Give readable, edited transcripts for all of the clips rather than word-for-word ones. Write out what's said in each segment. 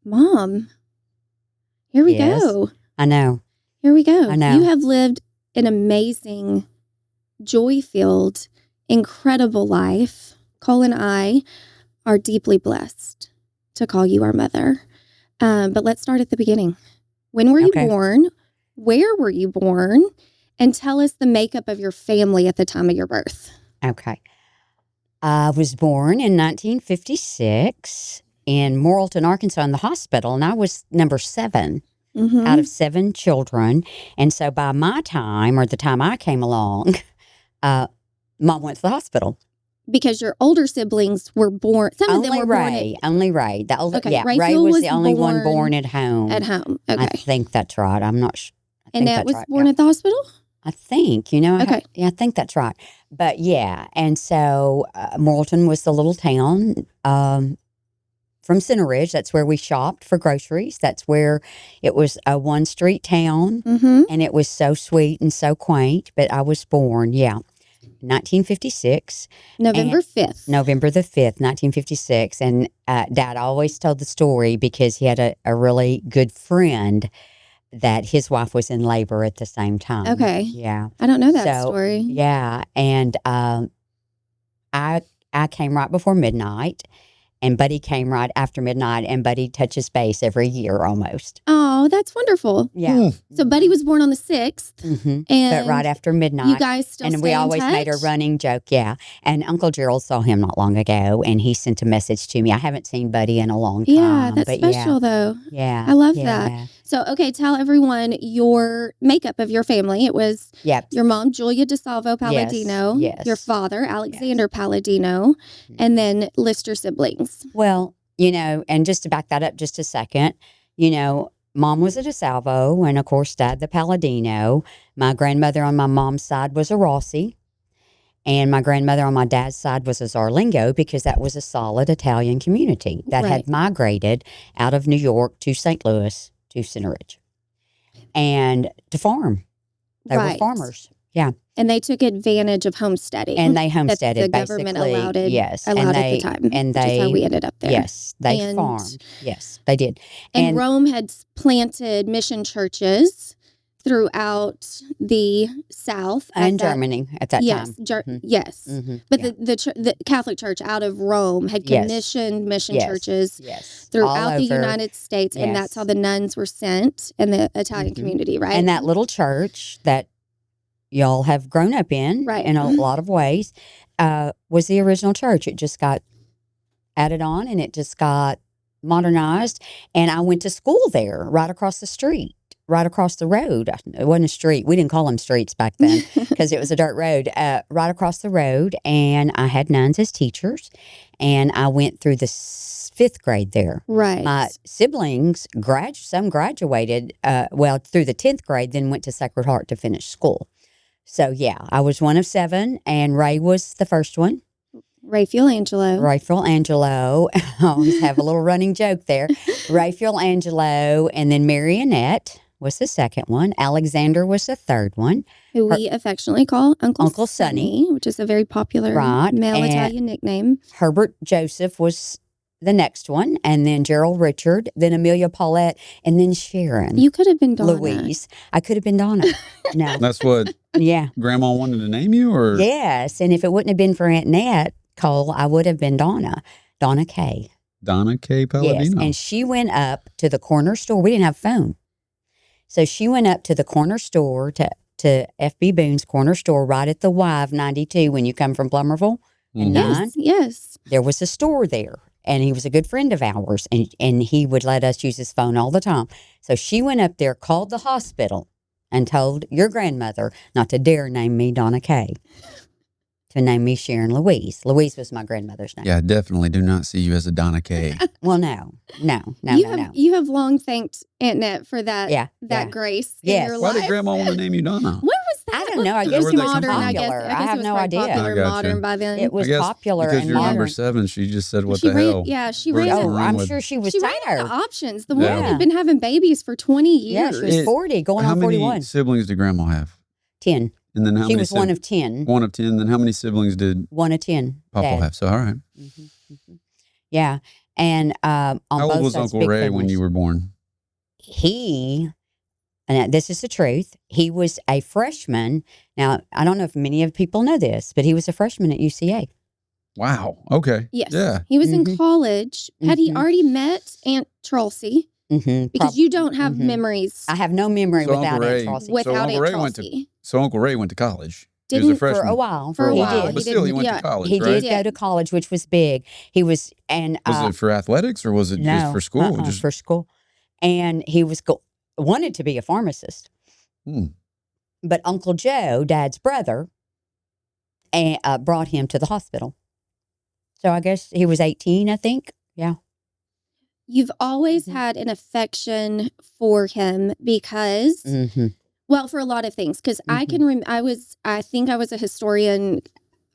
Mom, here we Yes. go. I know. Here we go. I know. You have lived an amazing, joy-filled, incredible life. Cole and I are deeply blessed to call you our mother. But let's start at the beginning. When were you born? Where were you born? And tell us the makeup of your family at the time of your birth. Okay. I was born in 1956 in Morrilton, Arkansas, in the hospital, and I was number 7 out of 7 children. And so by my time, or the time I came along, Mom went to the hospital. Because your older siblings were born. Some of them were Ray, born. Only Ray. The older, Okay, Ray was the only one born at home. At home. Okay. I think that's right. I'm not sure. Annette was born at the hospital? I think, Okay. I think that's right. But yeah, and so Morrilton was the little town from Centerridge. That's where we shopped for groceries. That's where it was a one-street town, and it was so sweet and so quaint. But I was born, 1956. November 5th. November the 5th, 1956. And Dad always told the story because he had a really good friend that his wife was in labor at the same time. Okay. Yeah. I don't know that story. Yeah. And I came right before midnight, and Buddy came right after midnight, and Buddy touches base every year almost. Oh, that's wonderful. Yeah. So Buddy was born on the 6th. But right after midnight. You guys still And stay we in always made a touch? running joke, And Uncle Gerald saw him not long ago, and he sent a message to me. I haven't seen Buddy in a long time. Yeah, that's but special though. Yeah. I love that. So, okay, tell everyone your makeup of your family. It was your mom, Julia Disalvo Paladino, your father, Alexander Paladino, and then list your siblings. Well, and just to back that up just a second, Mom was a Disalvo, and of course, Dad the Paladino. My grandmother on my mom's side was a Rossi, and my grandmother on my dad's side was a Zarlingo, because that was a solid Italian community that had migrated out of New York to St. Louis to Centerridge and to farm. They were farmers. Yeah. And they took advantage of homesteading. And they homesteaded, the government basically. allowed at the time. And which is how we ended up there. Yes, they farmed. Yes, they did. And Rome had planted mission churches throughout the South. And Germany at that time. Yes. But the Catholic Church out of Rome had commissioned mission churches throughout the United States. And that's how the nuns were sent in the Italian community, right? And that little church that y'all have grown up in a lot of ways, was the original church. It just got added on, and it just got modernized. And I went to school there, right across the street, right across the road. It wasn't a street. We didn't call them streets back then because it was a dirt road, right across the road. And I had nuns as teachers, and I went through the 5th grade there. Right. My siblings, some graduated, through the 10th grade, then went to Sacred Heart to finish school. So, I was one of 7, and Ray was the first one. Raphael Angelo. I always have a little running joke there. Raphael Angelo, and then Marionette was the second one. Alexander was the third one. Who we affectionately call Uncle Sonny, which is a very popular male Italian nickname. Herbert Joseph was the next one, and then Gerald Richard, then Amelia Paulette, and then Sharon. You could have been Donna. Louise. I could have been Donna. No. That's what Grandma wanted to name you? Or Yes, and if it wouldn't have been for Aunt Nat Cole, I would have been Donna Kay. Donna K. Paladino. Yes, and she went up to the corner store. We didn't have a phone. So she went up to the corner store, to F.B. Boone's corner store right at the Y of 92 when you come from Plummerville. Yes. There was a store there. And he was a good friend of ours, and he would let us use his phone all the time. So she went up there, called the hospital, and told your grandmother not to dare name me Donna Kay, to name me Sharon Louise. Louise was my grandmother's name. Yeah, I definitely do not see you as a Donna Kay. Well, no. You have long thanked Aunt Nat for that grace in your life. Why did Grandma want to name you Donna? When was that? I don't know. I guess it was modern. popular. I have no idea. Popular, modern by then. It was popular because and you're modern. number 7. She just said, "What the hell?" Yeah, she Where's ran. the I'm room sure she was She ran tired. out of options. The woman had been having babies for 20 years. Yeah, she was 40, going on 41. How many siblings did Grandma have? 10. And then how she many? was one of 10. One of 10. Then how many siblings did one of 10? Papa have? So all right. Yeah, And on How both old was sides, Uncle big Ray when families. you were born? And this is the truth, he was a freshman. Now, I don't know if many of people know this, but he was a freshman at UCA. Wow. Okay. Yes. Yeah. He was in college. Had he already met Aunt Trulcie? Because you don't have memories. I have no memory without Aunt Trulcie. Without Aunt Trulcie. So Uncle Ray went to college. He was a freshman. For a while. For a while. He did. But still, he went to college, He right? did go to college, which was big. He was, and was it for athletics or was it just for school? Just for school. And he was wanted to be a pharmacist. But Uncle Joe, Dad's brother, brought him to the hospital. So I guess he was 18, I think. Yeah. You've always had an affection for him because, well, for a lot of things. Because I can I think I was a historian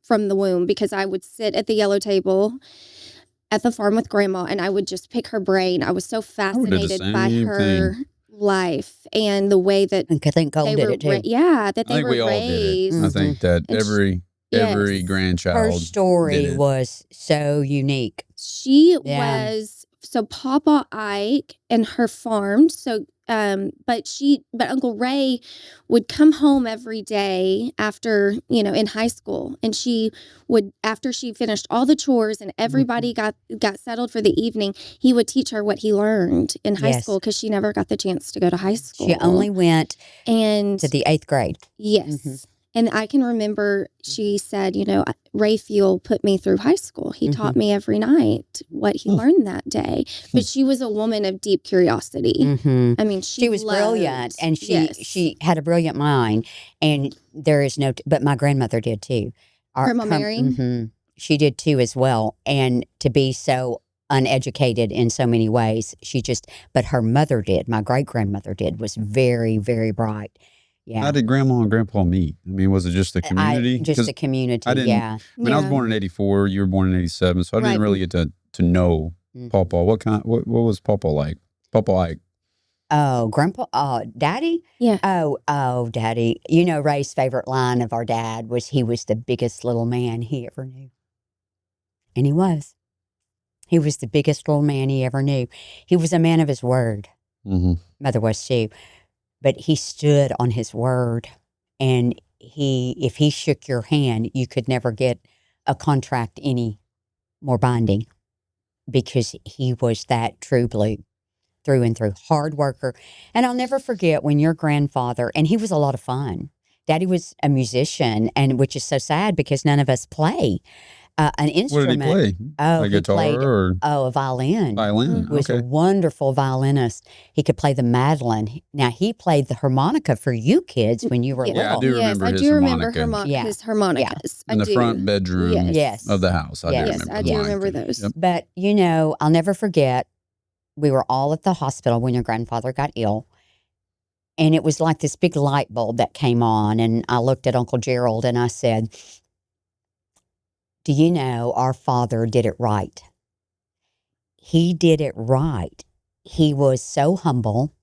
from the womb because I would sit at the yellow table at the farm with Grandma and I would just pick her brain. I was so fascinated by her life and the way that I think Cole did it too. That they were we all raised. did it. I think that every grandchild. Her story was so unique. She was Papa Ike and her farm. So, but Uncle Ray would come home every day after, in high school, and she would, after she finished all the chores and everybody got settled for the evening, he would teach her what he learned in high school because she never got the chance to go to high school. She only went to the 8th grade. Yes. And I can remember she said, Ray Fuel put me through high school. He taught me every night what he learned that day. But she was a woman of deep curiosity. I mean, she was brilliant, and she had a brilliant mind. And there is but my grandmother did too. Grandma Mary? She did too as well. And to be so uneducated in so many ways, but her mother did, my great-grandmother did, was very, very bright. Yeah. How did Grandma and Grandpa meet? I mean, was it just the community? Just the community, I was born in 84. You were born in 87, so I didn't really get to know Papa. What was Papa like? Papa Ike. Oh, Grandpa, Daddy? Yeah. Oh, Daddy. Ray's favorite line of our dad was he was the biggest little man he ever knew. And he was. He was the biggest little man he ever knew. He was a man of his word. Mother was too. But he stood on his word, and if he shook your hand, you could never get a contract any more binding because he was that true blue, through and through, hard worker. And I'll never forget when your grandfather, and he was a lot of fun. Daddy was a musician, and which is so sad because none of us play an instrument. What did he play? A guitar a violin. Violin. He was a wonderful violinist. He could play the mandolin. Now he played the harmonica for you kids when you were little. Yeah, I do remember his harmonica. His harmonicas. In the front bedroom of the house. I do remember. I do remember those. Yep. But I'll never forget. We were all at the hospital when your grandfather got ill. And it was like this big light bulb that came on. And I looked at Uncle Gerald and I said, do you know our father did it right? He did it right. He was so humble.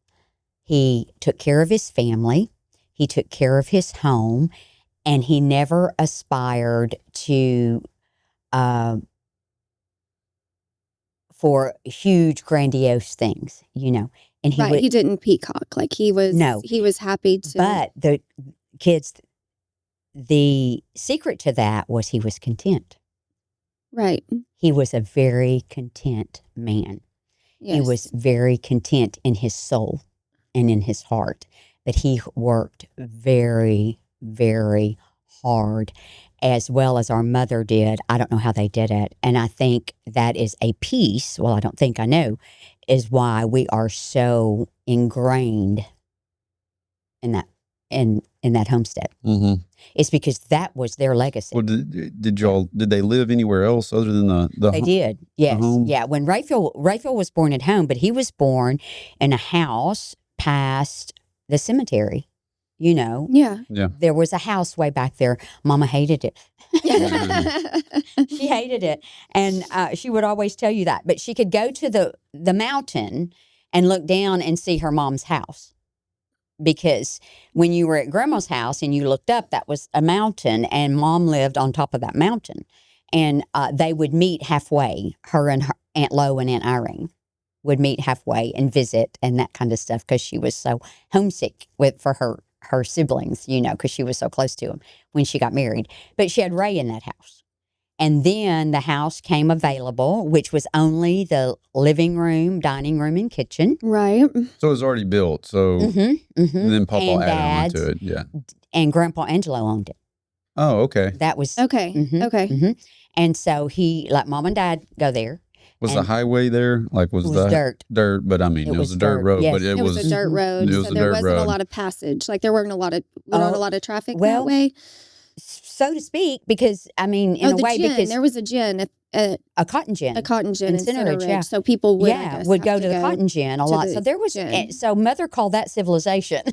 He took care of his family. He took care of his home. And he never aspired to for huge, grandiose things, And he didn't peacock. Like he was happy to. But the kids, the secret to that was he was content. Right. He was a very content man. Yes. He was very content in his soul and in his heart. But he worked very, very hard, as well as our mother did. I don't know how they did it. And I think that is a piece, I don't think I know, is why we are so ingrained in that homestead. It's because that was their legacy. Well, did they live anywhere else other than the They did, yes. home? Yeah, when Rayfield was born at home, but he was born in a house past the cemetery. Yeah. There was a house way back there. Mama hated it. She hated it. And she would always tell you that. But she could go to the mountain and look down and see her mom's house. Because when you were at Grandma's house and you looked up, that was a mountain, and Mom lived on top of that mountain. And they would meet halfway, her Aunt Lo and Aunt Irene would meet halfway and visit and that kind of stuff because she was so homesick for her siblings, because she was so close to them when she got married. But she had Ray in that house. And then the house came available, which was only the living room, dining room, and kitchen. Right. So it was already built. So and then Papa added on to it. Yeah. And Grandpa Angelo owned it. Oh, okay. That was okay. Okay. And so he let Mom and Dad go there. Was the highway there? Like was the dirt? But I mean, it was a dirt road. Yes. But it was a dirt road. So there wasn't a lot of passage. Like there weren't a lot of traffic that way. So to speak, because I mean, in a way, because there was a gin, a cotton gin, in Centerridge, yeah. So people would go to the cotton gin a lot. So there was, so Mother called that civilization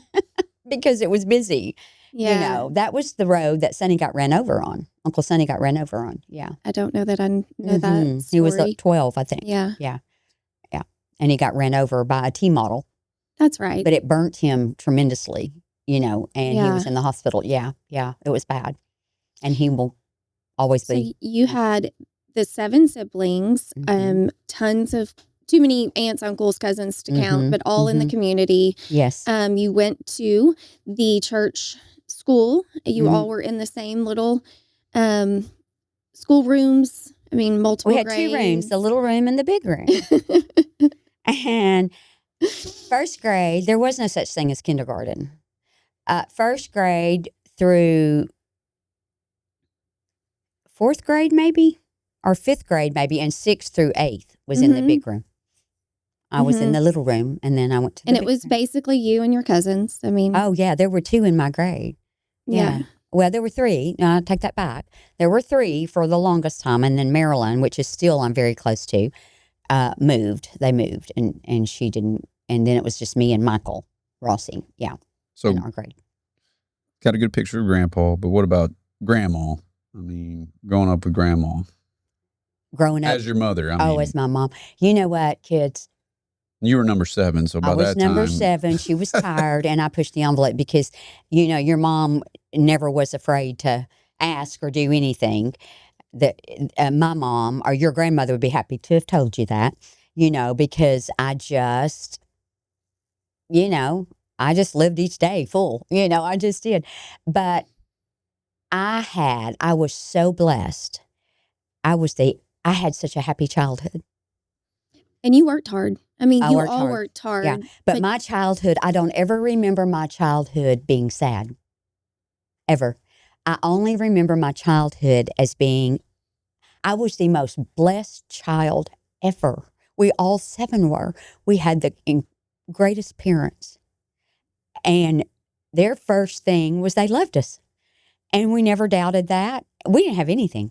because it was busy. Yeah. That was the road that Sonny got ran over on. Uncle Sonny got ran over on. Yeah. I don't know that I know that story. He was 12, I think. Yeah. Yeah. Yeah. And he got ran over by a T-model. That's right. But it burnt him tremendously, and he was in the hospital. Yeah. Yeah. It was bad. And he will always be. So you had the 7 siblings, tons of, too many aunts, uncles, cousins to count, but all in the community. Yes. You went to the church school. You all were in the same little school rooms. I mean, multiple grades. We had 2 rooms, the little room and the big room. And first grade, there was no such thing as kindergarten. First grade through 4th grade maybe, or 5th grade maybe, and 6th through 8th was in the big room. I was in the little room, and then I went to the big room. Basically you and your cousins. I mean. Oh, yeah, there were 2 in my grade. Yeah. Well, there were 3. No, I take that back. There were 3 for the longest time, and then Marilyn, which is still I'm very close to, moved. They moved, and she didn't. And then it was just me and Michael Rossi. Yeah. So in our grade. Got a good picture of Grandpa, but what about Grandma? I mean, growing up with Grandma. Growing up as your mother. I mean, as my mom. You know what, kids? You were number 7, so by that time. I was number 7. She was tired, and I pushed the envelope because, your mom never was afraid to ask or do anything. That my mom or your grandmother would be happy to have told you that, because I just, I just lived each day full. I just did. But I was so blessed. I had such a happy childhood. And you worked hard. I mean, you all worked hard. Yeah. But my childhood, I don't ever remember my childhood being sad. Ever. I only remember my childhood as I was the most blessed child ever. We all 7 were. We had the greatest parents. And their first thing was they loved us. And we never doubted that. We didn't have anything.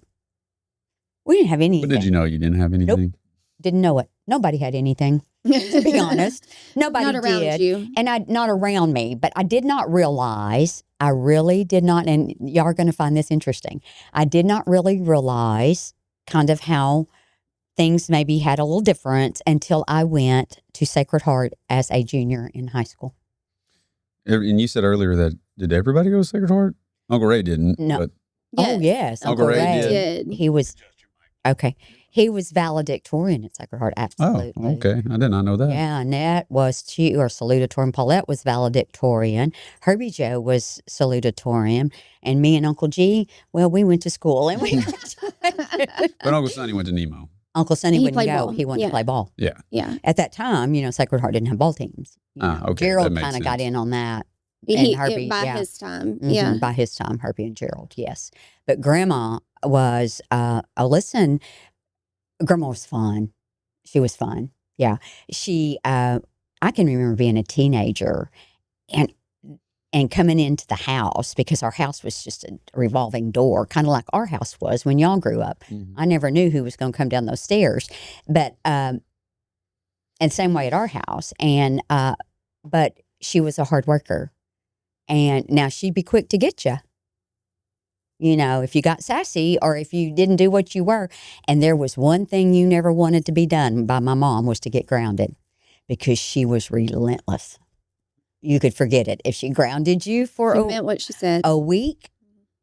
We didn't have anything. But did you know you didn't have anything? Nope. Didn't know it. Nobody had anything, to be honest. Nobody not around did. You. And not around me. But I did not realize, I really did not, and y'all are going to find this interesting. I did not really realize kind of how things maybe had a little difference until I went to Sacred Heart as a junior in high school. And you said earlier that, did everybody go to Sacred Heart? Uncle Ray didn't. No. But Oh, yes. Uncle Ray did. He was, okay. He was valedictorian at Sacred Heart, absolutely. Oh, okay. I did not know that. Yeah, Annette was, or salutatorian. Paulette was valedictorian. Herbie Joe was salutatorian. And me and Uncle G, well, we went to school. And we But Uncle Sonny went to Nemo. Uncle Sonny wouldn't go. Ball. He wanted to play ball. Yeah. Yeah. At that time, Sacred Heart didn't have ball teams. Okay. Gerald kind of got in on that. Herbie, by his time. Yeah. By his time, Herbie and Gerald, yes. But Grandma was, Grandma was fun. She was fun. Yeah. She, I can remember being a teenager and coming into the house because our house was just a revolving door, kind of like our house was when y'all grew up. Mm-hmm. I never knew who was going to come down those stairs. But, and same way at our house. And, but she was a hard worker. And now she'd be quick to get you. If you got sassy or if you didn't do what you were. And there was one thing you never wanted to be done by my mom was to get grounded because she was relentless. You could forget it. If she grounded you for meant what she said. A week,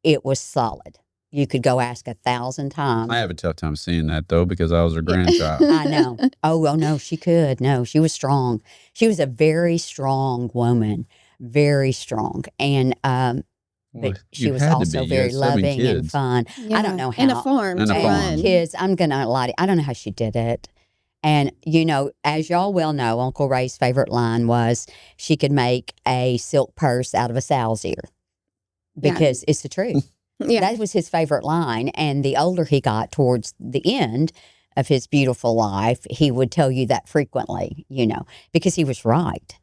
it was solid. you could go ask 1,000 times. I have a tough time seeing that, though, because I was her grandchild. I know. Oh, no, she could. No, she was strong. She was a very strong woman, very strong. And but she was also very loving and fun. Yeah. I don't know how. And a farm. And a farm. Kids, I'm going to lie to you. I don't know how she did it. And, you know, as y'all well know, Uncle Ray's favorite line was she could make a silk purse out of a sow's ear. Because it's the truth. Yeah. That was his favorite line. And the older he got towards the end of his beautiful life, he would tell you that frequently, you know, because he was right.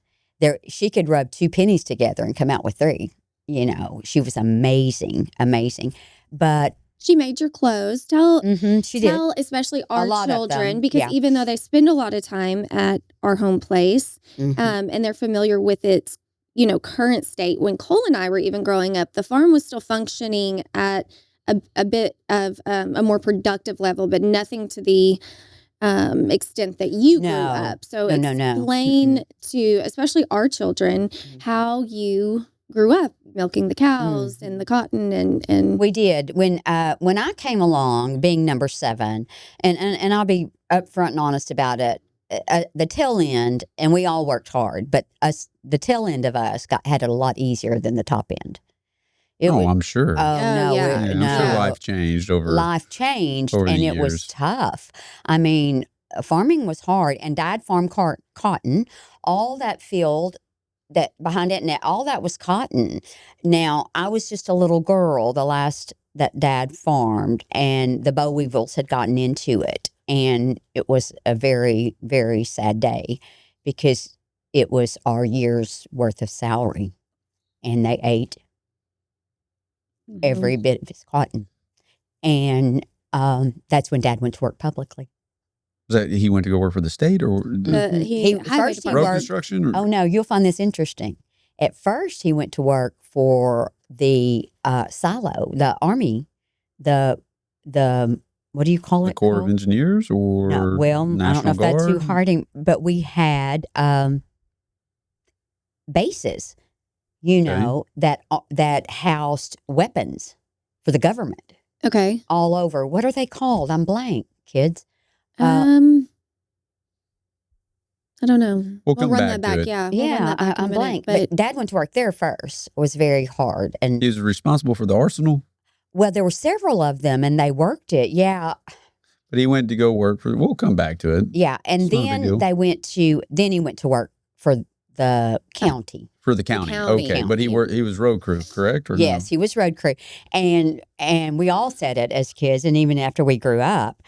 She could rub 2 pennies together and come out with 3. You know, she was amazing, amazing. But she made your clothes. Tell especially our children, because even though they spend a lot of time at our home place, and they're familiar with its, you know, current state. When Cole and I were even growing up, the farm was still functioning at a bit of a more productive level, but nothing to the extent that you grew up. So explain to, especially our children, how you grew up milking the cows and the cotton and we did when I came along being number 7 and I'll be upfront and honest about it. The tail end, and we all worked hard, but the tail end of us had it a lot easier than the top end. I'm sure. I'm sure life changed over. Life changed, over and the it years. was tough. I mean, farming was hard, and Dad farmed cotton. All that field that behind it, and all that was cotton. Now, I was just a little girl the last that Dad farmed, and the boll weevils had gotten into it. And it was a very, very sad day because it was our year's worth of salary. And they ate every bit of his cotton. And that's when Dad went to work publicly. Was that he went to go work for the state, or he first road construction? Or? Oh no, you'll find this interesting. At first, he went to work for the silo, the Army, the what do you call it? The Corps of Engineers, or no, well, National I don't know if Guard? that's too hard, but we had bases, you know, that housed weapons for the government. Okay, all over. What are they called? I'm blank, kids. I don't know. We'll come run back that to back. it. Yeah, I'm blank. But Dad went to work there first. It was very hard, and he was responsible for the arsenal. Well, there were several of them, and they worked it. Yeah. But he went to go work for. We'll come back to it. Yeah, and then he went to work for the county. For the county. Okay. But he was road crew, correct? Or yes, no? He was road crew. And we all said it as kids, and even after we grew up,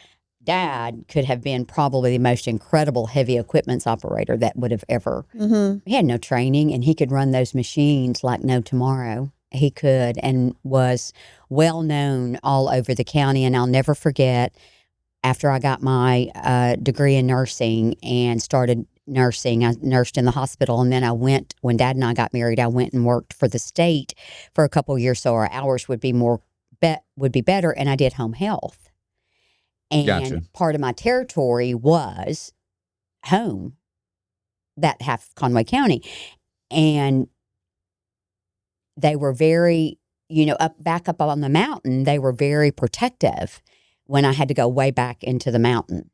Dad could have been probably the most incredible heavy equipments operator that would have ever. He had no training, and he could run those machines like no tomorrow. He could, and was well known all over the county. And I'll never forget, after I got my degree in nursing and started nursing, I nursed in the hospital. And then I went, when Dad and I got married, I went and worked for the state for a couple of years, so our hours would be better. And I did home health. And part of my territory was home, that half of Conway County. And they were very, back up on the mountain, they were very protective when I had to go way back into the mountain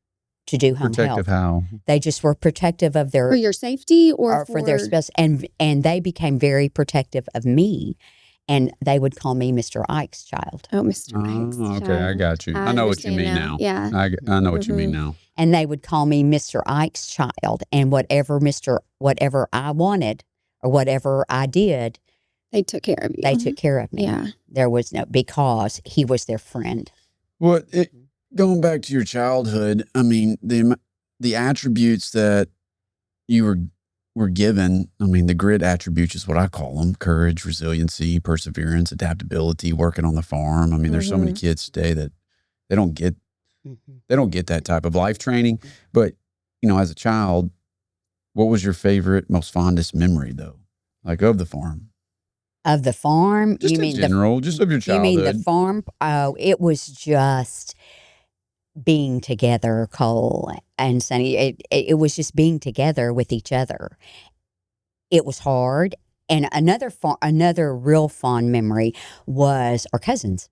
to do home health. Protective how? They just were protective of their... For your safety or for their space. And they became very protective of me. And they would call me Mr. Ike's child. Oh, Mr. Ike's child. Okay, I got you. I know what you mean now. Yeah. I know what you mean now. And they would call me Mr. Ike's child. And whatever I wanted or whatever I did... They took care of you. They took care of me. Yeah. There was because he was their friend. Well, going back to your childhood, I mean, the attributes that you were given, I mean, the grit attributes is what I call them: courage, resiliency, perseverance, adaptability, working on the farm. I mean, there's so many kids today that they don't get that type of life training. But, as a child, what was your favorite, most fondest memory, though, like of the farm? Of the farm? Just in general, just of your childhood. You mean the farm? Oh, it was just being together, Cole and Sonni. It was just being together with each other. It was hard. And another real fond memory was our cousins.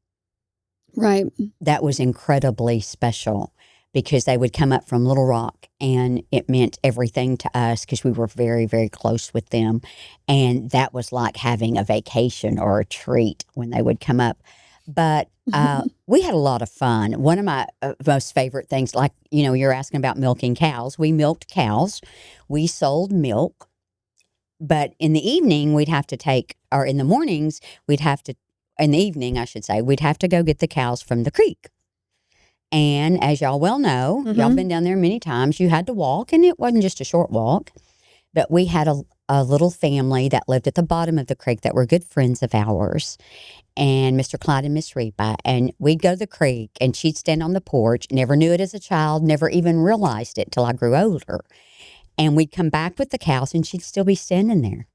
Right. That was incredibly special because they would come up from Little Rock, and it meant everything to us because we were very, very close with them. And that was like having a vacation or a treat when they would come up. But we had a lot of fun. One of my most favorite things, like, you're asking about milking cows. We milked cows. We sold milk. But in the evening, we'd have to take, or in the mornings, in the evening, I should say, we'd have to go get the cows from the creek. And as y'all well know, y'all been down there many times, you had to walk, and it wasn't just a short walk. But we had a little family that lived at the bottom of the creek that were good friends of ours, and Mr. Clyde and Miss Reba. And we'd go to the creek, and she'd stand on the porch. Never knew it as a child, never even realized it till I grew older. And we'd come back with the cows, and she'd still be standing there.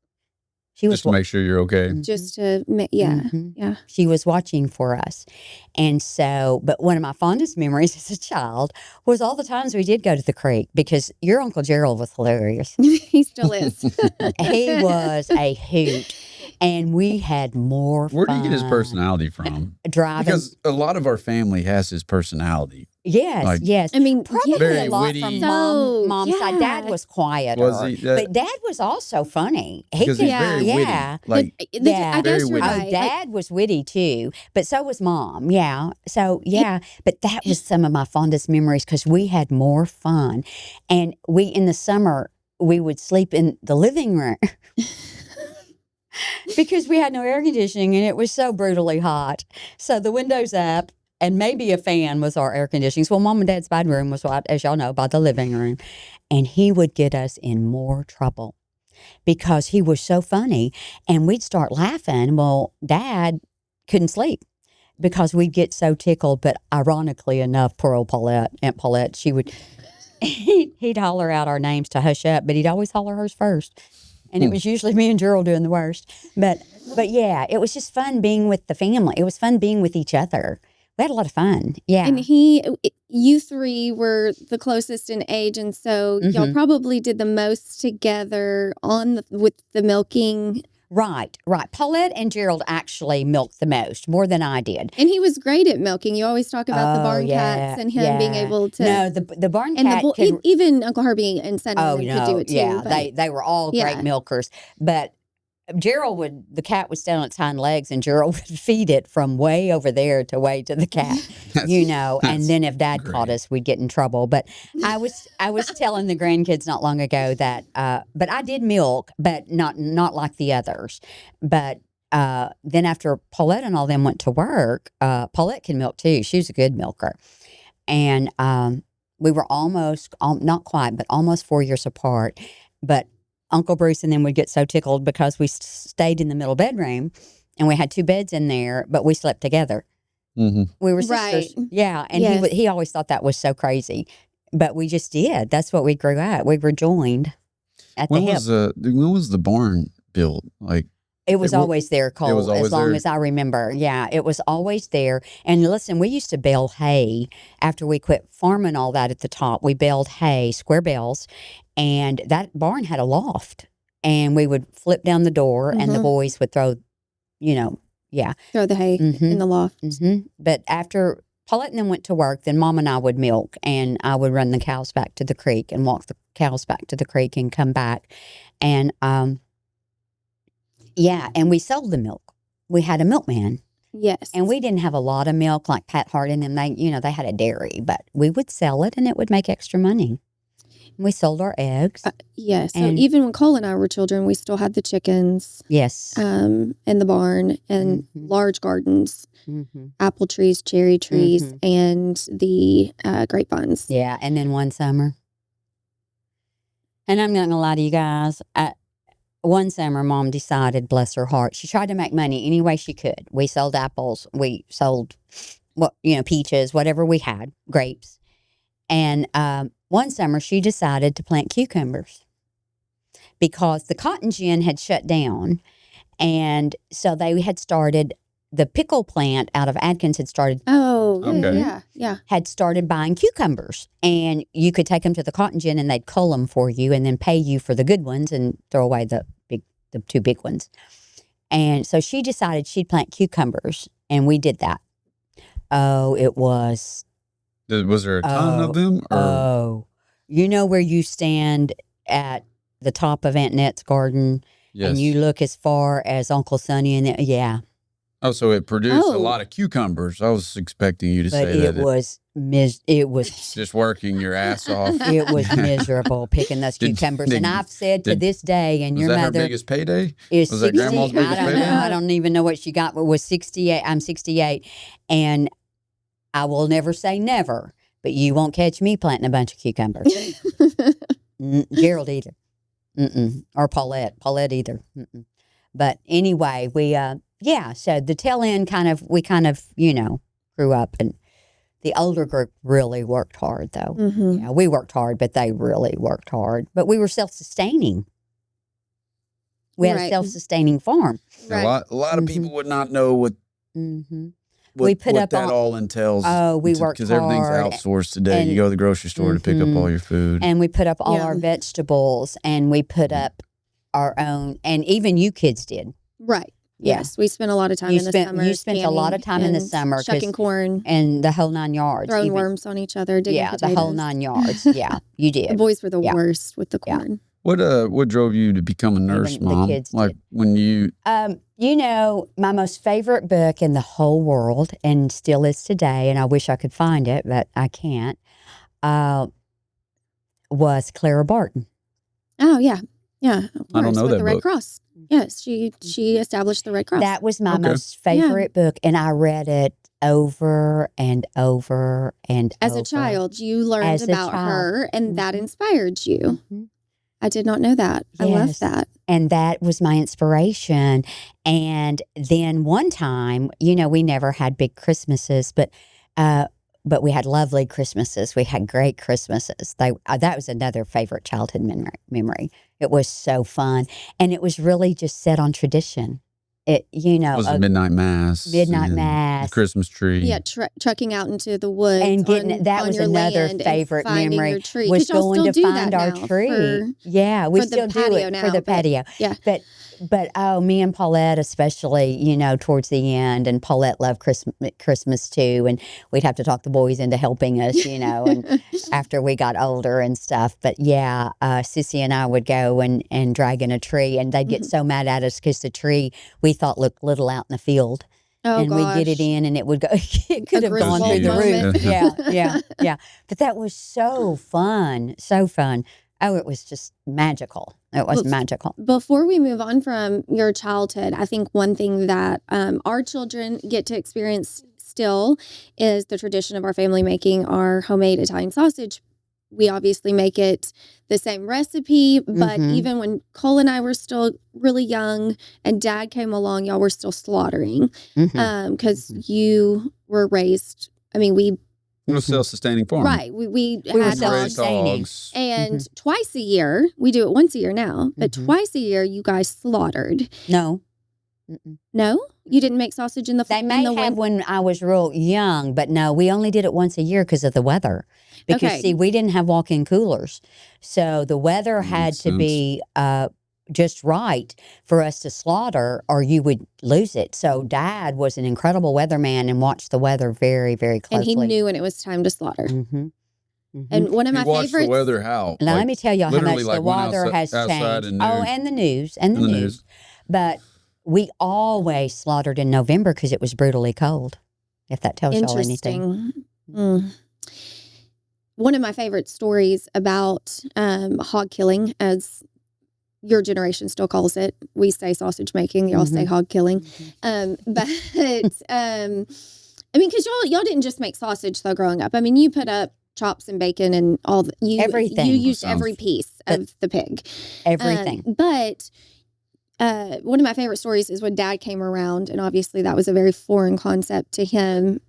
She was just to make sure you're okay. Just to, yeah. She was watching for us. And so, but one of my fondest memories as a child was all the times we did go to the creek, because your Uncle Gerald was hilarious. He still is. He was a hoot. And we had more fun. Where did he get his personality from? Driving. Because a lot of our family has his personality. Yes, yes. I mean, probably very a lot witty. from mom's side. Dad was quieter. Was he? But Dad was also funny. Because he's very witty. Like, I guess you're right. Dad was witty too, but so was Mom. Yeah. So, but that was some of my fondest memories because we had more fun. And in the summer, we would sleep in the living room. Because we had no air conditioning and it was so brutally hot. So the windows up and maybe a fan was our air conditioning. So Mom and Dad's bedroom was, as y'all know, by the living room. And he would get us in more trouble because he was so funny. And we'd start laughing. Well, Dad couldn't sleep because we'd get so tickled. But ironically enough, poor old Paulette, Aunt Paulette, he'd holler out our names to hush up, but he'd always holler hers first. And it was usually me and Gerald doing the worst. But yeah, it was just fun being with the family. It was fun being with each other. We had a lot of fun. Yeah. And you three were the closest in age. And so y'all probably did the most together with the milking. Right. Paulette and Gerald actually milked the most, more than I did. And he was great at milking. You always talk about the barn cats and him being able to. No, the barn cat. And even Uncle Herbie and Sonny could do it too. Yeah, they were all great milkers. But the cat would stand on its hind legs, and Gerald would feed it from way over there to way to the cat, and then if Dad caught us, we'd get in trouble. But I was telling the grandkids not long ago that, but I did milk, but not like the others. But then after Paulette and all them went to work, Paulette can milk too. She was a good milker. And we were almost, not quite, but almost 4 years apart. But Uncle Bruce and them would get so tickled because we stayed in the middle bedroom and we had 2 beds in there, but we slept together. Mm-hmm. We were sisters. Right. Yeah. And he always thought that was so crazy, but we just did. That's what we grew up. We were joined at the hip. When was the barn built? It was always there, Cole, as long as I remember. Yeah, it was always there. And listen, we used to bale hay after we quit farming all that at the top. We baled hay, square bales, and that barn had a loft. And we would flip down the door, and the boys would throw, throw the hay in the loft. Mm-hmm. But after Paulette and them went to work, then Mom and I would milk, and I would run the cows back to the creek and walk the cows back to the creek and come back. And and we sold the milk. We had a milkman. Yes. And we didn't have a lot of milk like Pat Hart and them. They had a dairy, but we would sell it and it would make extra money. We sold our eggs. Yes. So even when Cole and I were children, we still had the chickens. Yes. In the barn and large gardens, apple trees, cherry trees, and the grapevines. Yeah. And then one summer, and I'm not going to lie to you guys, one summer, Mom decided, bless her heart, she tried to make money any way she could. We sold apples. We sold, peaches, whatever we had, grapes. And one summer, she decided to plant cucumbers because the cotton gin had shut down. And so they had started, the pickle plant out of Atkins had started. Oh, okay. Yeah. Had started buying cucumbers. And you could take them to the cotton gin and they'd cull them for you and then pay you for the good ones and throw away the 2 big ones. And so she decided she'd plant cucumbers, and we did that. it was. Was there a ton of them? Or? You know where you stand at the top of Aunt Net's garden, and you look as far as Uncle Sonni, and yeah. Oh, so it produced a lot of cucumbers. I was expecting you to say that. It was just working your ass off. It was miserable picking those cucumbers. And I've said to this day, and your mother. Was that her biggest payday? Was 60, that grandma's biggest payday? I don't even know what she got, but was 68. I'm 68. And I will never say never, but you won't catch me planting a bunch of cucumbers. Gerald either. Or Paulette either. But anyway, so the tail end we kind of, grew up, and the older group really worked hard, though. Mm-hmm. Yeah, we worked hard, but they really worked hard. But we were self-sustaining. We had a self-sustaining farm. Right. A lot of people would not know what we put what up that all entails. Oh, we worked hard. Because everything's outsourced today. You go to the grocery store to pick up all your food. And we put up all our vegetables, and we put up our own, and even you kids did. Right. Yeah. Yes, we spent a lot of time in the summer. You spent a lot of time in the summer. Shucking corn. And the whole 9 yards. Throwing worms on each other, digging potatoes. The whole 9 yards. Yeah, you did. The boys were the worst with the corn. What drove you to become a nurse, Mom? The kids like did. When you... my most favorite book in the whole world, and still is today, and I wish I could find it, but I can't, was Clara Barton. Oh, yeah. Yeah, of course, I don't know with that the Red book. Cross. Yes, she established the Red Cross. That was my most favorite book, and I read it over and over and As over. a child, you learned about her, and that inspired you. I did not know that. Yes. I love that. And that was my inspiration. And then one time, we never had big Christmases, but we had lovely Christmases. We had great Christmases. That was another favorite childhood memory. It was so fun. And it was really just set on tradition. It was a midnight mass. Midnight mass. The Christmas tree. Yeah, trucking out into the woods. And that was another favorite memory. Was going to find our tree. We still do it for the patio. Yeah. But me and Paulette especially, towards the end, and Paulette loved Christmas too, and we'd have to talk the boys into helping us, and after we got older and stuff. But Sissy and I would go and drag in a tree, and they'd get so mad at us because the tree we thought looked little out in the field. Oh, and we'd get it in, and it would go. It could have gone through the roof. Yeah. But that was so fun, so fun. Oh, it was just magical. It was magical. Before we move on from your childhood, I think one thing that our children get to experience still is the tradition of our family making our homemade Italian sausage. We obviously make it the same recipe, but even when Cole and I were still really young and Dad came along, y'all were still slaughtering because you were raised, we It was self-sustaining farm. Right. We were had self-sustaining. dogs. And twice a year, we do it once a year now, but twice a year you guys slaughtered. No. No? You didn't make sausage in the They may have when I was real young, but no, we only did it once a year because of the weather. Because, see, we didn't have walk-in coolers. So the weather had to be just right for us to slaughter, or you would lose it. So Dad was an incredible weatherman and watched the weather very, very closely. And he knew when it was time to slaughter. And one of my watched favorites. The weather how? Now, let me tell you how much the weather has outside changed. And the news. And the news. But we always slaughtered in November because it was brutally cold, if that tells y'all anything. One of my favorite stories about hog killing, as your generation still calls it. We say sausage making, y'all say hog killing. But because y'all didn't just make sausage though growing up. You put up chops and bacon and all everything. You used every piece of the pig. Everything. But one of my favorite stories is when Dad came around, and obviously that was a very foreign concept to him.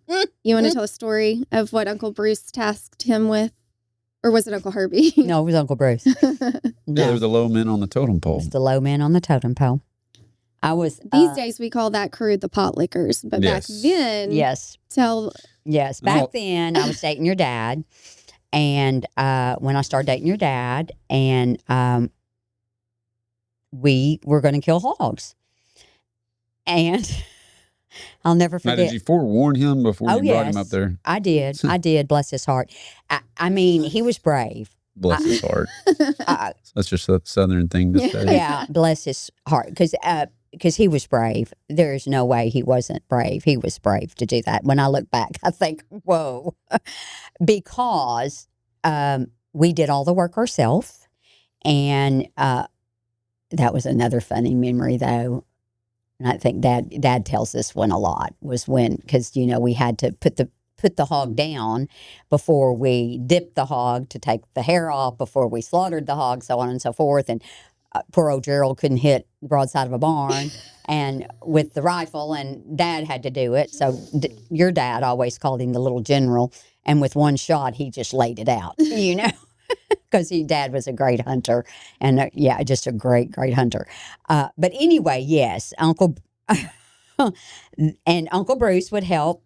You want to tell a story of what Uncle Bruce tasked him with? Or was it Uncle Herbie? No, it was Uncle Bruce. They were the low men on the totem pole. It was the low men on the totem pole. These days we call that crew the pot lickers, but back then, back then I was dating your dad, and when I started dating your dad, and we were going to kill hogs, and I'll never Now, forget. did you forewarn him before you brought him up there? I did. I did. Bless his heart. I mean, he was brave. Bless his heart. That's just a Southern thing to say. Yeah, bless his heart. Because he was brave. There is no way he wasn't brave. He was brave to do that. When I look back, I think, whoa. Because we did all the work ourselves. And that was another funny memory, though. And I think Dad tells this one a lot, was when, because, we had to put the hog down before we dipped the hog to take the hair off, before we slaughtered the hog, so on and so forth. And poor old Gerald couldn't hit the broadside of a barn and with the rifle, and Dad had to do it. So your dad always called him the little general, and with one shot, he just laid it out, because Dad was a great hunter, and just a great hunter. But anyway, yes, Uncle Bruce would help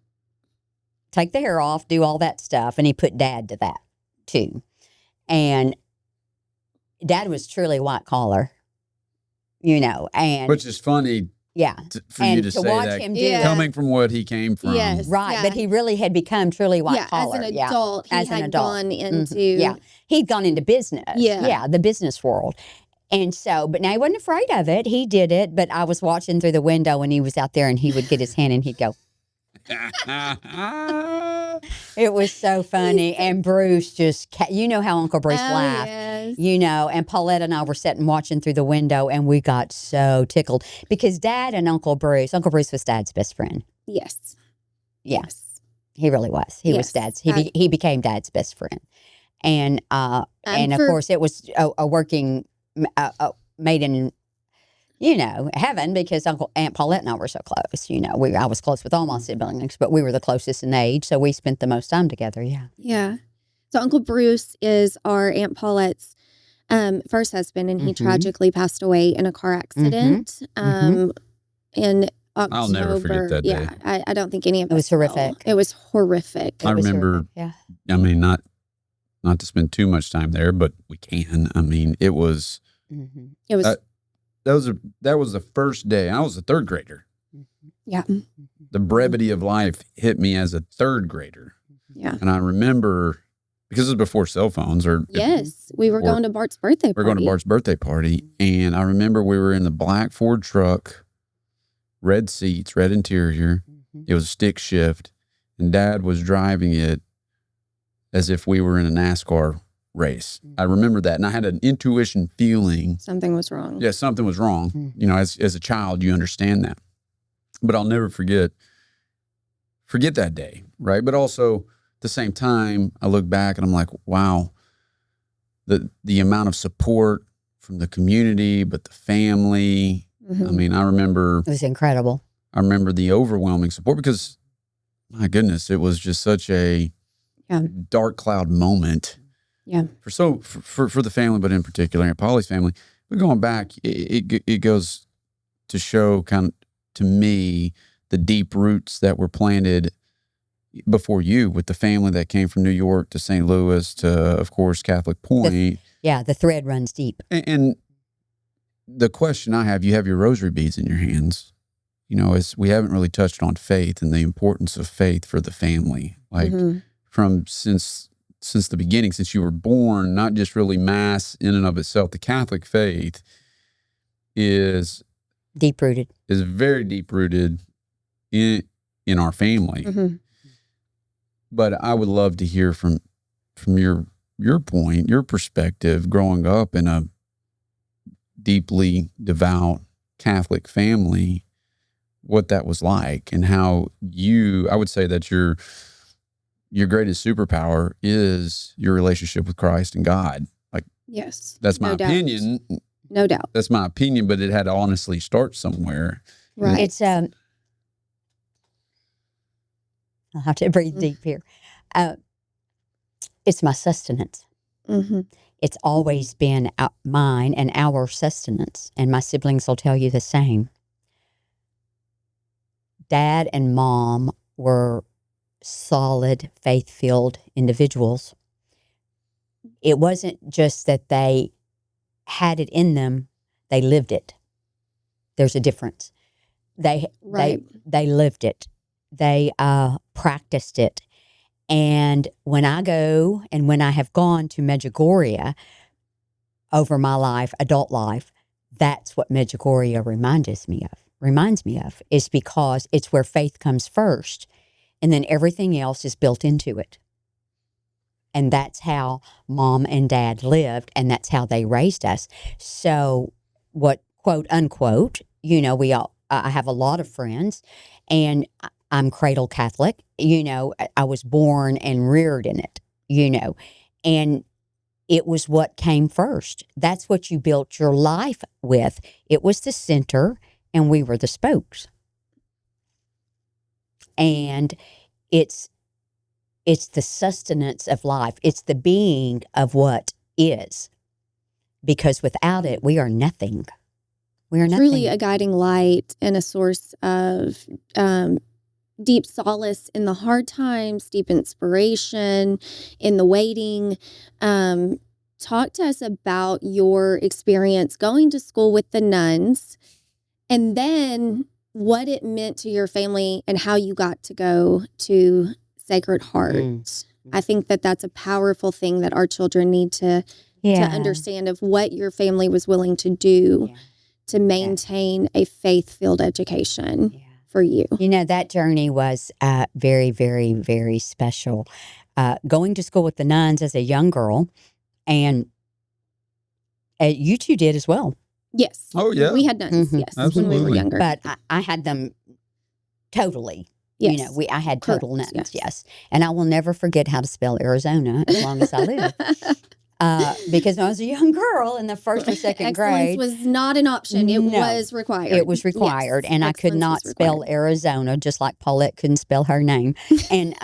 take the hair off, do all that stuff, and he put Dad to that too. And Dad was truly white collar, and which is funny. Yeah, for you to say watch that, him do coming from what he came from. Yes, right. yeah. But he really had become truly white collar. As an adult, he had gone into he'd gone into business. Yeah, the business world. And so, but now he wasn't afraid of it. He did it. But I was watching through the window when he was out there, and he would get his hand and he'd go. It was so funny. And Bruce just, how Uncle Bruce laughed, yes. And Paulette and I were sitting watching through the window, and we got so tickled because Dad and Uncle Bruce was Dad's best friend. Yes. Yeah. Yes. He really was. He was Dad's, he became Dad's best friend. And of course it was a working, made in, heaven, because Aunt Paulette and I were so close. I was close with all my siblings, but we were the closest in age, so we spent the most time together. Yeah. Yeah. So Uncle Bruce is our Aunt Paulette's first husband, and he tragically passed away in a car accident in October. I'll never forget that day. Yeah, I don't think any of us. It was horrific. It was horrific. I remember. Yeah. I mean, not to spend too much time there, but we can. I mean, it was. It was. That was the first day. I was a third grader. Yeah. The brevity of life hit me as a third grader. Yeah. And I remember, because it was before cell phones, we were going to Bart's birthday party. We're going to Bart's birthday party, and I remember we were in the black Ford truck, red seats, red interior. It was a stick shift, and Dad was driving it as if we were in a NASCAR race. I remember that, and I had an intuition feeling something was wrong. Yeah, something was wrong. As a child, you understand that. But I'll never forget that day, right? But also, at the same time, I look back and I'm like, wow, the amount of support from the community, but the family. I mean, I remember it was incredible. I remember the overwhelming support because, my goodness, it was just such a dark cloud moment. Yeah. For the family, but in particular, Aunt Polly's family. But going back, it goes to show to me the deep roots that were planted before you with the family that came from New York to St. Louis to, of course, Catholic Point. The thread runs deep. And the question I have, you have your rosary beads in your hands. We haven't really touched on faith and the importance of faith for the family. Like since the beginning, since you were born, not just really mass in and of itself. The Catholic faith is deep-rooted. Is very deep-rooted in our family. But I would love to hear from your point, your perspective, growing up in a deeply devout Catholic family, what that was like, and how I would say that your greatest superpower is your relationship with Christ and God. Like, yes, that's my opinion. No doubt. That's my opinion, but it had to honestly start somewhere. Right. It's I'll have to breathe deep here. It's my sustenance. It's always been mine and our sustenance, and my siblings will tell you the same. Dad and Mom were solid, faith-filled individuals. It wasn't just that they had it in them, they lived it. There's a difference. They lived it. They practiced it. And when I go and when I have gone to Medjugorje over my life, adult life, that's what Medjugorje reminds me of, is because it's where faith comes first, and then everything else is built into it. And that's how Mom and Dad lived, and that's how they raised us. So what, quote unquote, I have a lot of friends, and I'm cradle Catholic. I was born and reared in it, and it was what came first. That's what you built your life with. It was the center, and we were the spokes. And it's the sustenance of life. It's the being of what is. Because without it, we are nothing. We are nothing. Truly a guiding light and a source of deep solace in the hard times, deep inspiration in the waiting. Talk to us about your experience going to school with the nuns, and then what it meant to your family and how you got to go to Sacred Heart. I think that that's a powerful thing that our children need to understand, of what your family was willing to do to maintain a faith-filled education for you. That journey was very, very, very special. Going to school with the nuns as a young girl, and you two did as well. Yes. Oh, yeah. We had nuns, yes, Absolutely. when we were younger. But I had them totally. Yes. I had total nuns, Yes. yes. And I will never forget how to spell Arizona as long as I live. Because when I was a young girl in the first or second grade. Excellence was not an option. It was required. It was required. Yes. And I could not spell Arizona, just like Paulette couldn't spell her name. And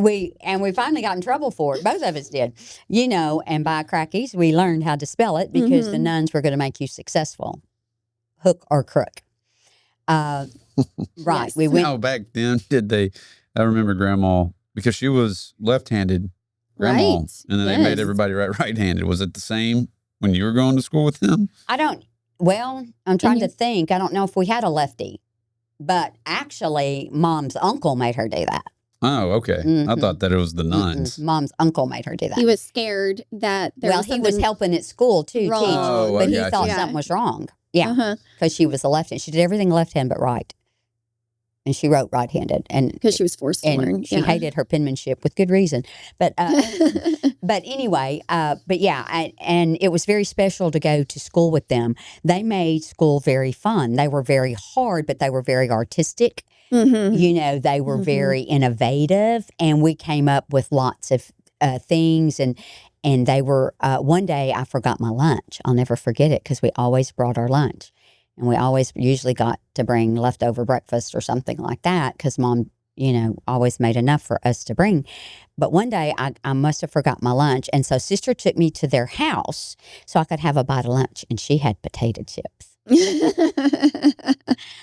we finally got in trouble for it. Both of us did. And by crackies, we learned how to spell it because the nuns were going to make you successful. Hook or crook. Right. Yes. We went. Now, back then, I remember Grandma, because she was left-handed, Grandma, Right. and then they made everybody right-handed. Was it the same when you were going to school with them? I'm trying to think. I don't know if we had a lefty, but actually, Mom's uncle made her do that. Oh, okay. I thought that it was the nuns. Mom's uncle made her do that. He was scared that he was helping at school too, wrong. teach, Oh, but I he got thought you. something was wrong. Yeah, because she was a left-hand. She did everything left-hand but right, and she wrote right-handed, and because she was forced to learn. She hated her penmanship with good reason. But but anyway, and it was very special to go to school with them. They made school very fun. They were very hard, but they were very artistic. They were very innovative, and we came up with lots of things. And they were, one day I forgot my lunch. I'll never forget it because we always brought our lunch. And we always usually got to bring leftover breakfast or something like that because Mom, always made enough for us to bring. But one day I must have forgot my lunch. And so Sister took me to their house so I could have a bite of lunch. And she had potato chips.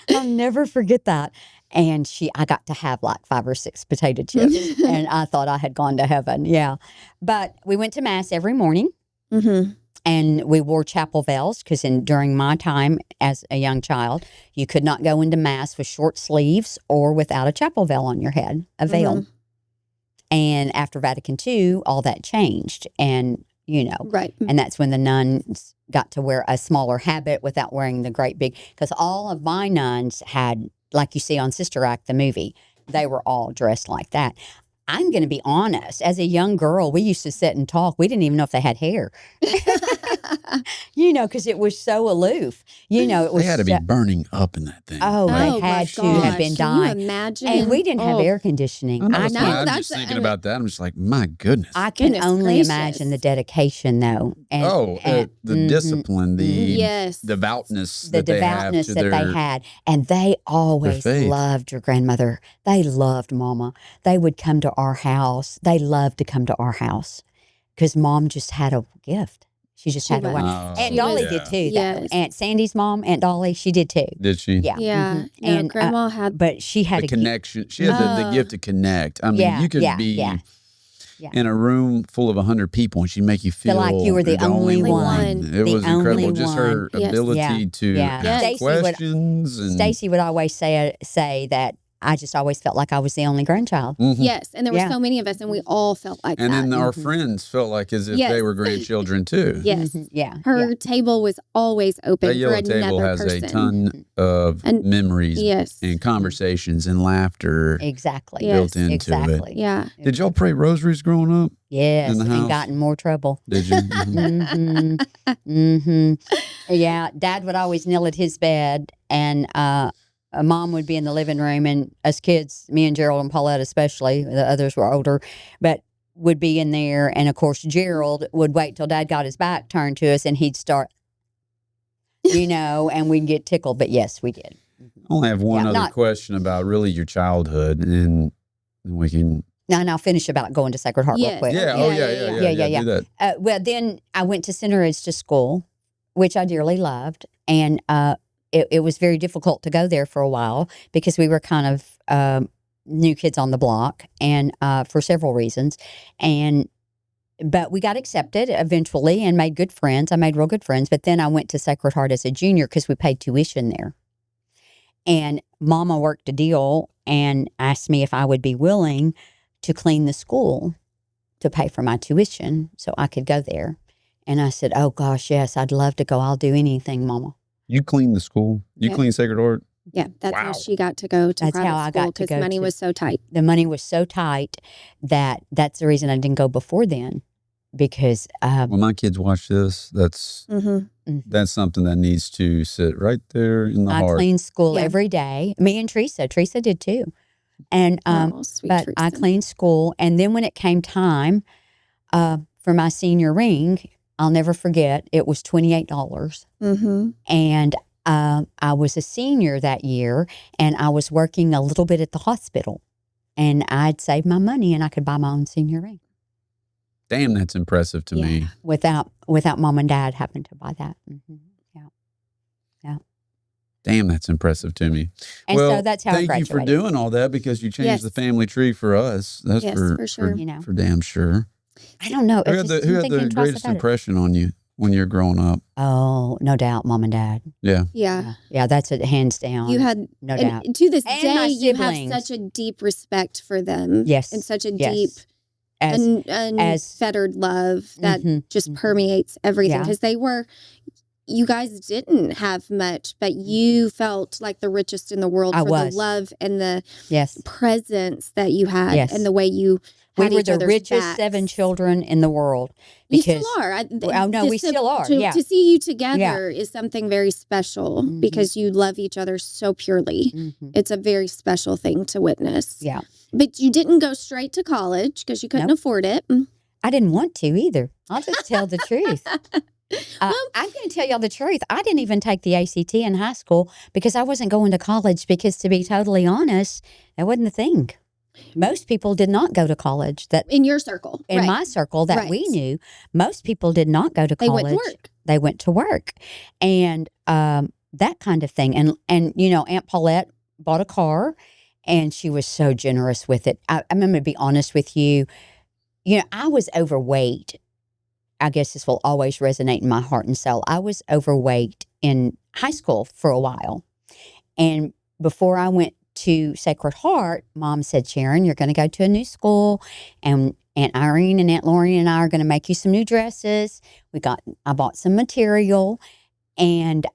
I'll never forget that. And I got to have like 5 or 6 potato chips. And I thought I had gone to heaven. Yeah. But we went to Mass every morning. And we wore chapel veils because during my time as a young child, you could not go into Mass with short sleeves or without a chapel veil on your head, a veil. And after Vatican II, all that changed. And, right. And that's when the nuns got to wear a smaller habit without wearing the great big, because all of my nuns had, like you see on Sister Act, the movie, they were all dressed like that. I'm going to be honest. As a young girl, we used to sit and talk. We didn't even know if they had hair. Because it was so aloof. It was they had to be burning up in that thing. Oh, they had to have been dying. Can you imagine? And we didn't have air conditioning. I know. I'm just thinking about that. I'm just like, my goodness. I can only imagine the dedication, though. And, the discipline, the devoutness that they had. And they always loved your grandmother. They loved Mama. They would come to our house. They loved to come to our house because Mom just had a gift. She just had a way. Aunt Dolly did too. Yes. Aunt Sandy's mom, Aunt Dolly, she did too. Did she? Yeah. Yeah. And Grandma had. But she had the connection. She had the gift to connect. I mean, you could be in a room full of 100 people, and she'd make you feel like you were the only one. It was incredible. Just her ability to ask questions. Stacy would always say that I just always felt like I was the only grandchild. Mm-hmm. Yes, and there were so many of us, and we all felt like and that. And then our friends felt like as if they were grandchildren too. Yes. Mm-hmm. Yeah. Her table was always open for another person. That yellow table has a ton of memories and conversations and laughter built into it. Yeah. Did y'all pray rosaries growing up? Yes, and got in more trouble. Did you? Yeah, Dad would always kneel at his bed, and Mom would be in the living room, and us kids, me and Gerald and Paulette especially, the others were older, but would be in there. And of course, Gerald would wait till Dad got his back turned to us, and he'd start, and we'd get tickled. But yes, we did. I only have one other question about really your childhood, and we can. And I'll finish about going to Sacred Heart real quick. Yeah. Do that. Well, then I went to Centerridge to school, which I dearly loved, and it was very difficult to go there for a while because we were kind of new kids on the block, and for several reasons. But we got accepted eventually and made good friends. I made real good friends. But then I went to Sacred Heart as a junior because we paid tuition there. And Mama worked a deal and asked me if I would be willing to clean the school to pay for my tuition so I could go there. And I said, oh, gosh, yes, I'd love to go. I'll do anything, Mama. You cleaned the school? You cleaned Sacred Heart? Yeah, that's how she got to go to private school because money was so tight. The money was so tight that's the reason I didn't go before then because... when my kids watch this, that's something that needs to sit right there in the heart. I cleaned school every day. Me and Teresa. Teresa did too. And but Teresa. I cleaned school. And then when it came time for my senior ring... I'll never forget, it was $28. Mm-hmm. And I was a senior that year, and I was working a little bit at the hospital. And I'd saved my money, and I could buy my own senior ring. Damn, that's impressive to me. Without Mom and Dad having to buy that. Mm-hmm. Yeah. Damn, that's impressive to me. And so that's how I graduated. Thank you for doing all that because you changed the family tree for us. That's for sure. For damn sure. I don't know. Who had the greatest impression on you when you're growing up? Oh, no doubt, Mom and Dad. Yeah. Yeah, that's it, hands down. You had, no doubt. To this day, you have such a deep respect for them. Yes. And such a deep unfettered love that just permeates everything. Because you guys didn't have much, but you felt like the richest in the world for the love and the presence that you had and the way you had we were each the richest backs. 7 children in the world. Because, you still are. We still are. To see you together is something very special because you love each other so purely. Mm-hmm. It's a very special thing to witness. Yeah. But you didn't go straight to college because you couldn't afford it. I didn't want to either. I'll just tell the truth. I'm going to tell y'all the truth. I didn't even take the ACT in high school because I wasn't going to college because, to be totally honest, that wasn't the thing. Most people did not go to college. That in your circle. In my circle that we knew, most people did not go to college. They went to work. They went to work. And that kind of thing. And Aunt Paulette bought a car, and she was so generous with it. I'm going to be honest with you. I was overweight. I guess this will always resonate in my heart and soul. I was overweight in high school for a while. And before I went to Sacred Heart, Mom said, Sharon, you're going to go to a new school, and Aunt Irene and Aunt Lauren and I are going to make you some new dresses. I bought some material, and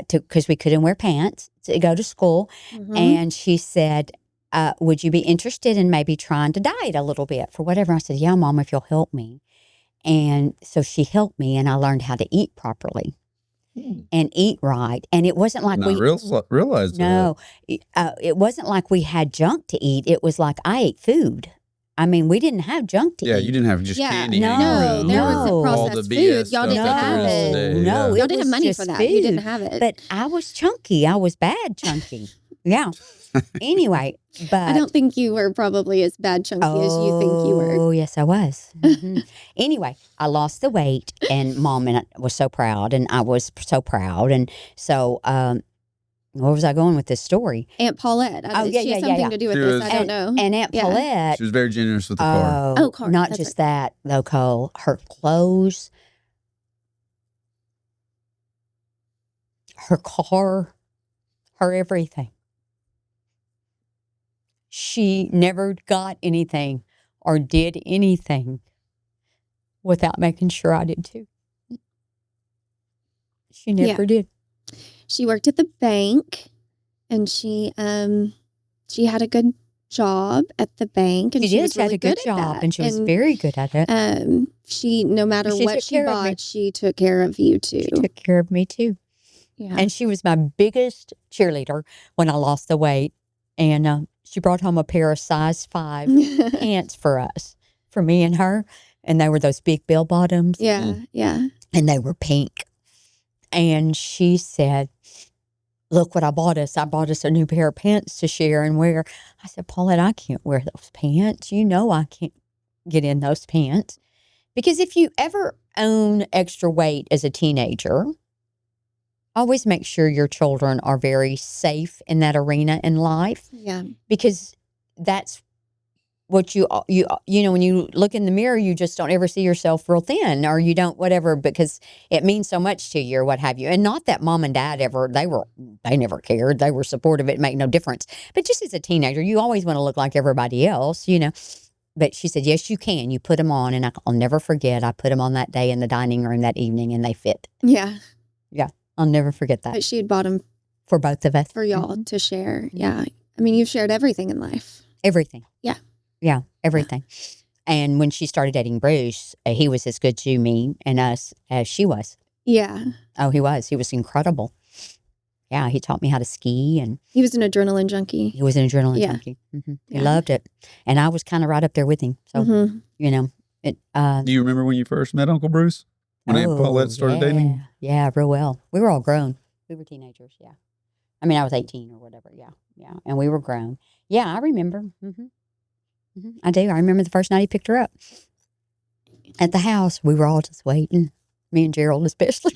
because we couldn't wear pants to go to school. Mm-hmm. And she said, would you be interested in maybe trying to diet a little bit for whatever? I said, yeah, Mom, if you'll help me. And so she helped me, and I learned how to eat properly. And eat right. And it wasn't like realized no, it wasn't like we had junk to eat. It was like I ate food. I mean, we didn't have junk to eat. Yeah, you didn't have just candy. No, there was processed food. Y'all didn't have it. No, y'all didn't have money for that. You didn't have it. But I was chunky. I was bad chunky. Yeah. Anyway, but I don't think you were probably as bad chunky as you think you were. Oh, yes, I was. Mm-hmm. Anyway, I lost the weight, and Mom and I was so proud, and I was so proud. And so where was I going with this story? Aunt Paulette. She has something to do with this. I don't know. And Aunt Paulette. She was very generous with the car. Car. Not just right. That, though, Cole. Her clothes, her car, her everything. She never got anything or did anything without making sure I did too. She never did. She worked at the bank, and she had a good job at the bank, and she was really had a good job, and she was very good at it. She, no matter what she bought, she took care of you too. She took care of me too. Yeah, and she was my biggest cheerleader when I lost the weight, and she brought home a pair of size 5 pants for us, for me and her, and they were those big bell bottoms. Yeah, yeah, and they were pink. And she said, look what I bought us. I bought us a new pair of pants to share and wear. I said, Paulette, I can't wear those pants. You know I can't get in those pants. Because if you ever own extra weight as a teenager, always make sure your children are very safe in that arena in life. Yeah. Because that's what you know, when you look in the mirror, you just don't ever see yourself real thin, or you don't whatever, because it means so much to you or what have you. And not that mom and dad they never cared. They were supportive. It made no difference. But just as a teenager, you always want to look like everybody else, you know. But she said, yes, you can. You put them on. And I'll never forget. I put them on that day in the dining room that evening, and they fit. Yeah. Yeah. I'll never forget that. But she had bought them for both of us. For y'all to share. Yeah. I mean, you've shared everything in life. Everything. Yeah. Yeah, everything. And when she started dating Bruce, he was as good to me and us as she was. Yeah. Oh, he was. He was incredible. Yeah, he taught me how to ski. And he was an adrenaline junkie. He was an adrenaline junkie. Mm-hmm. He loved it. And I was kind of right up there with him. So, you know. Do you remember when you first met Uncle Bruce? When Aunt Paulette started dating? Yeah, real well. We were all grown. We were teenagers, yeah. I mean, I was 18 or whatever, yeah. And we were grown. Yeah, I remember. I do. I remember the first night he picked her up at the house. We were all just waiting, me and Gerald especially,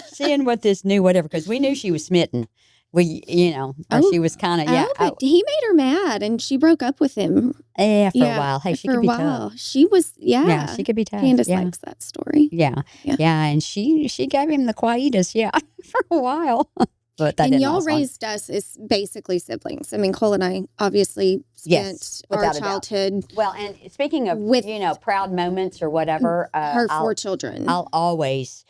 seeing what this new whatever, because we knew she was smitten. We, you know, she was kind of, but he made her mad, and she broke up with him. Yeah, for a while. Hey, she could be tough. She was, Yeah, she could be tough. Candace likes that story. Yeah, and she gave him the quietus, for a while. But that and y'all raised us as basically siblings. I mean, Cole and I obviously spent our childhood. Well, and speaking of, proud moments or whatever. Her 4 children. I'll always,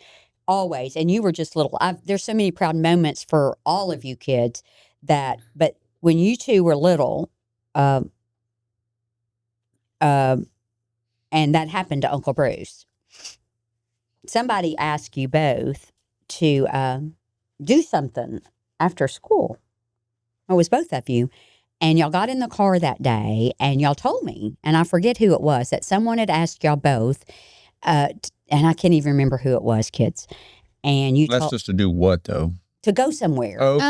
and you were just little. There's so many proud moments for all of you kids but when you two were little, and that happened to Uncle Bruce, somebody asked you both to do something after school. It was both of you. And y'all got in the car that day, and y'all told me, and I forget who it was, that someone had asked y'all both, and I can't even remember who it was, kids. And that's just to do what, though? To go somewhere. Oh,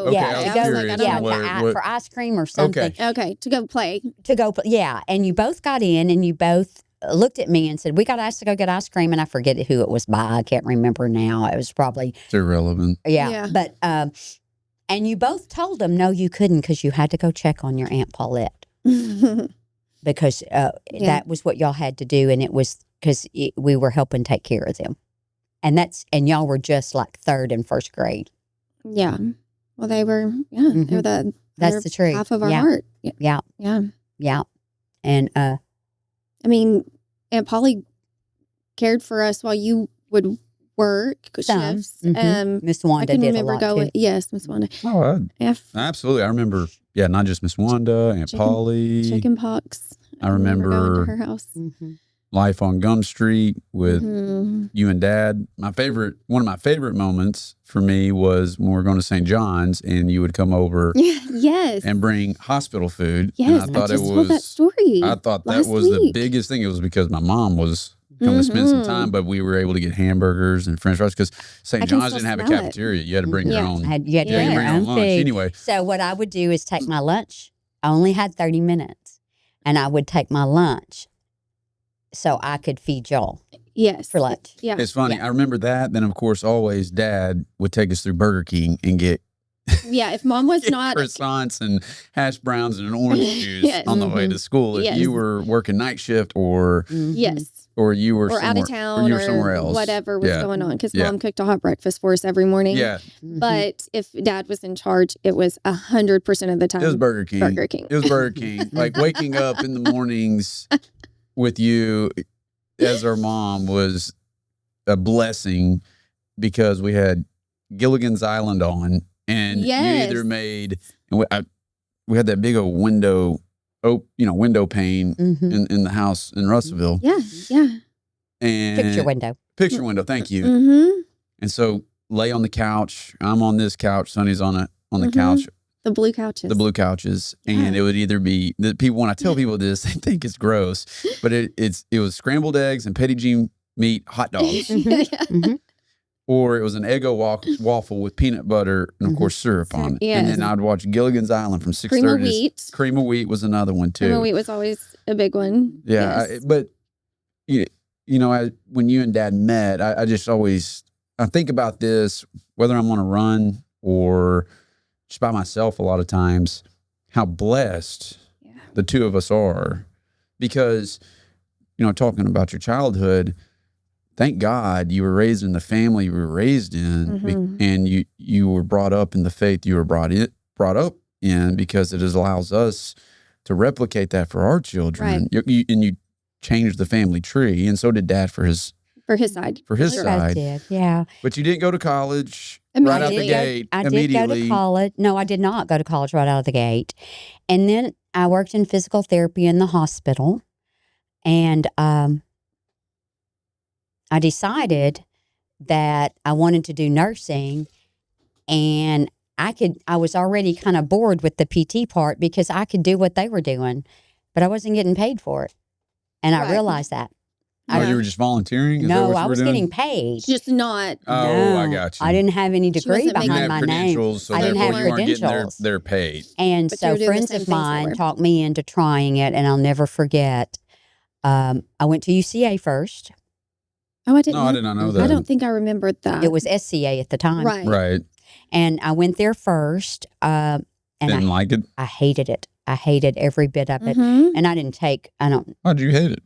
okay. To go, for ice cream or something. Okay, to go play. Yeah, and you both got in, and you both looked at me and said, we got asked to go get ice cream, and I forget who it was by. I can't remember now. It was probably... It's irrelevant. Yeah. But, and you both told them, no, you couldn't, because you had to go check on your Aunt Paulette. Because that was what y'all had to do, and it was because we were helping take care of them. And y'all were just like 3rd and 1st grade. Yeah. Well, they were, they were that's the truth. Half of our heart. Yeah. And, I mean, Aunt Polly cared for us while you would work shifts. Miss Wanda did a lot too. Yes, Miss Wanda. Oh, absolutely. I remember, not just Miss Wanda, Aunt Polly. Chicken pox. I remember going to her house. Life on Gum Street with you and Dad. One of my favorite moments for me was when we were going to St. John's, and you would come over and bring hospital food. Yes, and I told that story. I thought that was the biggest thing. It was because my mom was coming to spend some time, but we were able to get hamburgers and French fries because St. John's didn't have a cafeteria. You had to bring your own. You had to bring your own lunch. Anyway. So what I would do is take my lunch. I only had 30 minutes, and I would take my lunch so I could feed y'all. Yes. For lunch. Yeah. It's funny. I remember that. Then, of course, always Dad would take us through Burger King and get if Mom was not croissants and hash browns and an orange juice on the way to school. If you were working night shift or or you were out of town, or you were somewhere else, whatever was going on, because Mom cooked a hot breakfast for us every morning. Yeah. But if Dad was in charge, it was 100% of the time. It was Burger King. Burger King. It was Burger King. Like waking up in the mornings with you as our mom was a blessing because we had Gilligan's Island on, and you either made and we had that big old window pane in the house in Russellville. Yeah. And picture window. Thank you. And so lay on the couch. I'm on this couch. Sonny's on the couch. The blue couches. And it would either be the people. When I tell people this, they think it's gross, but it was scrambled eggs and petit jean meat hot dogs. Or it was an Eggo waffle with peanut butter and, of course, syrup on it. Yes. And then I'd watch Gilligan's Island from 6:30. Cream of wheat. Cream of wheat was another one, too. Cream of wheat was always a big one. Yeah. Yes. But, when you and Dad met, I just always, I think about this, whether I'm on a run or just by myself a lot of times, how blessed the two of us are. Because, talking about your childhood, thank God you were raised in the family you were raised in, and you were brought up in the faith you were brought up in, because it allows us to replicate that for our children. Right. You changed the family tree, and so did Dad for his side. For his side, did, yeah. But you didn't go to college right out the gate. I did go to college. No, I did not go to college right out of the gate, and then I worked in physical therapy in the hospital, and I decided that I wanted to do nursing, and I was already kind of bored with the PT part because I could do what they were doing, but I wasn't getting paid for it. And I realized that. You were just volunteering? No, I was getting paid. Just not. Oh, I got you. I didn't have any degree behind my name. So I didn't have credentials. They're paid. And so friends of mine talked me into trying it, and I'll never forget. I went to UCA first. Oh, I didn't. No, I did not know that. I don't think I remembered that. It was SCA at the time. Right. And I went there first. And didn't like it? I hated it. I hated every bit of it. And I didn't take, Why did you hate it?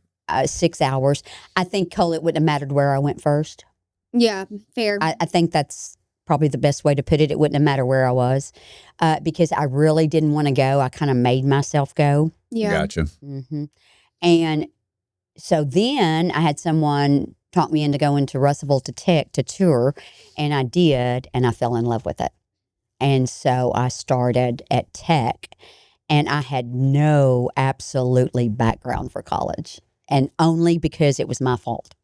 6 hours. I think, Cole, it wouldn't have mattered where I went first. Yeah, fair. I think that's probably the best way to put it. It wouldn't have mattered where I was because I really didn't want to go. I kind of made myself go. Yeah. Gotcha. And so then I had someone talk me into going to Russellville to Tech to tour, and I did, and I fell in love with it. And so I started at Tech, and I had no absolutely background for college, and only because it was my fault.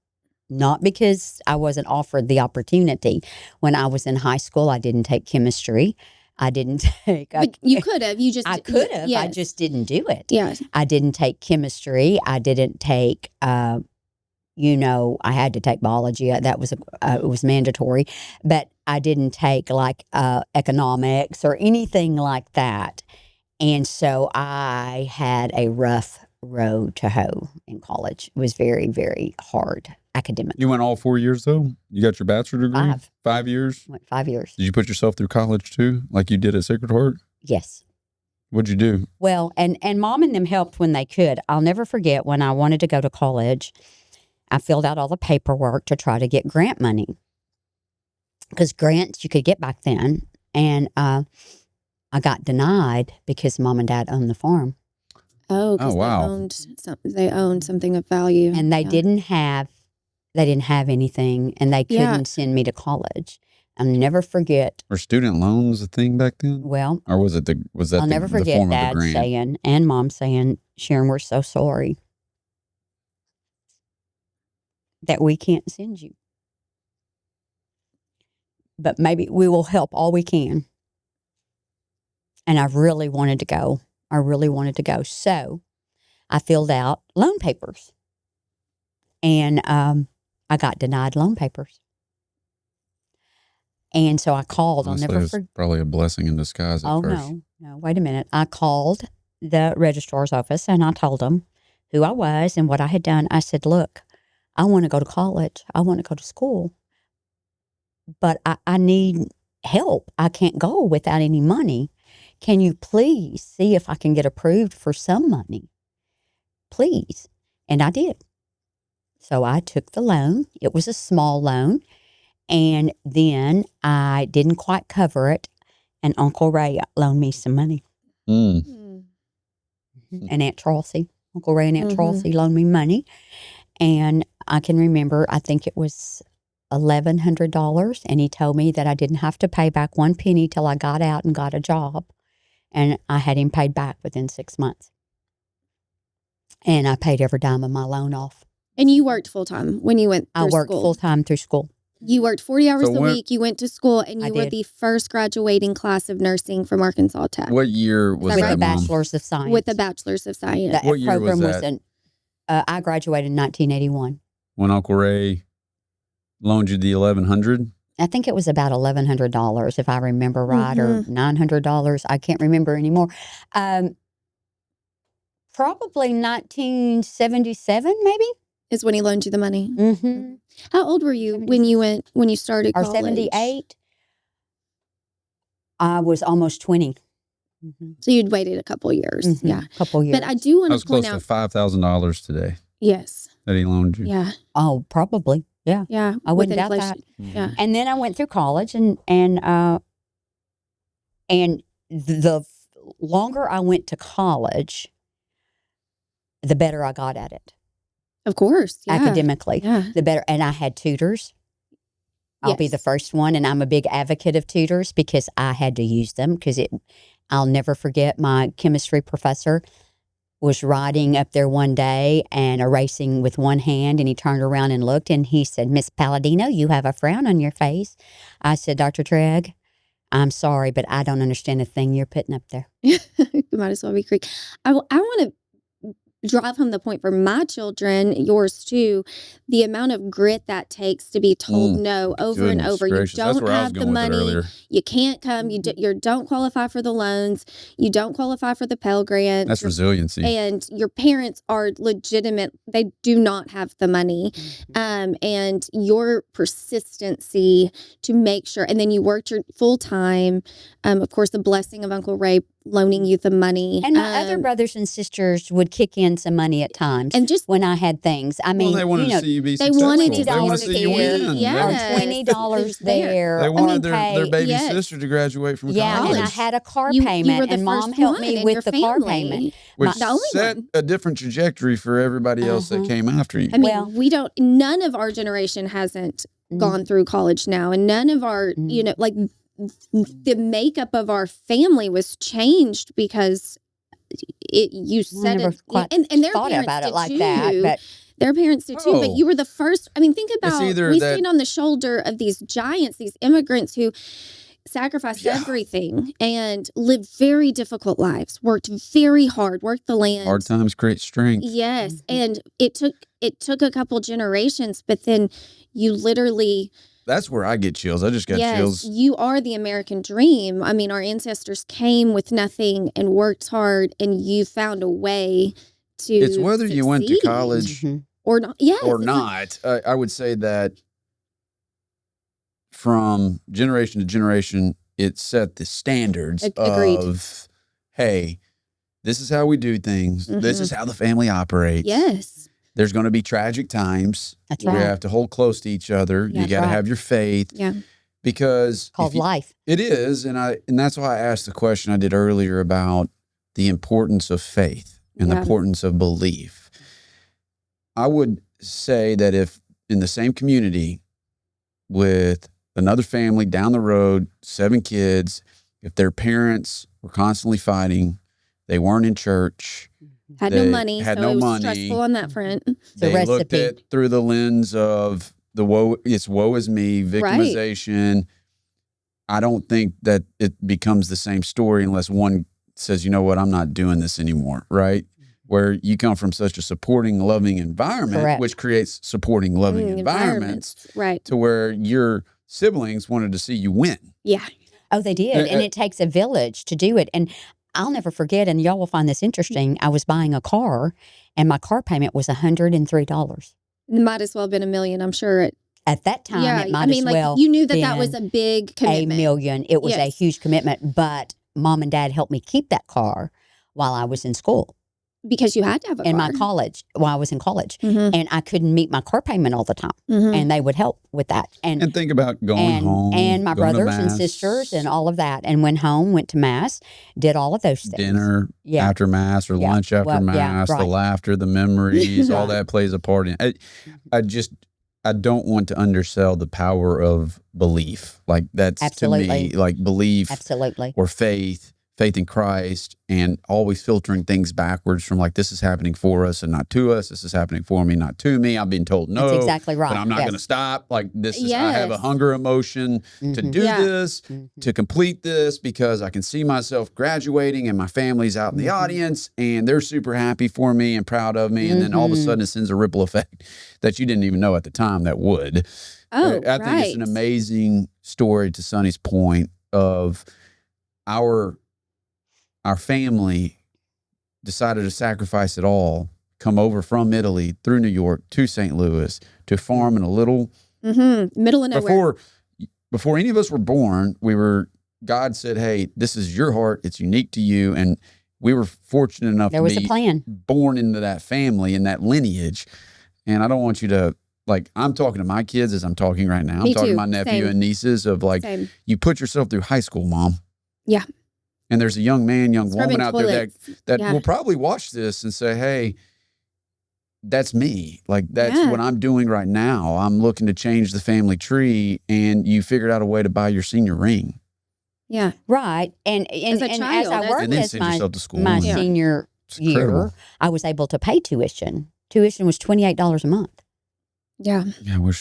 Not because I wasn't offered the opportunity. When I was in high school, I didn't take chemistry. I didn't take. But you could have. I could have. Yes. I just didn't do it. Yes. I didn't take chemistry. I didn't take. I had to take biology. That was it was mandatory, but I didn't take like economics or anything like that. And so I had a rough road to hoe in college. It was very, very hard academically. You went all 4 years though? You got your bachelor's degree? 5. 5 years? Went 5 years. Did you put yourself through college too, like you did at Sacred Heart? Yes. What'd you do? Well, and Mom and them helped when they could. I'll never forget when I wanted to go to college, I filled out all the paperwork to try to get grant money. Because grants you could get back then. And I got denied because Mom and Dad owned the farm. Oh, because wow. They owned something of value. And they didn't have anything, and they couldn't send me to college. I'll never forget. Were student loans a thing back then? Well, or was that I'll never forget form Dad of the grant? saying and Mom saying, Sharon, we're so sorry that we can't send you. But maybe we will help all we can. And I really wanted to go. So I filled out loan papers. And I got denied loan papers. And so I called. Honestly, I'll never forget. Probably a blessing in disguise at first. No, wait a minute. I called the registrar's office and I told them who I was and what I had done. I said, look, I want to go to college. I want to go to school. But I need help. I can't go without any money. Can you please see if I can get approved for some money? Please. And I did. So I took the loan. It was a small loan. And then I didn't quite cover it. And Uncle Ray loaned me some money. Mm. And Aunt Trossie. Uncle Ray and Aunt Trossie loaned me money. And I can remember, I think it was $1,100. And he told me that I didn't have to pay back one penny till I got out and got a job. And I had him paid back within 6 months. And I paid every dime of my loan off. And you worked full-time when you went through school? I worked full-time through school. You worked 40 hours a week. You went to school, and you were the first graduating class of nursing from Arkansas Tech. What year was that, With a Bachelor's of Science. With a Bachelor's of Science. What year was that? I graduated in 1981. When Uncle Ray loaned you the $1,100? I think it was about $1,100, if I remember right, or $900. I can't remember anymore. Probably 1977, maybe. Is when he loaned you the money. Mm-hmm. How old were you when you started college? Or 78. I was almost 20. Mm-hmm. So you'd waited a couple years. Mm-hmm. Yeah. A couple years. But I do want to point out. out. Close to $5,000 today. Yes. That he loaned you. Yeah. Oh, probably. Yeah. Yeah. I wouldn't doubt that. Yeah. And then I went through college and the longer I went to college, the better I got at it. Of course. Yeah. Academically. Yeah. The better. And I had tutors. I'll be the first one. And I'm a big advocate of tutors because I had to use them I'll never forget my chemistry professor was riding up there one day and erasing with one hand, and he turned around and looked and he said, "Miss Paladino, you have a frown on your face." I said, "Dr. Trigg, I'm sorry, but I don't understand a thing you're putting up there." You might as well be Greek. I want to drive home the point for my children, yours too, the amount of grit that takes to be told no over and over. Gracious. You don't have the money. You can't come. You don't qualify for the loans. You don't qualify for the Pell Grant. That's resiliency. And your parents are legitimate. They do not have the money. And your persistency to make sure, and then you worked your full time. Of course, the blessing of Uncle Ray loaning you the money. And my other brothers and sisters would kick in some money at times. And just when I had things. I mean, they wanted to see you be they successful. Wanted to they want to see you win. Yes. Or $20 there. They wanted their baby sister to graduate from college. Yeah, and I had a car payment, and Mom helped me with the car payment. Which set a different trajectory for everybody else that came after you. I mean, none of our generation hasn't gone through college now, and none of our, the makeup of our family was changed because and their parents about did it like too. That, but their parents did too. But you were the first. I mean, think about we stand on the shoulder of these giants, these immigrants who sacrificed everything and lived very difficult lives, worked very hard, worked the land. Hard times create strength. Yes, and it took a couple generations, but then you literally. That's where I get chills. I just got chills. You are the American dream. I mean, our ancestors came with nothing and worked hard, and you found a way to It's whether succeed. you went to college or not. Yes, or not. I would say that from generation to generation, it set the standards of, hey, this is how we do things. This is how the family operates. Yes. There's going to be tragic times. That's right. You right. have to hold close to each other. Yeah, you got to have your faith. Yeah. Because called life. It is, and that's why I asked the question I did earlier about the importance of faith and the importance of belief. I would say that if in the same community with another family down the road, 7 kids, if their parents were constantly fighting, they weren't in church, had no money, so it was stressful on that front. They looked at through the lens of the woe is me, victimization. Right. I don't think that it becomes the same story unless one says, you know what, I'm not doing this anymore, right? Where you come from such a supporting, loving environment, which creates supporting, loving environments, right? To where your siblings wanted to see you win. Yeah. Oh, they did. And it takes a village to do it. And I'll never forget, and y'all will find this interesting, I was buying a car, and my car payment was $103. It might as well have been $1 million, I'm sure. At that time, it might as well. You knew that was a big commitment. $1 million. It was a huge commitment, but Mom and Dad helped me keep that car while I was in school. Because you had to have a car. In my college, while I was in college. And I couldn't meet my car payment all the time. And they would help with that. And think about going home. And my brothers and sisters and all of that. And went home, went to Mass, did all of those things. Dinner after Mass or lunch after Mass, the laughter, the memories, all that plays a part in it. I don't want to undersell the power of belief. Like that's to me, like belief or faith in Christ, and always filtering things backwards from like, this is happening for us and not to us. This is happening for me, not to me. I've been told no. That's exactly right. But I'm not going to stop. Like this is, I have a hunger emotion to do this, to complete this, because I can see myself graduating and my family's out in the audience and they're super happy for me and proud of me. And then all of a sudden it sends a ripple effect that you didn't even know at the time that would. I think it's an amazing story, to Sonny's point, of our family decided to sacrifice it all, come over from Italy through New York to St. Louis to farm in a little middle of nowhere. Before any of us were born, God said, "Hey, this is your heart. It's unique to you." And we were fortunate enough to be born into that family and that lineage. And I don't want you to, like, I'm talking to my kids as I'm talking right now. I'm talking to my nephew and nieces of like, you put yourself through high school, Mom. Yeah. And there's a young woman out there that will probably watch this and say, hey, that's me. Like, that's what I'm doing right now. I'm looking to change the family tree, and you figured out a way to buy your senior ring. Yeah. Right. And as I worked as my senior year, I was able to pay tuition. Tuition was $28 a month. Yeah. Yeah. Or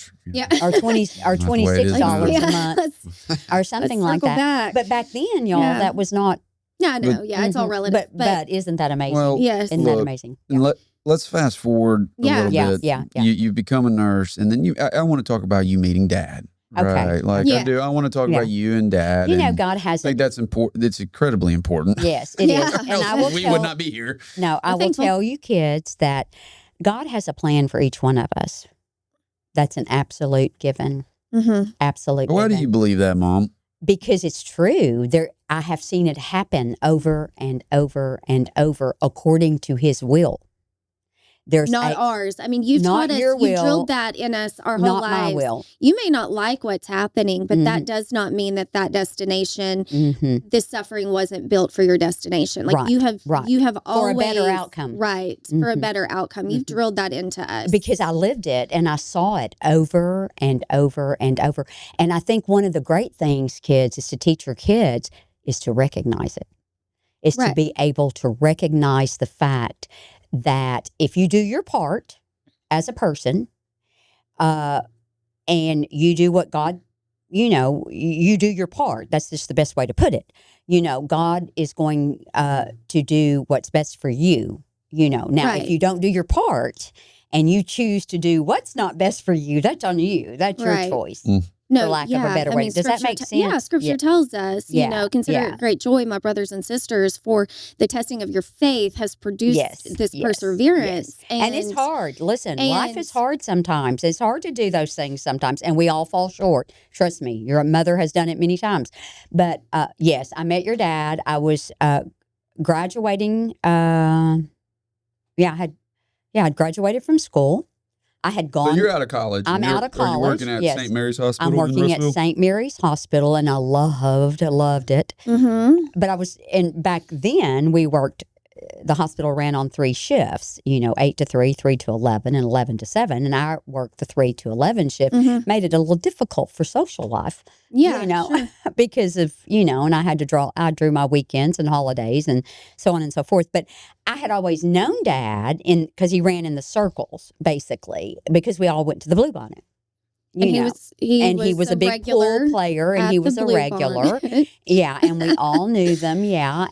$26 a month or something like that. But back then, y'all, that was not. Yeah, I know. It's all relative. But isn't that amazing? Well, isn't that amazing? Yeah. Let's fast forward a little bit. Yeah. You become a nurse, and then I want to talk about you meeting Dad. Okay. Right? Like I do. I want to talk about you and Dad. You know, God has. I think that's important. It's incredibly important. Yes, it is. And I will we would not be here. No, I will tell you, kids, that God has a plan for each one of us. That's an absolute given. Absolute. Why do you believe that, Mom? Because it's true. I have seen it happen over and over and over according to His will. There's not ours. I mean, you've taught us, you drilled that in us our whole lives. Not my will. You may not like what's happening, but that does not mean that destination, this suffering wasn't built for your destination. Like you have always. For a better outcome. Right. For a better outcome. You've drilled that into us. Because I lived it and I saw it over and over and over. And I think one of the great things, kids, is to teach your kids is to recognize it. Is to be able to recognize the fact that if you do your part as a person, and you do what God, you do your part. That's just the best way to put it. God is going to do what's best for you. Now, if you don't do your part and you choose to do what's not best for you, that's on you. That's your choice. For lack of a better way. Does that make sense? Yeah, Scripture tells us, consider it great joy, my brothers and sisters, for the testing of your faith has produced this perseverance. Yes. And it's hard. Listen, life is hard sometimes. It's hard to do those things sometimes, and we all fall short. Trust me, your mother has done it many times. But yes, I met your dad. I was graduating. I had graduated from school. I had gone. So you're out of college. I'm out of college. Are you working at St. Mary's Hospital? I'm working at St. Mary's Hospital, and I loved it. But I was, and back then we worked. The hospital ran on 3 shifts. 8 to 3, 3 to 11, and 11 to 7. And I worked the 3 to 11 shift. Made it a little difficult for social life. Sure. Because of and I drew my weekends and holidays and so on and so forth. But I had always known Dad because he ran in the circles, basically, because we all went to the Bluebonnet. He was a big pool player, and he was a regular. And we all knew them.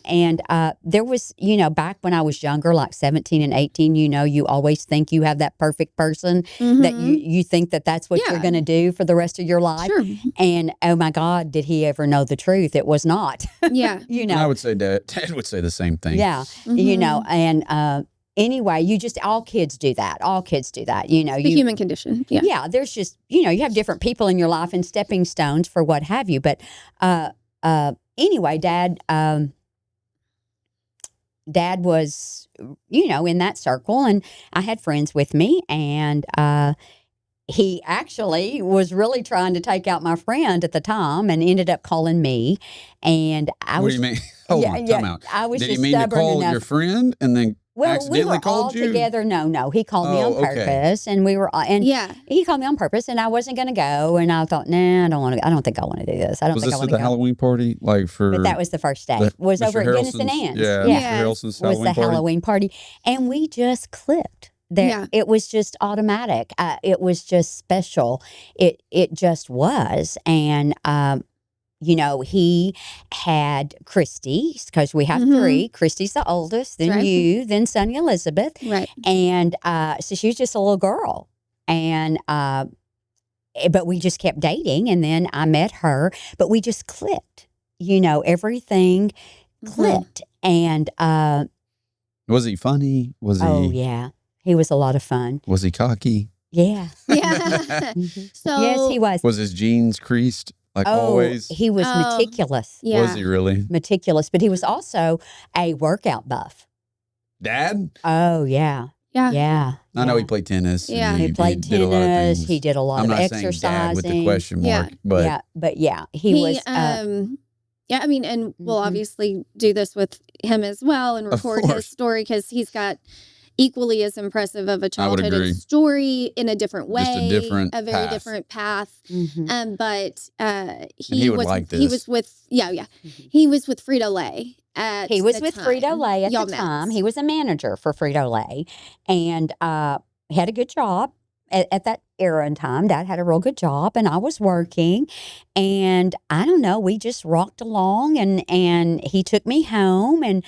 And there was, back when I was younger, like 17 and 18, you always think you have that perfect person that you think that's what you're going to do for the rest of your life. Sure. And oh my God, did he ever know the truth? It was not. Yeah. I would say Dad would say the same thing. Yeah. And anyway, all kids do that. All kids do that. You know, the human condition. Yeah. Yeah. There's just, you have different people in your life and stepping stones for what have you. But anyway, Dad was, in that circle, and I had friends with me, and he actually was really trying to take out my friend at the time and ended up calling me. And What do you mean? Hold on, time out. I was Did just he mean to stubborn call enough. your friend and then Well, accidentally we were called all you? together. No, he called me on okay. purpose, and we were, and he called me on purpose, and I wasn't going to go, and I thought, nah, I don't think I want to do this. I don't Was think I this want at to the go. Halloween party, But that was the first day. It was Mr. over at Dennis and Harrelson's- Ann's. Yeah, Yes. Mr. Harrelson's Was Halloween the party. Halloween party, and we just clicked. It was just automatic. It was just special. It just was, and he had Christy, because we have three. Christy's the oldest, then you, then Sonni Elizabeth, Right? And so she was just a little girl, and but we just kept dating, and then I met her, but we just clicked. Everything clicked, and Was he funny? Was he? Oh yeah. He was a lot of fun. Was he cocky? Yeah. Yeah. So Yes, he was. Was his jeans creased like always? He was meticulous. Yeah. Was he really? Meticulous, but he was also a workout buff. Dad? Oh yeah. Yeah. Yeah. I know he played tennis. and Yeah. He played did a lot of tennis. things. He did a lot I'm of not exercising. saying dad with the question mark, but he was. Yeah, I mean, and we'll Mhm. obviously do this with him as well and record his course. story, because he's got equally as impressive of a childhood agree. and story in a different way, Just a different very path. different path. Mhm. But he would was like he this. was with Mhm. he was with Frito-Lay at He was the with time. Frito-Lay at Y'all the met. time. He was a manager for Frito-Lay, and he had a good job at that era in time. Dad had a real good job, and I was working, and I don't know, we just rocked along, and he took me home, and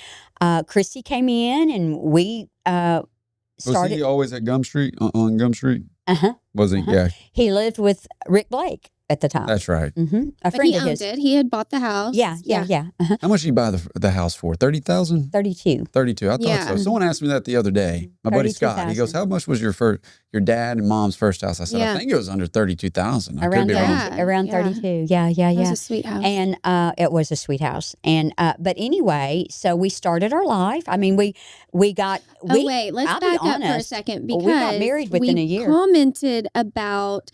Christy came in, and we was started. he always at Gum Street on Gum Street? Uh-huh. Was he? Uh-huh. Yeah, He lived with Rick Blake at the time. that's right. A But friend he of owned his. it. He had bought the house. Yeah. Uh-huh. How much did you buy the house for? 30,000? 32. 32. I thought Yeah. so. Someone asked me that the other day. My buddy Scott. He goes, 32,000. "How much was your dad and mom's first house?" I said, Yeah. "I think it was under 32,000." I could Around be wrong. 30, around Yeah. 32. Yeah. It was a sweet house. And it was a sweet house. And but anyway, so we started our life. I mean, we got. Wait, let's I'll be back up for a honest, second, we because got married within a year. Commented about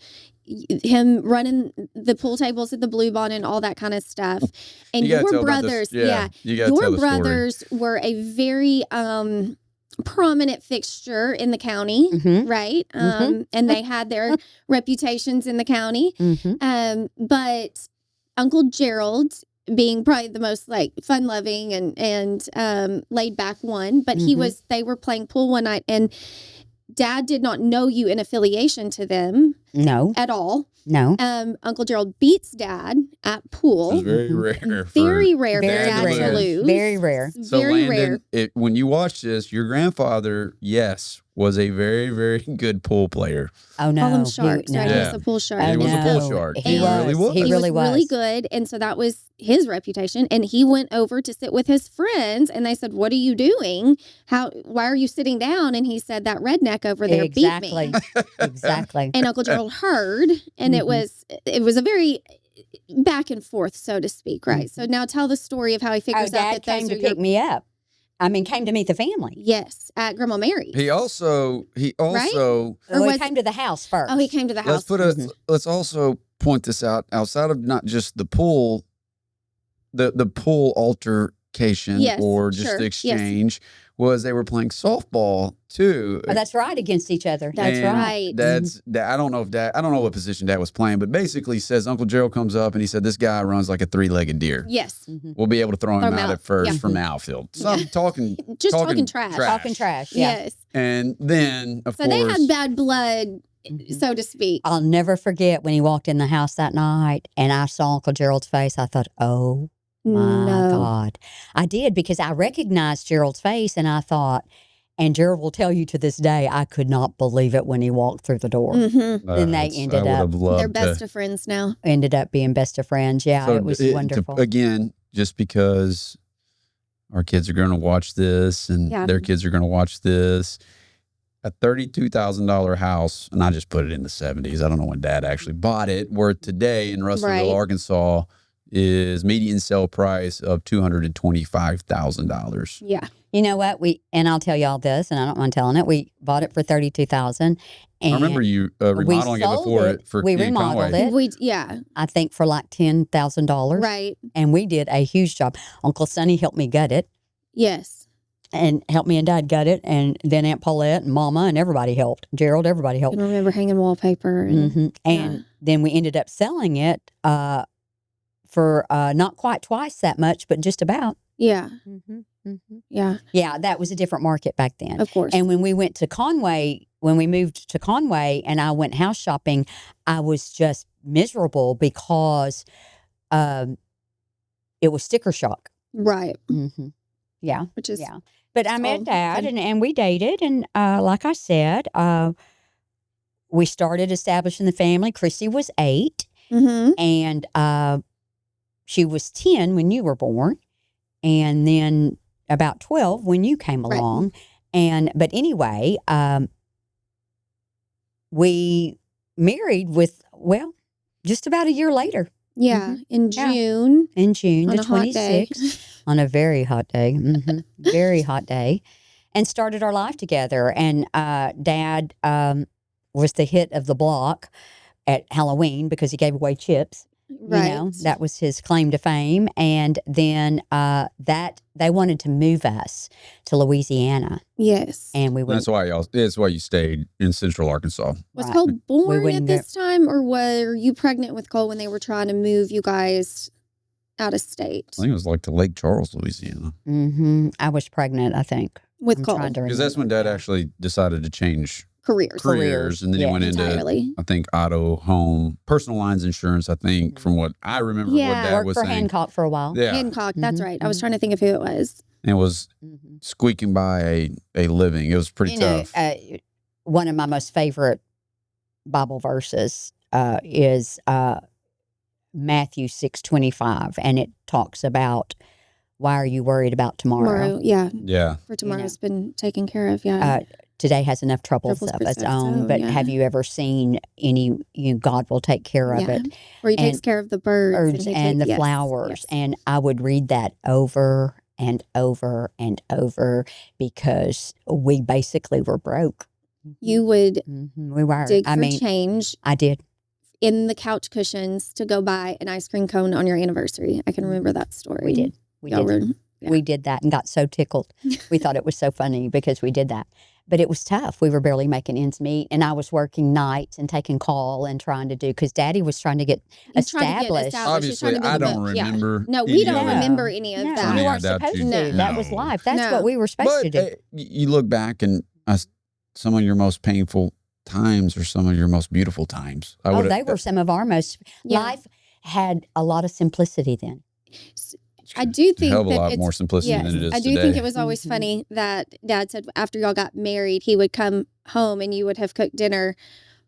him running the pool tables at the Blue Bond and all that kind of stuff. And You gotta your tell about this. brothers, Yeah, you gotta tell your the story. brothers were a very prominent fixture in the county, Mhm. right? And they had their reputations in the county. Mhm. But Uncle Gerald, being probably the most like fun loving and laid back one, but Mhm. they were playing pool one night, and Dad did not know you in affiliation to them No. at all. No. Uncle Gerald beats Dad at It was pool. very rare. Very rare for Very Dad rare. to lose. Very rare. So Very Landon, rare. when you watch this, your grandfather, yes, was a very, very good pool player. Oh no. Call him Sharks, no. right? Yeah. He was a pool shark. He was a no. pool shark. He He really was. He He really was really was. good, and so that was his reputation. And he went over to sit with his friends, and they said, "What are you doing? Why are you sitting down?" And he said, "That redneck over there beat Exactly. me." Exactly. And Uncle Gerald heard, and it was a very back and forth, so to speak, right? So now tell the story of how he Oh, figures out Dad that came those to are your pick me up. I mean, came to meet the family. yes at Grandma Mary's. He also Or Well, was he came to the house first. Oh, he came to the house. let's also point this out outside of not just the pool, the pool altercation Yes, or just sure, the yes. exchange was they were playing softball too. Oh, that's right, against each other. That's And right. I don't know what position Dad was playing, but basically says Uncle Gerald comes up and he said this guy runs like a 3-legged deer. Yes, Mhm. We'll be able to throw him Throw him out out, at first yeah. from the outfield. So I'm talking just talking trash. Talking trash. Yeah. Yes. and then of So course they had bad blood, Mhm. so to speak. I'll never forget when he walked in the house that night and I saw Uncle Gerald's face. I thought, oh my No. God. I did, because I recognized Gerald's face and I thought, and Gerald will tell you to this day, I could not believe it when he walked through the door. Mm-hmm. Then they I ended would up- have loved They're to- best of friends now. Ended up being best of friends. Yeah, So it was wonderful. again, just because our kids are going to watch this and their kids are going to watch this. A $32,000 house, and I just put it in the 70s. I don't know when Dad actually bought it. Worth today in Russellville, Arkansas, is median sale price of $225,000. Yeah. You know what? And I'll tell y'all this, and I don't mind telling it. We bought it for $32,000. I remember you remodeling it before we remodeled it. I think for like $10,000. Right. And we did a huge job. Uncle Sonny helped me gut it. Yes. And helped me and Dad gut it, and then Aunt Paulette and Mama and everybody helped. Gerald, everybody helped. I remember hanging wallpaper. And then we ended up selling it for not quite twice that much, but just about. Yeah. Yeah. Yeah, that was a different market back then. Of course. And when we went to Conway, when we moved to Conway and I went house shopping, I was just miserable because it was sticker shock. Right. Yeah. Which is But I met Dad and we dated, and like I said, we started establishing the family. Chrissy was 8, and she was 10 when you were born, and then about 12 when you came along. But anyway, we married just about a year later. Yeah, in June. In June, on the 26th. On a very hot day. Very hot day. And started our life together. And Dad was the hit of the block at Halloween because he gave away chips. Right. You know, that was his claim to fame. And then they wanted to move us to Louisiana. Yes. And we went. That's why you stayed in Central Arkansas. Was Cole born at this time, or were you pregnant with Cole when they were trying to move you guys out of state? I think it was like to Lake Charles, Louisiana. I was pregnant, I think. With Cole. Because that's when Dad actually decided to change careers. And then he went into, I think, auto, home, personal lines insurance, I think, from what I remember what Dad was saying. Worked for Hancock for a while. Yeah. Hancock, that's right. I was trying to think of who it was. And it was squeaking by a living. It was pretty tough. One of my most favorite Bible verses is Matthew 6:25, and it talks about, why are you worried about tomorrow? Yeah. For tomorrow's been taken care of, today has enough troubles of its own, but have you ever seen God will take care of it. Or he takes care of the birds and the flowers. Yes. And I would read that over and over and over because we basically were broke. You would we were. dig for change. I did. In the couch cushions to go buy an ice cream cone on your anniversary. I can remember that story. We did. We did that and got so tickled. We thought it was so funny because we did that. But it was tough. We were barely making ends meet. And I was working nights and taking call and trying to do, because Daddy was trying to get established. Obviously, I don't remember. No, we don't remember any of that. You weren't supposed to. No. That was life. That's what we were supposed to do. You look back and some of your most painful times are some of your most beautiful times. They were some of our most. Life had a lot of simplicity then. I do think a lot more simplicity than it is today. I do think it was always funny that Dad said after y'all got married, he would come home and you would have cooked dinner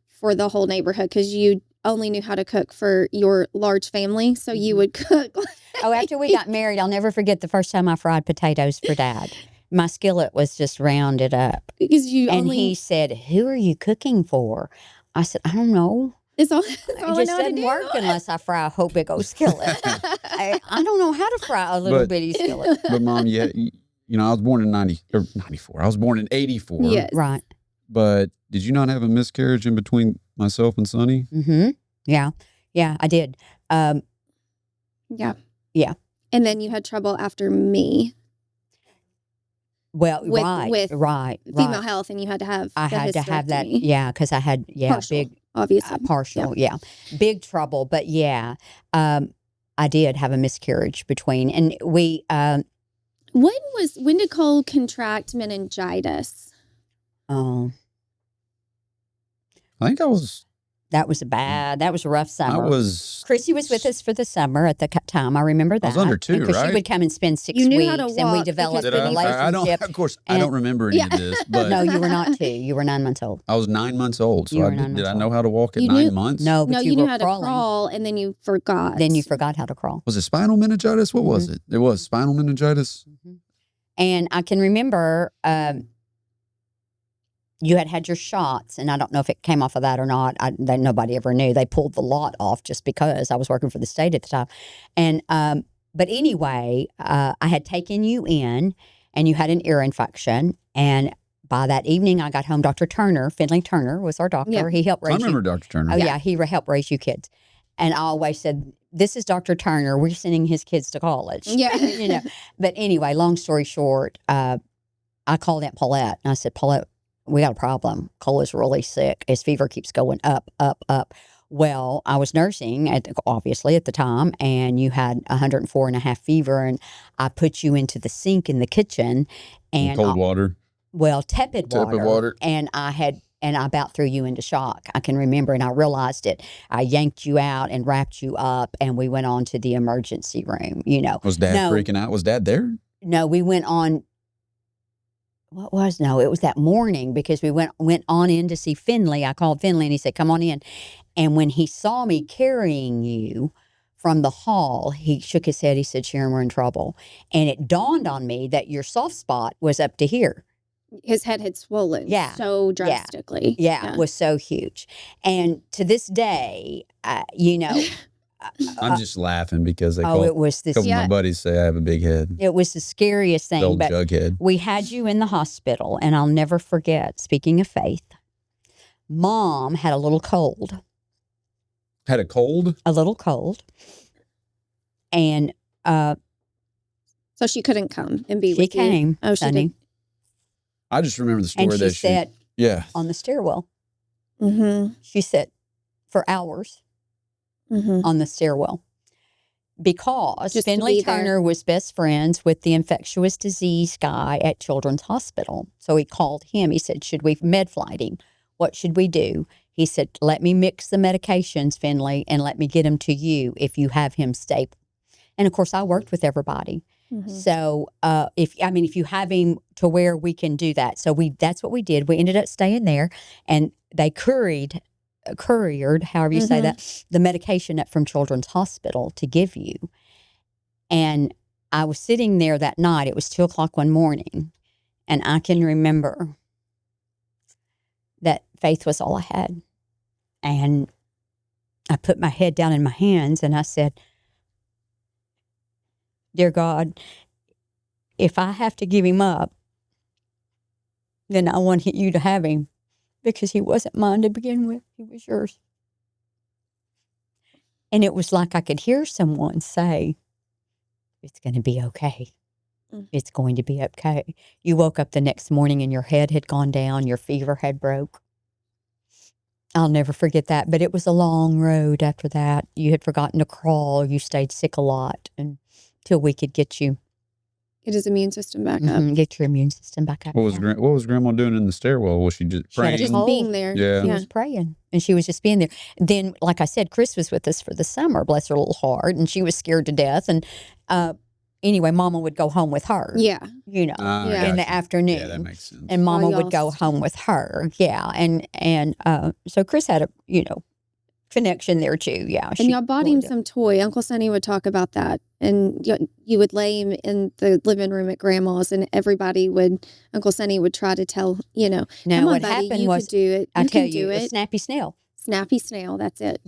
for the whole neighborhood because you only knew how to cook for your large family. So you would cook. After we got married, I'll never forget the first time I fried potatoes for Dad. My skillet was just rounded up. Because he said, "Who are you cooking for?" I said, "I don't know. It just doesn't work unless I fry a whole big old skillet. I don't know how to fry a little bitty skillet." But Mom, I was born in 94. I was born in 84. Yes. Right. But did you not have a miscarriage in between myself and Sonni? Yeah. Yeah, I did. Yeah. And then you had trouble after me. Well, with female health, and you had to have. I had to have that. Yeah, because I had partial, big, obviously partial. Yeah, big trouble. But I did have a miscarriage between, and we. When did Cole contract meningitis? Oh, I think that was a rough summer. Chrissy was with us for the summer at the time. I remember that. I was under 2, because right? She would come and spend 6 you knew weeks, how to walk and we developed a relationship. I don't remember any of this. But no, you were not 2. You were 9 months old. I was 9 months old. So did I know how to walk at 9 months? No, but you knew how to crawl, and then you forgot. Then you forgot how to crawl. Was it spinal meningitis? What was it? It was spinal meningitis. And I can remember you had your shots, and I don't know if it came off of that or not. Nobody ever knew. They pulled the lot off just because I was working for the state at the time. And but anyway, I had taken you in, and you had an ear infection. And by that evening, I got home. Dr. Turner, Finley Turner, was our doctor. Yeah. He helped raise you. I remember Dr. Turner. Oh, yeah. He helped raise you kids. And I always said, this is Dr. Turner. We're sending his kids to college. Yeah. But anyway, long story short, I called Aunt Paulette, and I said, Paulette, we got a problem. Cole is really sick. His fever keeps going up, up, up. Well, I was nursing, obviously, at the time, and you had 104.5 fever, and I put you into the sink in the kitchen. And cold water? Well, tepid water. And I about threw you into shock. I can remember, and I realized it. I yanked you out and wrapped you up, and we went on to the emergency room, Was Dad freaking out? Was Dad there? No, we went on. It was that morning because we went on in to see Finley. I called Finley and he said, come on in. And when he saw me carrying you from the hall, he shook his head. He said, Sharon, we're in trouble. And it dawned on me that your soft spot was up to here. His head had swollen so drastically. Yeah, it was so huge. And to this day, I'm just laughing because it was this. A couple of my buddies say I have a big head. It was the scariest thing. The old jughead. We had you in the hospital, and I'll never forget, speaking of faith, Mom had a little cold. Had a cold? A little cold. And so she couldn't come and be with you? She came, oh, Sonny. She did? I just remember the story and she sat on the stairwell. Mm-hmm. She sat for hours. Mm-hmm. On the stairwell because Finley Turner was best friends with the infectious disease guy at Children's Hospital. So he called him. He said, should we med flighting? What should we do? He said, let me mix the medications, Finley, and let me get them to you if you have him stable. And of course, I worked with everybody. Mm-hmm. So if you have him to where we can do that. So that's what we did. We ended up staying there, and they couriered, however you say that, the medication up from Children's Hospital to give you. And I was sitting there that night. It was 2:00 one morning. And I can remember that faith was all I had. And I put my head down in my hands and I said, Dear God, if I have to give him up, then I want you to have him. Because he wasn't mine to begin with. He was yours. And it was like I could hear someone say, it's going to be okay. It's going to be okay. You woke up the next morning and your head had gone down. Your fever had broke. I'll never forget that. But it was a long road after that. You had forgotten to crawl. You stayed sick a lot until we could get you. Get his immune system back up. Get your immune system back up. What was Grandma doing in the stairwell? Was she just praying? Just being there. Yeah. She was praying. And she was just being there. Then, like I said, Chris was with us for the summer, bless her little heart, and she was scared to death. And anyway, Mama would go home with her. Yeah. In the afternoon. Yeah, that makes sense. And Mama would go home with her. Yeah. And so Chris had a, connection there too. Yeah. And y'all bought him some toy. Uncle Sonny would talk about that. And you would lay him in the living room at Grandma's, and Uncle Sonny would try to tell, Now, come on, what buddy, happened you was, could do it. I tell you, a snappy snail. Snappy snail, that's it.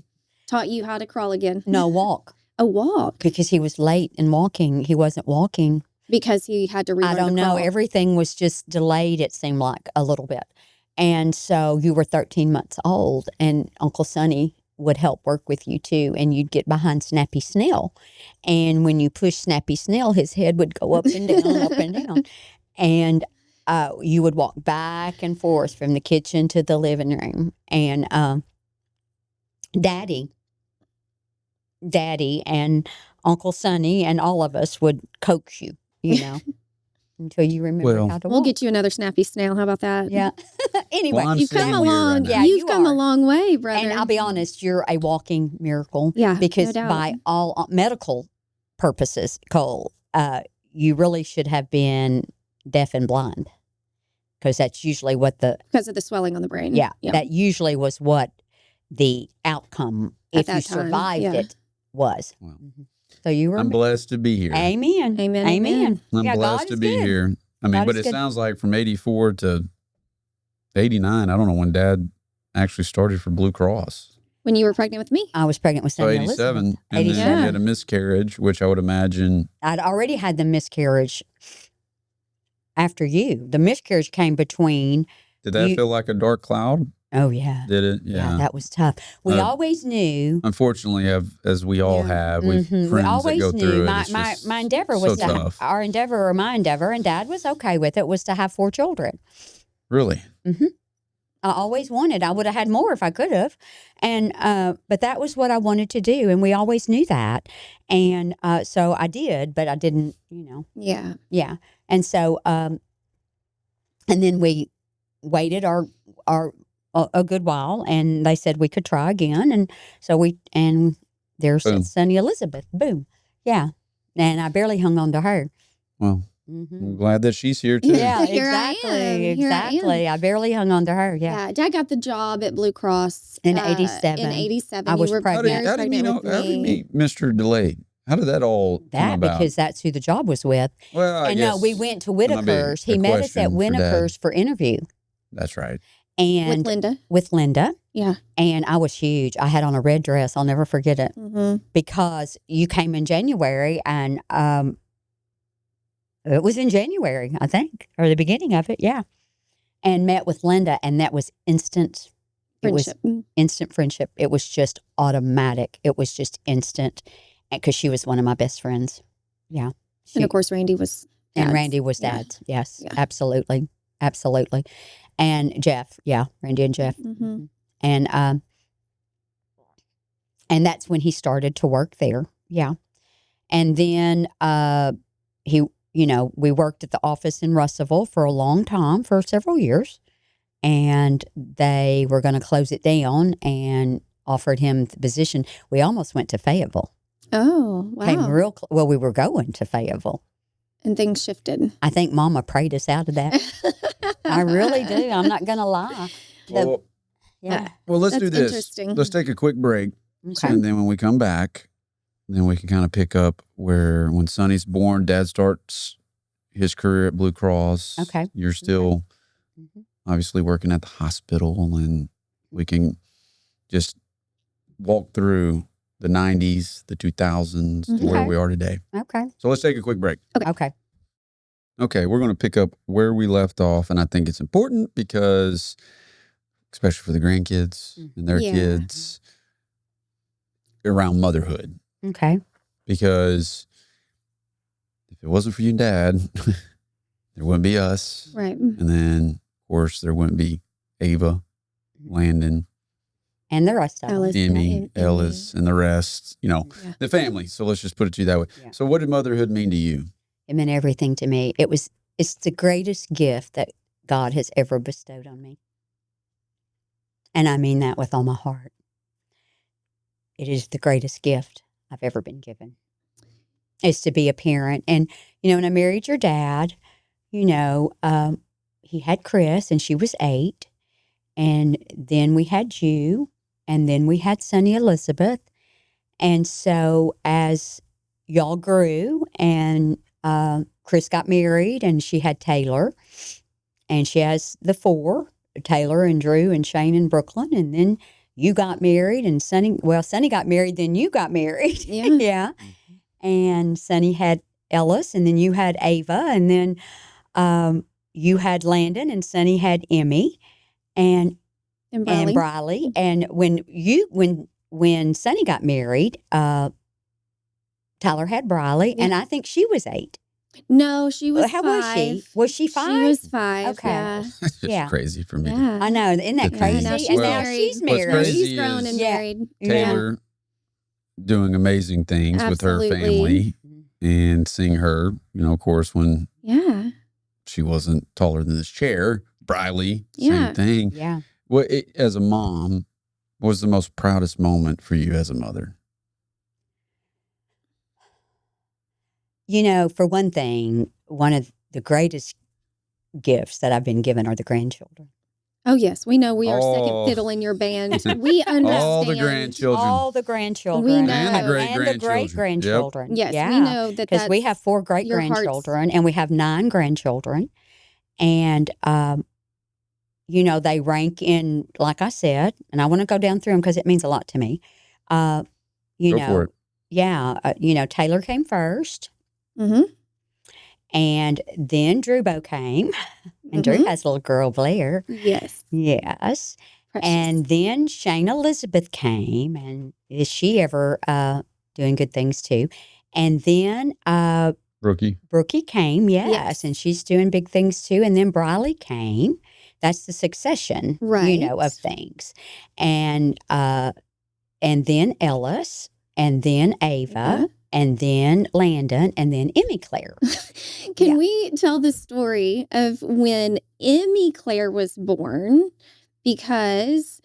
Taught you how to crawl again. No, walk. A walk. Because he was late in walking. He wasn't walking. Because he had to relearn I don't to know. crawl. Everything was just delayed, it seemed like, a little bit. And so you were 13 months old, and Uncle Sonny would help work with you too, and you'd get behind Snappy Snail. And when you push Snappy Snail, his head would go up and down, up and down. And you would walk back and forth from the kitchen to the living room. And Daddy and Uncle Sonny and all of us would coax you, until you remember how to walk. We'll get you another Snappy Snail. How about that? Yeah. Anyway, you've come along. You've come a long way, brother. And I'll be honest, you're a walking miracle. Yeah, because no doubt. by all medical purposes, Cole, you really should have been deaf and blind, because that's usually what because of the swelling on the brain. Yeah, that usually was what the outcome, if you survived it, was. Wow. So you were. I'm blessed to be here. Amen. Amen. Amen. I'm blessed to be here. I mean, but it sounds like from 84 to 89, I don't know when Dad actually started for Blue Cross. When you were pregnant with me? I was pregnant with Sonni 87. Elizabeth. And 87. Then you had a miscarriage, which I would imagine. I'd already had the miscarriage after you. The miscarriage came between. Did that feel like a dark cloud? Oh, yeah. Did it? Yeah. That was tough. We always knew. Unfortunately, as we all have, we've friends we always that go knew through my, it. my endeavor was our endeavor, or my endeavor, and Dad was okay with it, was to have 4 children. Really? Mm-hmm. I always wanted. I would have had more if I could have, and but that was what I wanted to do, and we always knew that, and so I did, but I didn't, yeah, and so and then we waited a good while, and they said we could try again, and so there's Sonni Elizabeth, boom, yeah, and I barely hung on to her. Well. Mm-hmm. I'm glad that she's here too. Yeah, exactly. I barely hung on to her. Yeah. Dad got the job at Blue Cross in 87. I was pregnant. How did you meet Mr. Delayed? How did that all come about? Because that's who the job was with. Well, no, we went to Whitaker's. He met us at Whitaker's for interview. That's right. And with Linda. Yeah. And I was huge. I had on a red dress. I'll never forget it. Mm-hmm. Because you came in January, and it was in January, I think, or the beginning of it, yeah. And met with Linda, and that was instant friendship. It was instant friendship. It was just automatic. It was just instant, because she was one of my best friends. Yeah. And of course, Randy was dad's. And Randy was Dad's. Yes, absolutely. Absolutely. And Jeff, Randy and Jeff. Mm-hmm. And that's when he started to work there. Yeah. And then we worked at the office in Russellville for a long time, for several years, and they were going to close it down and offered him the position. We almost went to Fayetteville. Oh, wow. Well, we were going to Fayetteville. And things shifted. I think Mama prayed us out of that. I really do. I'm not going to lie. Well, let's do this. Let's take a quick break. Okay. And then when we come back, then we can kind of pick up when Sonny's born, Dad starts his career at Blue Cross. Okay. You're still obviously working at the hospital, and we can just walk through the 90s, the 2000s, to where we are today. Okay. So let's take a quick break. Okay, we're going to pick up where we left off, and I think it's important because, especially for the grandkids and their kids, around motherhood. Okay. Because if it wasn't for you and Dad, there wouldn't be us. Right. And then, of course, there wouldn't be Ava, Landon, and the rest of them. Emmy, Ellis, and the rest, the family. So let's just put it to you that way. Yeah. So what did motherhood mean to you? It meant everything to me. It's the greatest gift that God has ever bestowed on me. And I mean that with all my heart. It is the greatest gift I've ever been given. Is to be a parent. And, when I married your dad, he had Chris, and she was 8. And then we had you, and then we had Sonni Elizabeth. And so as y'all grew, and Chris got married, and she had Taylor, and she has the 4, Taylor and Drew and Shane and Brooklyn. And then you got married, and Sonni got married, then you got married. Yeah. Yeah. And Sonni had Ellis, and then you had Ava, and then you had Landon, and Sonni had Emmy, and Briley. And when Sonni got married, Tyler had Briley, and I think she was 8. No, she was 5. How was she? Was she 5? She was 5. Okay. Yeah. It's just crazy for me. Yeah. I know. Isn't that crazy? Now she's and married. now she's married. What's crazy She's grown and married. Taylor doing amazing things with her family, and seeing her, of course, when she wasn't taller than this chair. Briley, same thing. Yeah. Well, as a mom, what was the most proudest moment for you as a mother? For one thing, one of the greatest gifts that I've been given are the grandchildren. Oh, yes. We know we are second fiddle in your band. We understand. All the grandchildren. All the grandchildren. We know. And the And the great-grandchildren. Yes, yeah. we know that because we have 4 great-grandchildren and we have 9 grandchildren. And, they rank in, like I said, and I want to go down through them because it means a lot to me. Go for it. Yeah. Taylor came first. Mm-hmm. And then Drewbo came. And Drew has a little girl, Blair. Yes. Yes. Precious. And then Shane Elizabeth came. And is she ever doing good things too? And then Brookie came, yes. And she's doing big things too. And then Briley came. That's the succession, of things. And then Ellis, and then Ava, and then Landon, and then Emmy Claire. Can we tell the story of when Emmy Claire was born? Because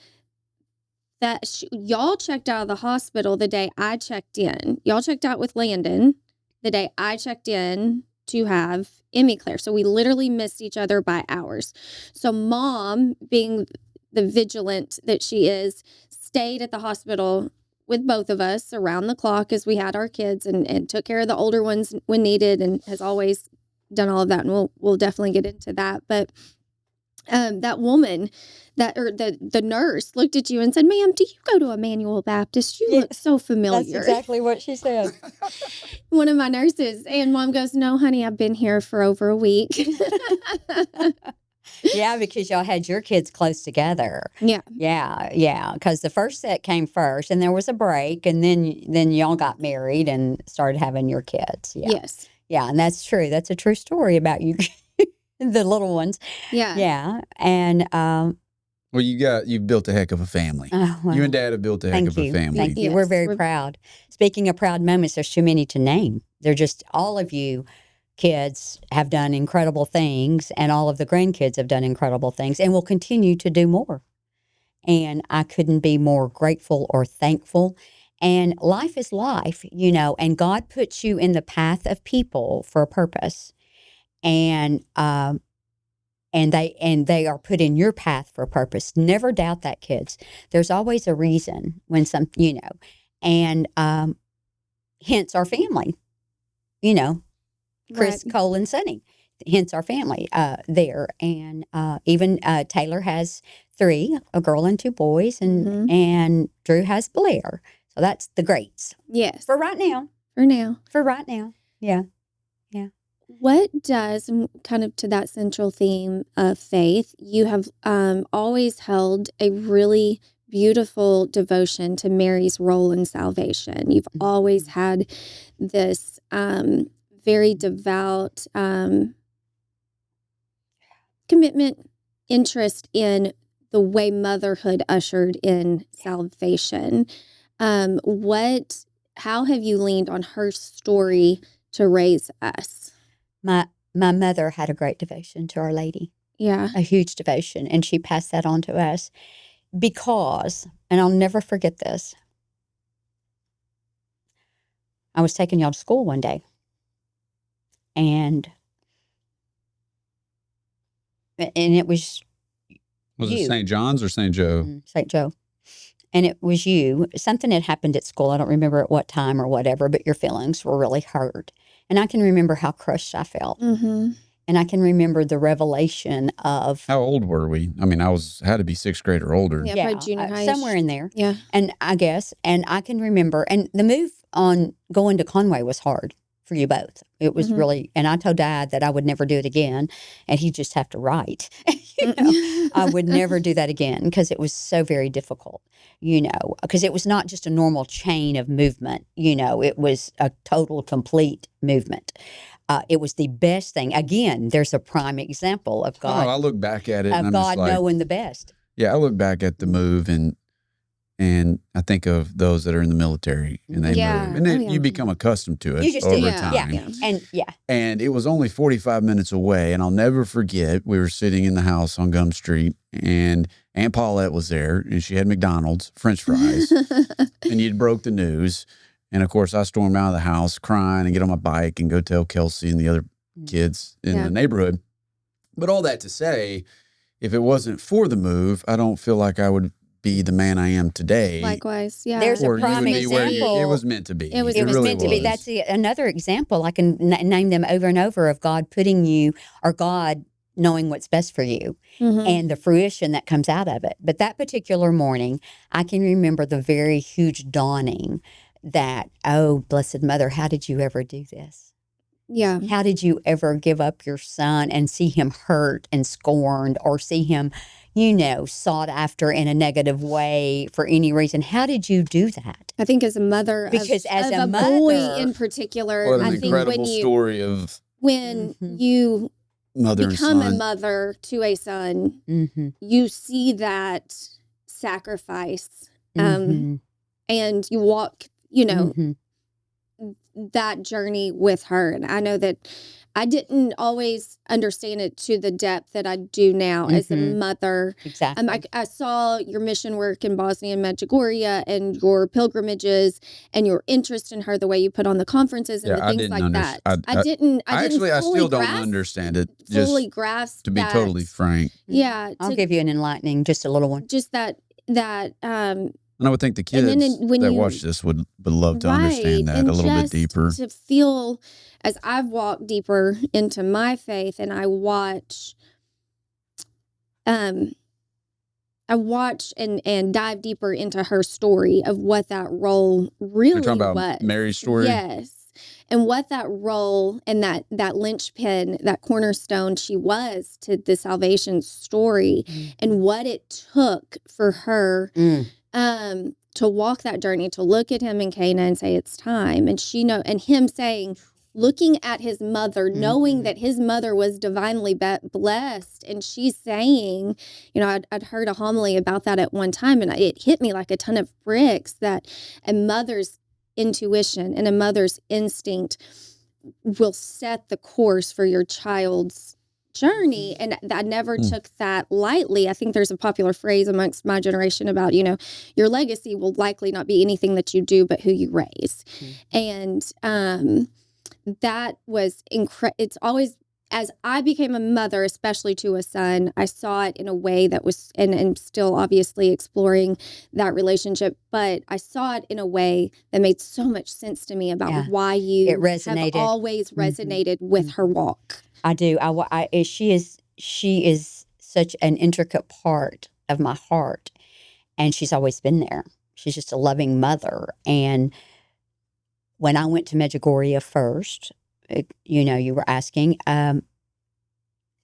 y'all checked out of the hospital the day I checked in. Y'all checked out with Landon the day I checked in to have Emmy Claire. So we literally missed each other by hours. So Mom, being the vigilant that she is, stayed at the hospital with both of us around the clock as we had our kids and took care of the older ones when needed, and has always done all of that. And we'll definitely get into that. But that woman, the nurse looked at you and said, "Ma'am, do you go to Emmanuel Baptist? You look so familiar." That's exactly what she said. One of my nurses. And Mom goes, "No, honey, I've been here for over a week." Yeah, because y'all had your kids close together. Yeah. Yeah. Because the first set came first, and there was a break, and then y'all got married and started having your kids. Yeah. Yes. Yeah, and that's true. That's a true story about you, the little ones. Yeah. Yeah, and well, you built a heck of a family. Well, you and Dad have built a heck of a family. Thank you. Yes, We're very proud. Speaking of proud moments, there's too many to name. They're just all of you. Kids have done incredible things, and all of the grandkids have done incredible things and will continue to do more. And I couldn't be more grateful or thankful. And life is life, and God puts you in the path of people for a purpose. And they are put in your path for a purpose. Never doubt that, kids. There's always a reason when and hence our family, Chris, Right. Cole, and Sonni, hence our family there. And even Taylor has 3, a girl and 2 boys, and Drew has Blair. So that's the greats. Yes. For right now. For right now. Yeah. What does, kind of to that central theme of faith, you have always held a really beautiful devotion to Mary's role in salvation. You've always had this very devout commitment, interest in the way motherhood ushered in salvation. How have you leaned on her story to raise us? My mother had a great devotion to Our Lady. Yeah. A huge devotion. And she passed that on to us because, and I'll never forget this, I was taking y'all to school one day. And it was Was you. it St. John's or St. Joe? St. Joe. And it was you. Something had happened at school. I don't remember at what time or whatever, but your feelings were really hurt. And I can remember how crushed I felt. Mm-hmm. And I can remember the revelation of... How old were we? I mean, had to be 6th grade or older. Yeah, probably junior high. Somewhere in there. Yeah. And I guess, and I can remember, and the move on going to Conway was hard for you both. It was really, and I told Dad that I would never do it again, and he'd just have to write. I would never do that again because it was so very difficult, because it was not just a normal chain of movement, it was a total, complete movement. It was the best thing. Again, there's a prime example of God. I look back at it of and I'm God just like, knowing the best. Yeah, I look back at the move and I think of those that are in the military and they move. And then you become accustomed to it over time. Yeah. And it was only 45 minutes away. And I'll never forget, we were sitting in the house on Gum Street and Aunt Paulette was there and she had McDonald's, French fries, and you'd broke the news. And of course, I stormed out of the house crying and get on my bike and go tell Kelsey and the other kids in the neighborhood. But all that to say, if it wasn't for the move, I don't feel like I would be the man I am today. Likewise, yeah. There's a prime example. It was meant to be. It was meant to be. That's another example. I can name them over and over of God putting you, or God knowing what's best for you, and the fruition that comes out of it. But that particular morning, I can remember the very huge dawning that, oh, Blessed Mother, how did you ever do this? Yeah. How did you ever give up your son and see him hurt and scorned, or see him, sought after in a negative way for any reason? How did you do that? I think as a mother, because as a mother, boy in particular, what an I think incredible story of when you mother become and son. a mother to a son, you see that sacrifice, and you walk, that journey with her. And I know that I didn't always understand it to the depth that I do now as a mother. Exactly. I saw your mission work in Bosnia and Medjugorje and your pilgrimages and your interest in her, the way you put on the conferences and the things like that. I still don't understand it. Fully grasp to be that. totally frank. Yeah. I'll give you an enlightening, just a little one. Just that and I would think the kids that watch this would love to understand that a little bit deeper. To feel, as I've walked deeper into my faith, and I watch and dive deeper into her story of what that role really You're talking about was. Mary's story? Yes. And what that role and that linchpin, that cornerstone she was to the salvation story, and what it took for her to walk that journey, to look at him in Cana and say, it's time. And and him saying, looking at his mother, knowing that his mother was divinely blessed. And she's saying, I'd heard a homily about that at one time, and it hit me like a ton of bricks, that a mother's intuition and a mother's instinct will set the course for your child's journey. And I never took that lightly. I think there's a popular phrase amongst my generation about, your legacy will likely not be anything that you do, but who you raise. And that was it's always, as I became a mother, especially to a son, I saw it in a way that was, and still obviously exploring that relationship, but I saw it in a way that made so much sense to me about why you have always resonated with her walk. I do. She is such an intricate part of my heart, and she's always been there. She's just a loving mother. And when I went to Medjugorje first, you were asking. May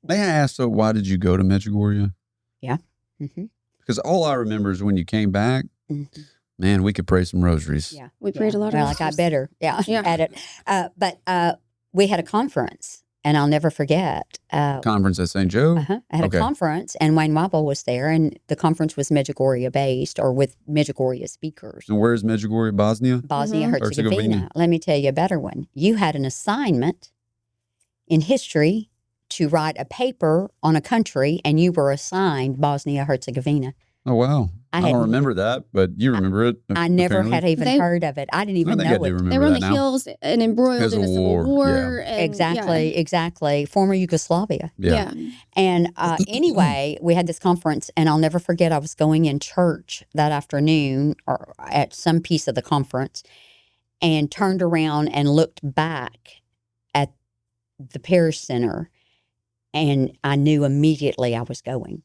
I ask, though, why did you go to Medjugorje? Yeah. Because all I remember is when you came back, man, we could pray some rosaries. Yeah. We prayed a lot of rosaries. I got better. Yeah. At it. But we had a conference, and I'll never forget. Conference at St. Joe? I had a conference, and Wayne Wobble was there, and the conference was Medjugorje based, or with Medjugorje speakers. And where's Medjugorje? Bosnia? Bosnia-Herzegovina. Let me tell you a better one. You had an assignment in history to write a paper on a country, and you were assigned Bosnia-Herzegovina. Oh, wow. I don't remember that, but you remember it. I never had even heard of it. I didn't even know it. They were on the hills and embroiled in a civil war. Yeah. And exactly. Former Yugoslavia. Yeah. And anyway, we had this conference, and I'll never forget, I was going in church that afternoon, or at some piece of the conference, and turned around and looked back at the parish center, and I knew immediately I was going.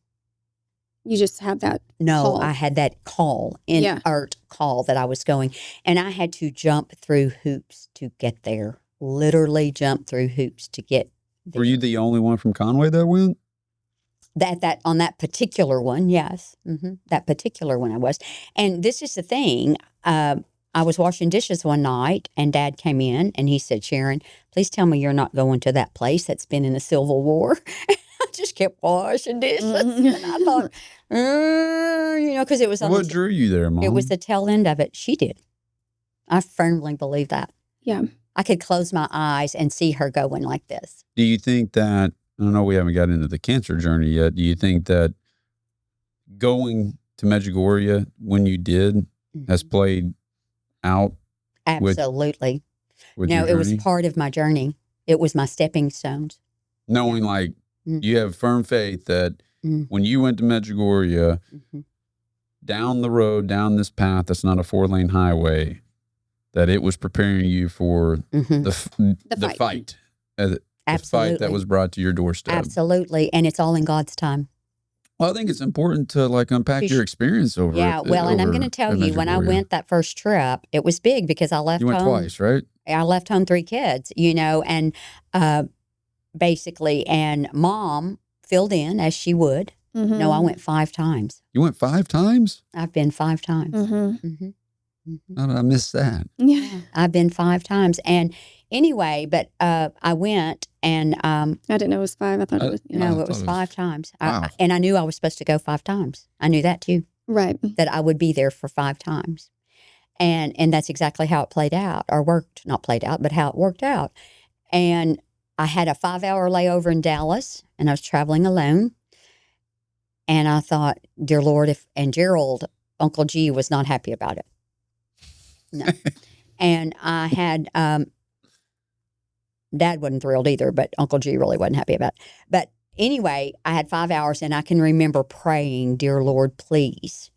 You just had that call. I had that call, inert call that I was going. And I had to jump through hoops to get there. Literally jump through hoops to get there. Were you the only one from Conway that went? On that particular one, yes. That particular one I was. And this is the thing. I was washing dishes one night, and Dad came in, and he said, Sharon, please tell me you're not going to that place that's been in a civil war. I just kept washing dishes. And I thought, because it was on what drew you there, Mom? It was the tail end of it. She did. I firmly believe that. Yeah. I could close my eyes and see her going like this. Do you think that, I don't know, we haven't got into the cancer journey yet. Do you think that going to Medjugorje when you did has played out? Absolutely. With it was part of my journey. It was my stepping stones. Knowing you have firm faith that when you went to Medjugorje, down the road, down this path that's not a 4-lane highway, that it was preparing you for the fight. The fight that was brought to your doorstep. Absolutely. And it's all in God's time. Well, I think it's important to unpack your experience over. Yeah, well, and I'm going to tell you, when I went that first trip, it was big because I left home. You went twice, right? I left home 3 kids, and basically, and Mom filled in as she would. No, I went 5 times. You went 5 times? I've been 5 times. How did I miss that? Yeah, I've been 5 times. And anyway, but I went and I didn't know it was 5. I thought it was it was 5 times. Wow. And I knew I was supposed to go 5 times. I knew that too. Right. That I would be there for 5 times. And that's exactly how it played out, or worked, not played out, but how it worked out. And I had a 5-hour layover in Dallas, and I was traveling alone. And I thought, dear Lord, and Gerald, Uncle G was not happy about it. No. And I had, Dad wasn't thrilled either, but Uncle G really wasn't happy about it. But anyway, I had 5 hours, and I can remember praying, dear Lord, please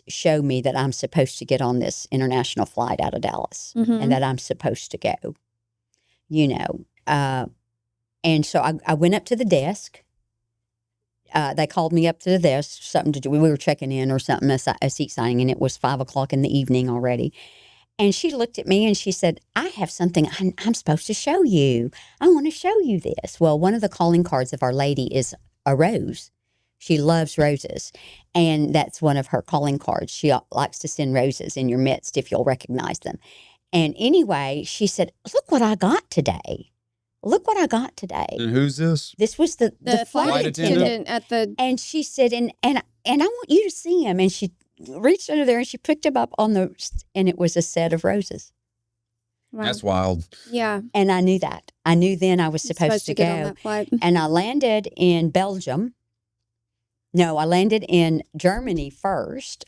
show me that I'm supposed to get on this international flight out of Dallas and that I'm supposed to go, and so I went up to the desk. They called me up to the desk, something to do. We were checking in or something, a seat signing, and it was 5:00 in the evening already. And she looked at me and she said, I have something I'm supposed to show you. I want to show you this. Well, one of the calling cards of Our Lady is a rose. She loves roses. And that's one of her calling cards. She likes to send roses in your midst if you'll recognize them. And anyway, she said, look what I got today. Look what I got today. And who's this? This was the flight attendant at the... And she said, and I want you to see him. And she reached under there and she picked him up and it was a set of roses. Wow. That's wild. Yeah. And I knew that. I knew then I was supposed to get go. on that flight. And I landed in Belgium. No, I landed in Germany first.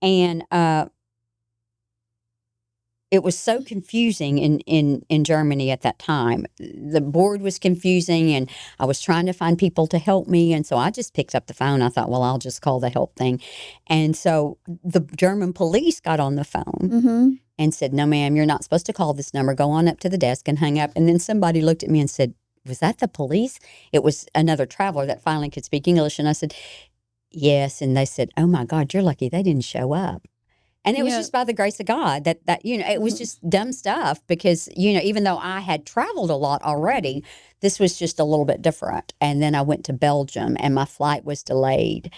And it was so confusing in Germany at that time. The board was confusing, and I was trying to find people to help me. And so I just picked up the phone. I thought, well, I'll just call the help thing. And so the German police got on the phone and said, no, ma'am, you're not supposed to call this number. Go on up to the desk and hang up. And then somebody looked at me and said, was that the police? It was another traveler that finally could speak English. And I said, yes. And they said, oh, my God, you're lucky they didn't show up. And it was just by the grace of God that it was just dumb stuff because, even though I had traveled a lot already, this was just a little bit different. And then I went to Belgium and my flight was delayed.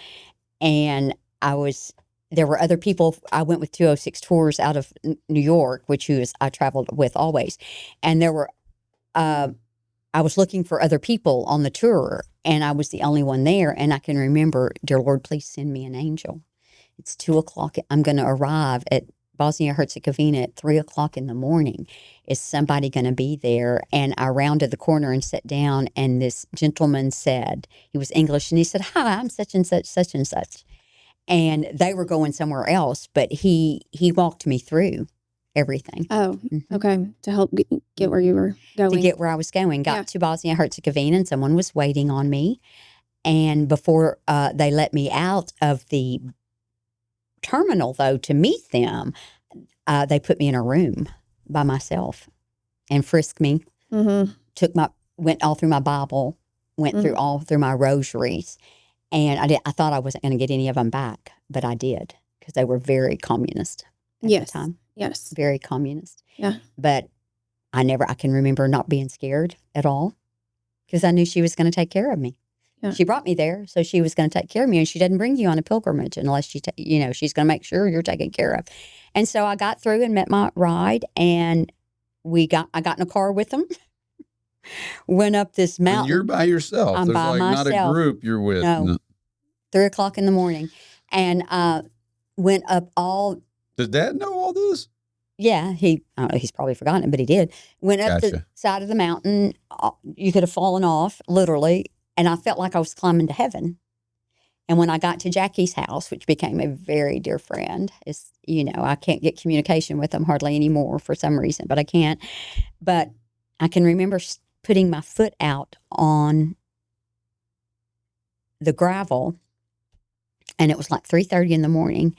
And there were other people. I went with 206 Tours out of New York, which I traveled with always. And there were, I was looking for other people on the tour and I was the only one there. And I can remember, dear Lord, please send me an angel. It's 2:00. I'm going to arrive at Bosnia-Herzegovina at 3:00 in the morning. Is somebody going to be there? And I rounded the corner and sat down, and this gentleman said, he was English, and he said, hi, I'm such and such, such and such. And they were going somewhere else, but he walked me through everything. Oh, okay. To help get where you were going. To get where I was going. Got to Bosnia-Herzegovina, and someone was waiting on me. And before they let me out of the terminal, though, to meet them, they put me in a room by myself and frisked me. Went all through my Bible, went through all through my rosaries, and I thought I wasn't going to get any of them back, but I did because they were very communist at the time. Yes, very communist. Yeah, but I can remember not being scared at all because I knew she was going to take care of me. Yeah. She brought me there, so she was going to take care of me, and she doesn't bring you on a pilgrimage unless she's going to make sure you're taken care of. And so I got through and met my ride, and I got in a car with them, went up this mountain. And you're by yourself. I'm There's by myself. Not a group you're with. No. 3:00 in the morning, and went up all. Does Dad know all this? Yeah, he's probably forgotten it, but he did. Went up the side of the mountain. You could have fallen off, literally. And I felt like I was climbing to heaven. And when I got to Jackie's house, which became a very dear friend, I can't get communication with them hardly anymore for some reason, but I can't. But I can remember putting my foot out on the gravel, and it was like 3:30 in the morning.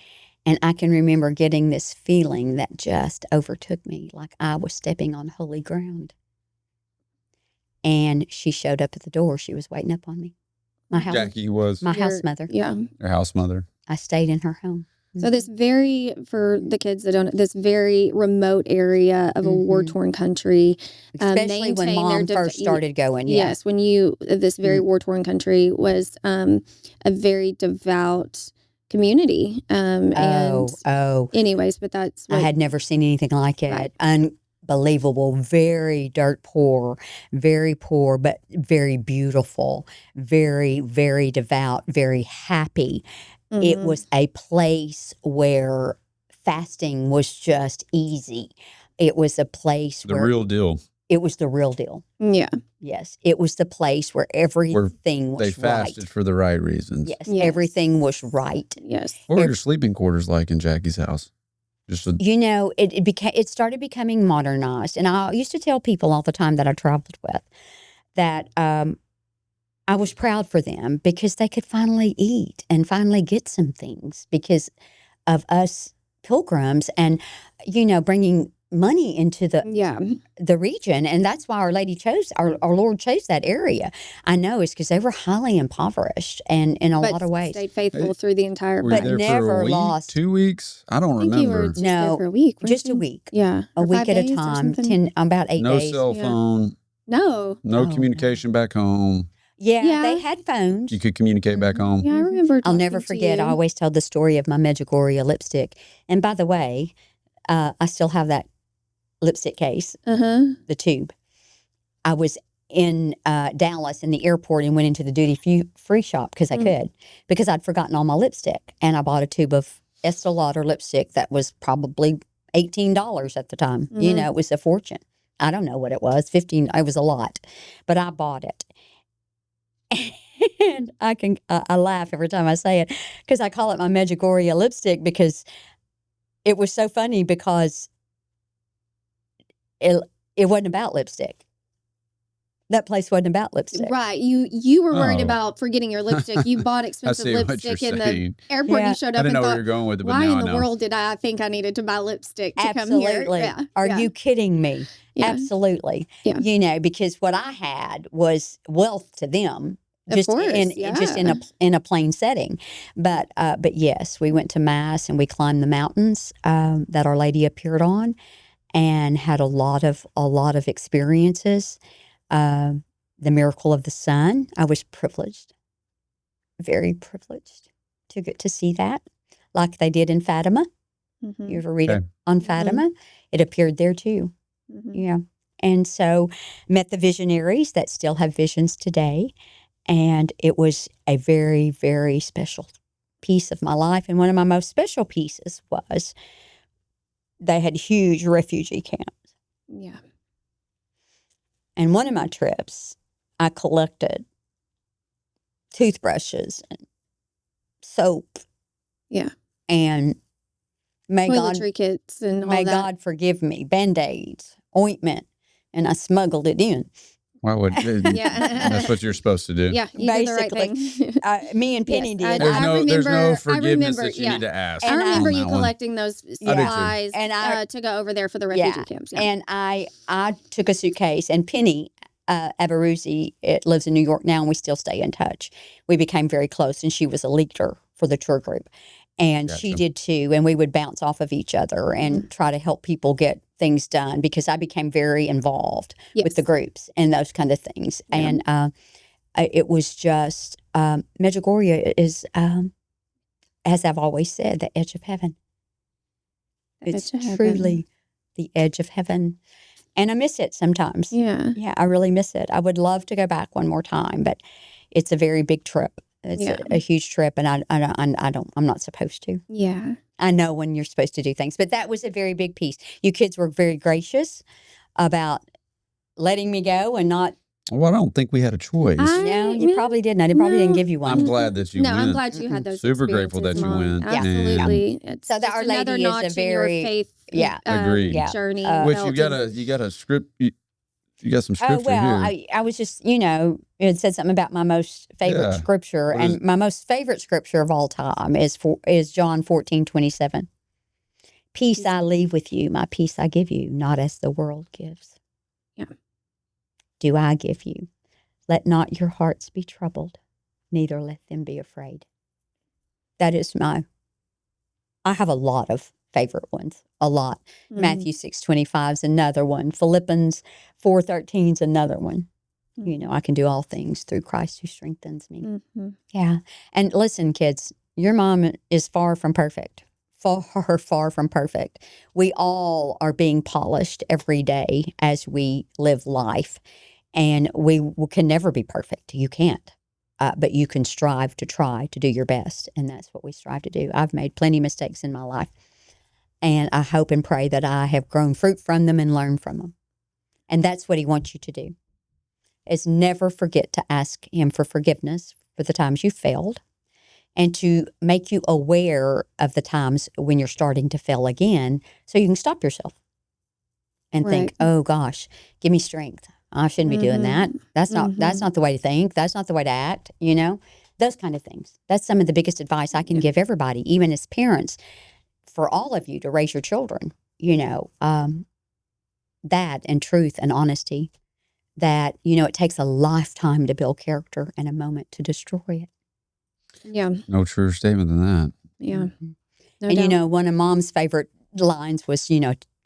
And I can remember getting this feeling that just overtook me, like I was stepping on holy ground. And she showed up at the door. She was waiting up on me. Jackie was my house mother. Yeah. Her house mother. I stayed in her home. So for the kids that don't, this very remote area of a war-torn country. Especially when Mom first started going. Yeah. Yes, this very war-torn country was a very devout community. Anyways, but that's I had never seen anything like it. Right. Unbelievable, very dirt poor, but very beautiful, very, very devout, very happy. Mm-hmm. It was a place where fasting was just easy. It was a place where... The real deal. It was the real deal. Yeah. Yes. It was the place where everything was right. They fasted for the right reasons. Yes. Everything was right. Yes. What were your sleeping quarters like in Jackie's house? It started becoming modernized. And I used to tell people all the time that I traveled with that I was proud for them because they could finally eat and finally get some things because of us pilgrims and, bringing money into the region. And that's why our Lord chose that area. I know it's because they were highly impoverished and in a lot of ways. Stayed faithful through the entire But never lost. 2 weeks? I don't remember. You were just there for a week. Just a week. Yeah. A week at a time. About 8 days. No cell phone. No. No communication back home. Yeah, they had phones. You could communicate back home. Yeah, I remember. I'll never forget. I always tell the story of my Medjugorje lipstick. And by the way, I still have that lipstick case, the tube. I was in Dallas in the airport and went into the duty-free shop because I could, because I'd forgotten all my lipstick. And I bought a tube of Estee Lauder lipstick that was probably $18 at the time. Mm-hmm. It was a fortune. I don't know what it was, $15. It was a lot. But I bought it. And I laugh every time I say it because I call it my Medjugorje lipstick because it was so funny because it wasn't about lipstick. That place wasn't about lipstick. Right. You were worried about forgetting your lipstick. You bought expensive lipstick in the airport. You showed up and thought, where you're going with it, but why in the world did I think I needed to buy lipstick to come here? Yeah. Are you kidding me? Yeah. Absolutely. Yeah. Because what I had was wealth to them. Just in a plain setting, but yes, we went to Mass and we climbed the mountains that Our Lady appeared on, and had a lot of experiences. The miracle of the sun, I was privileged, very privileged to get to see that, like they did in Fatima. Mm-hmm. You ever read it on Fatima? Mm-hmm. It appeared there too. Mm-hmm. Yeah, and so met the visionaries that still have visions today. And it was a very, very special piece of my life. And one of my most special pieces was they had huge refugee camps. Yeah. And one of my trips, I collected toothbrushes and soap. Yeah. And toiletry kits and all that. May God forgive me, Band-Aids, ointment, and I smuggled it in. Why would that's what you're supposed to do? Yeah, you did the right thing. Me and Penny did. There's no forgiveness that you need to ask. I remember you collecting those supplies to go over there for the refugee camps. Yeah. And I took a suitcase, and Penny Abaruzzi, it lives in New York now, and we still stay in touch. We became very close, and she was a leader for the tour group. And she did too, and we would bounce off of each other and try to help people get things done because I became very involved with the groups and those kind of things. Yeah. And it was just, Medjugorje is, as I've always said, the edge of heaven. It's truly the edge of heaven. And I miss it sometimes. Yeah. Yeah, I really miss it. I would love to go back one more time, but it's a very big trip. It's a huge trip, and I'm not supposed to. Yeah. I know when you're supposed to do things, but that was a very big piece. You kids were very gracious about letting me go and not. Well, I don't think we had a choice. No, you probably didn't. I probably didn't give you one. I'm glad that you went. No, I'm glad you had those. Super grateful that you went. Absolutely. It's so that Our Lady is a very faith agreed journey. Which you got a script. You got some scripture here. I was just, it said something about my most favorite scripture, and my most favorite scripture of all time is John 14:27. Peace I leave with you, my peace I give you, not as the world gives. Yeah. Do I give you. Let not your hearts be troubled, neither let them be afraid. That is I have a lot of favorite ones, a lot. Matthew 6:25 is another one. Philippians 4:13 is another one. I can do all things through Christ who strengthens me. Mm-hmm. Yeah. And listen, kids, your mom is far from perfect. Far from perfect. We all are being polished every day as we live life. And we can never be perfect. You can't. But you can strive to try to do your best. And that's what we strive to do. I've made plenty of mistakes in my life. And I hope and pray that I have grown fruit from them and learned from them. And that's what he wants you to do, is never forget to ask him for forgiveness for the times you failed, and to make you aware of the times when you're starting to fail again, so you can stop yourself and think, oh gosh, give me strength. I shouldn't be doing that. That's not the way to think. That's not the way to act, those kind of things. That's some of the biggest advice I can give everybody, even as parents, for all of you to raise your children, that and truth and honesty, that, it takes a lifetime to build character and a moment to destroy it. Yeah. No truer statement than that. Yeah. No and, doubt. one of Mom's favorite lines was,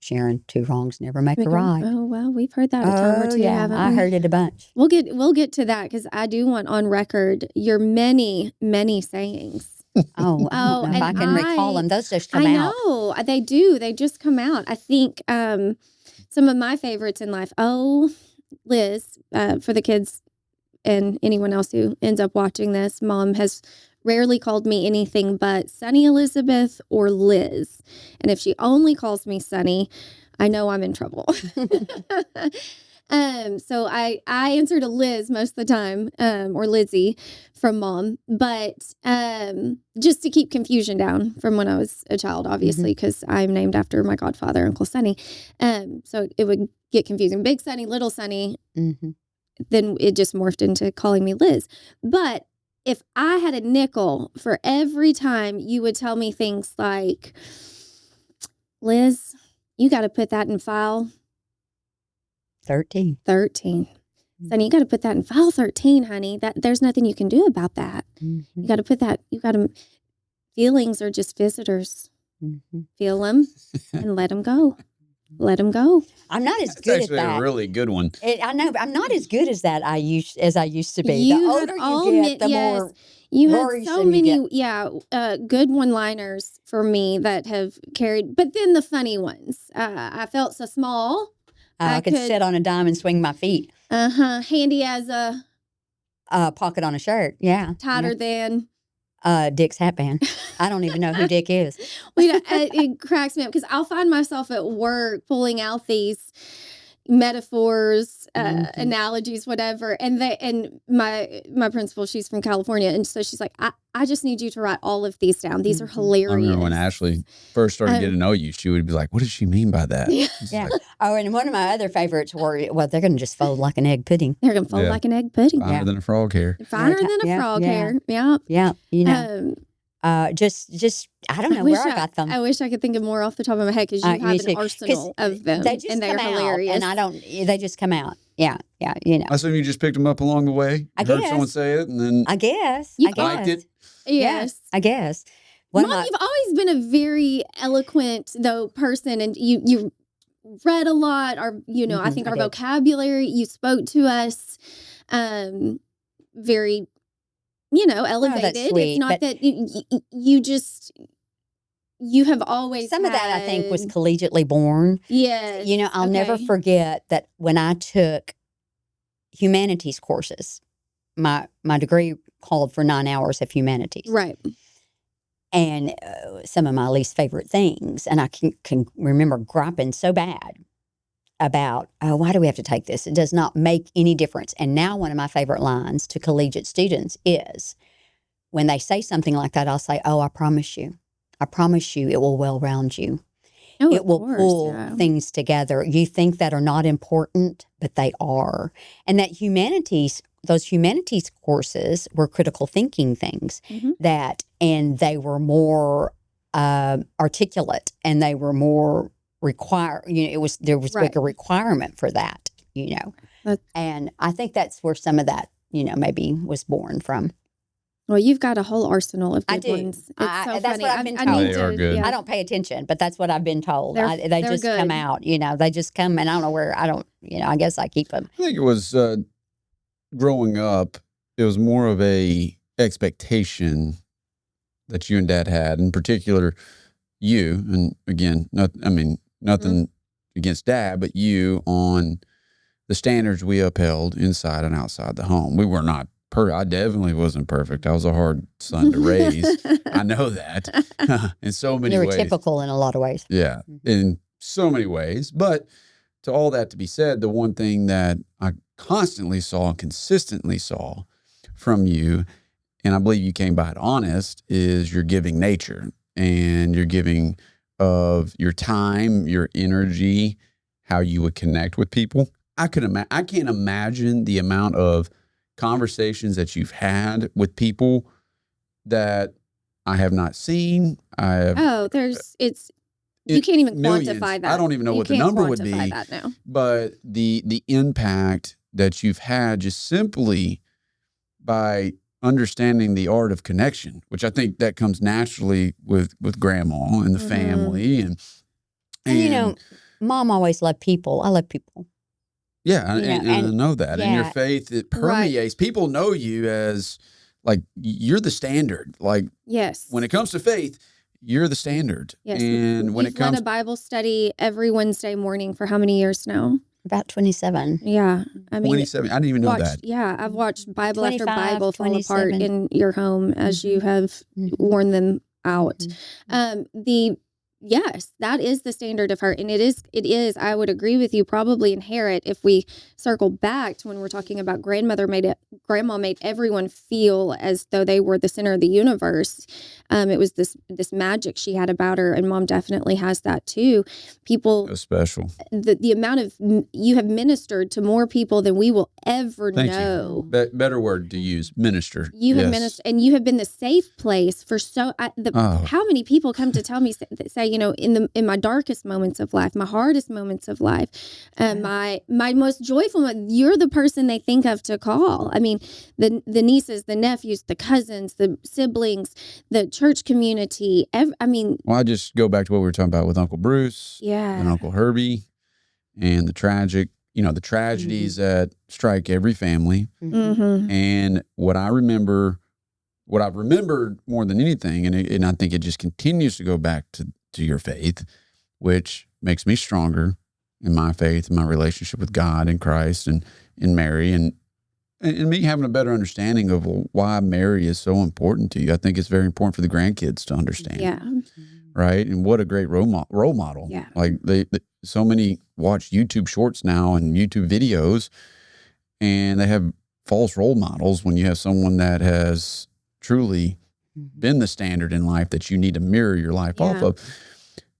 Sharon, two wrongs never make a right. Oh, well, we've heard that a time or two, haven't we? I heard it a bunch. We'll get to that, because I do want on record your many, many sayings. Oh, if I can recall them. Those just come out. I know. They do. They just come out. I think some of my favorites in life. Oh, Liz, for the kids and anyone else who ends up watching this, Mom has rarely called me anything but Sonni Elizabeth or Liz. And if she only calls me Sonni, I know I'm in trouble. So I answer to Liz most of the time, or Lizzie from Mom, but just to keep confusion down from when I was a child, obviously, because I'm named after my godfather, Uncle Sonni. So it would get confusing. Big Sonni, little Sonni. Then it just morphed into calling me Liz. But if I had a nickel for every time you would tell me things like, Liz, you got to put that in file 13. Sonni, you got to put that in file 13, honey. There's nothing you can do about that. You got to put that, feelings are just visitors. Feel them and let them go. Let them go. I'm not as That's good at actually that. a really good one. I know, but I'm not as good as that. As I used to be. You the older you get, the more you had so many, good one-liners for me that have carried. But then the funny ones. I felt so small. I could sit on a dime and swing my feet. Handy as a pocket on a shirt. Yeah. Tighter than Dick's hat band. I don't even know who Dick is. It cracks me up, because I'll find myself at work pulling out these metaphors, analogies, whatever. And my principal, she's from California, and so she's like, I just need you to write all of these down. These are hilarious. I remember when Ashley first started getting to know you, she would be like, what does she mean by that? Yeah. And one of my other favorites were, they're going to just fold like an egg pudding. They're going to fold like an egg pudding. Finer than a frog hair. Finer than a frog hair. Yeah. Yeah. Just I don't know where I got them. I wish I could think of more off the top of my head, because you have an arsenal of them, and they're hilarious. And they just come out. Yeah. I assume you just picked them up along the way. I guess. Heard someone say it, and then I guess. liked it. Yes. I guess. Mom, you've always been a very eloquent person, and you read a lot. I think our vocabulary, you spoke to us very, elevated. Sweet, it's not that you have always some of that, I think, was collegiately born. Yes. I'll never forget that when I took humanities courses, my degree called for 9 hours of humanities. Right. And some of my least favorite things. And I can remember griping so bad about, why do we have to take this? It does not make any difference. And now one of my favorite lines to collegiate students is, when they say something like that, I'll say, I promise you it will well round you. it will pull things together. You think that are not important, but they are. And that those humanities courses were critical thinking things and they were more articulate and they were more there was bigger requirement for that, and I think that's where some of that, maybe was born from. Well, you've got a whole arsenal of good ones. It's so that's funny. what I've been told. They are good. I don't pay attention, but that's what I've been told. They just good. come out, they just come, and I don't know where, I guess I keep them. I think it was growing up, it was more of a expectation that you and Dad had, in particular you, and again, nothing against Dad, but you, on the standards we upheld inside and outside the home. We were not I definitely wasn't perfect. I was a hard son to raise. I know that in so many ways. You were typical in a lot of ways. Yeah, in so many ways. But to all that to be said, the one thing that I constantly saw and consistently saw from you, and I believe you came by it honest, is your giving nature and your giving of your time, your energy, how you would connect with people. I can't imagine the amount of conversations that you've had with people that I have not seen. You can't even quantify that. I don't even know what the number would be. That now. But the impact that you've had just simply by understanding the art of connection, which I think that comes naturally with grandma and the family and Mom always loved people. I love people. Yeah, and I know that. And your faith, it permeates. Right. People know you as, like, you're the standard. Like, yes. When it comes to faith, you're the standard. Yes. And when it comes led a Bible study every Wednesday morning for how many years now? About 27. Yeah. 27. I didn't even know that. Yeah, I've watched Bible after Bible fall apart in your home as you have worn them out. Yes, that is the standard of her. And it is, I would agree with you, probably inherent. If we circle back to when we're talking about grandma made everyone feel as though they were the center of the universe. It was this magic she had about her, and Mom definitely has that too. People, it was special. The amount of, you have ministered to more people than we will ever know. Better word to use, minister. You have ministered, and you have been the safe place for how many people come to tell me, say, in my darkest moments of life, my hardest moments of life, my most joyful moments, you're the person they think of to call. I mean, the nieces, the nephews, the cousins, the siblings, the church community. Well, I just go back to what we were talking about with Uncle Bruce and Uncle Herbie and the tragedies that strike every family. And what I've remembered more than anything, and I think it just continues to go back to your faith, which makes me stronger in my faith and my relationship with God and Christ and Mary, and me having a better understanding of why Mary is so important to you. I think it's very important for the grandkids to understand. Yeah. Right. And what a great role model. Yeah. Like so many watch YouTube shorts now and YouTube videos, and they have false role models when you have someone that has truly been the standard in life that you need to mirror your life off of.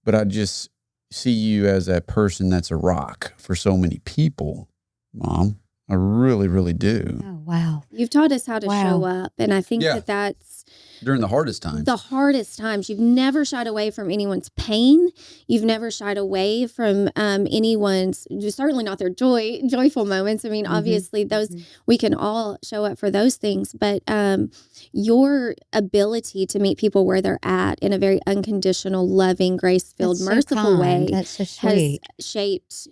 But I just see you as that person that's a rock for so many people, Mom. I really, really do. Oh, wow. You've taught us how to show up. And I think that's during the hardest times. The hardest times. You've never shied away from anyone's pain. You've never shied away from anyone's, certainly not their joyful moments. I mean, obviously those, we can all show up for those things, but your ability to meet people where they're at in a very unconditional, loving, grace-filled, merciful way has shaped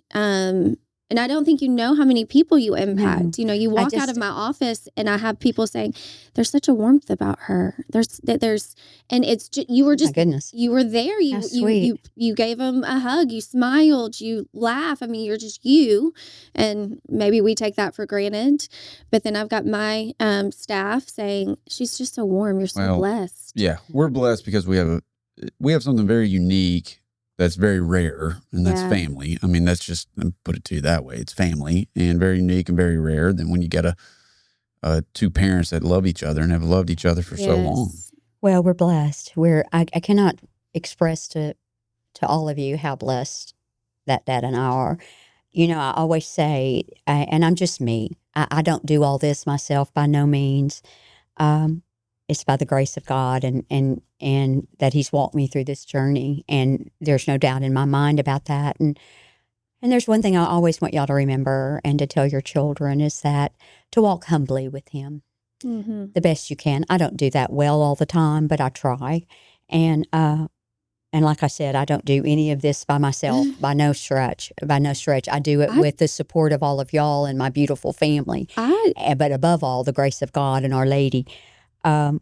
and I don't think you know how many people you impact. No. You walk out of my office and I have people saying, there's such a warmth about her. And it's just, you were just, my goodness. You were there. You gave them a hug. You smiled. You laugh. I mean, you're just you. And maybe we take that for granted. But then I've got my staff saying, she's just so warm. You're so blessed. Yeah, we're blessed because we have something very unique. That's very rare, and that's family. I mean, that's just, put it to you that way. It's family, and very unique and very rare. Then when you get two parents that love each other and have loved each other for so long. Well, we're blessed. I cannot express to to all of you how blessed that Dad and I are. You know, I always say, and I'm just me. I don't do all this myself by no means. It's by the grace of God and that He's walked me through this journey. And there's no doubt in my mind about that. And there's one thing I always want y'all to remember and to tell your children is that to walk humbly with Him the best you can. I don't do that well all the time, but I try. And like I said, I don't do any of this by myself, by no stretch. I do it with the support of all of y'all and my beautiful family. But above all, the grace of God and Our Lady. But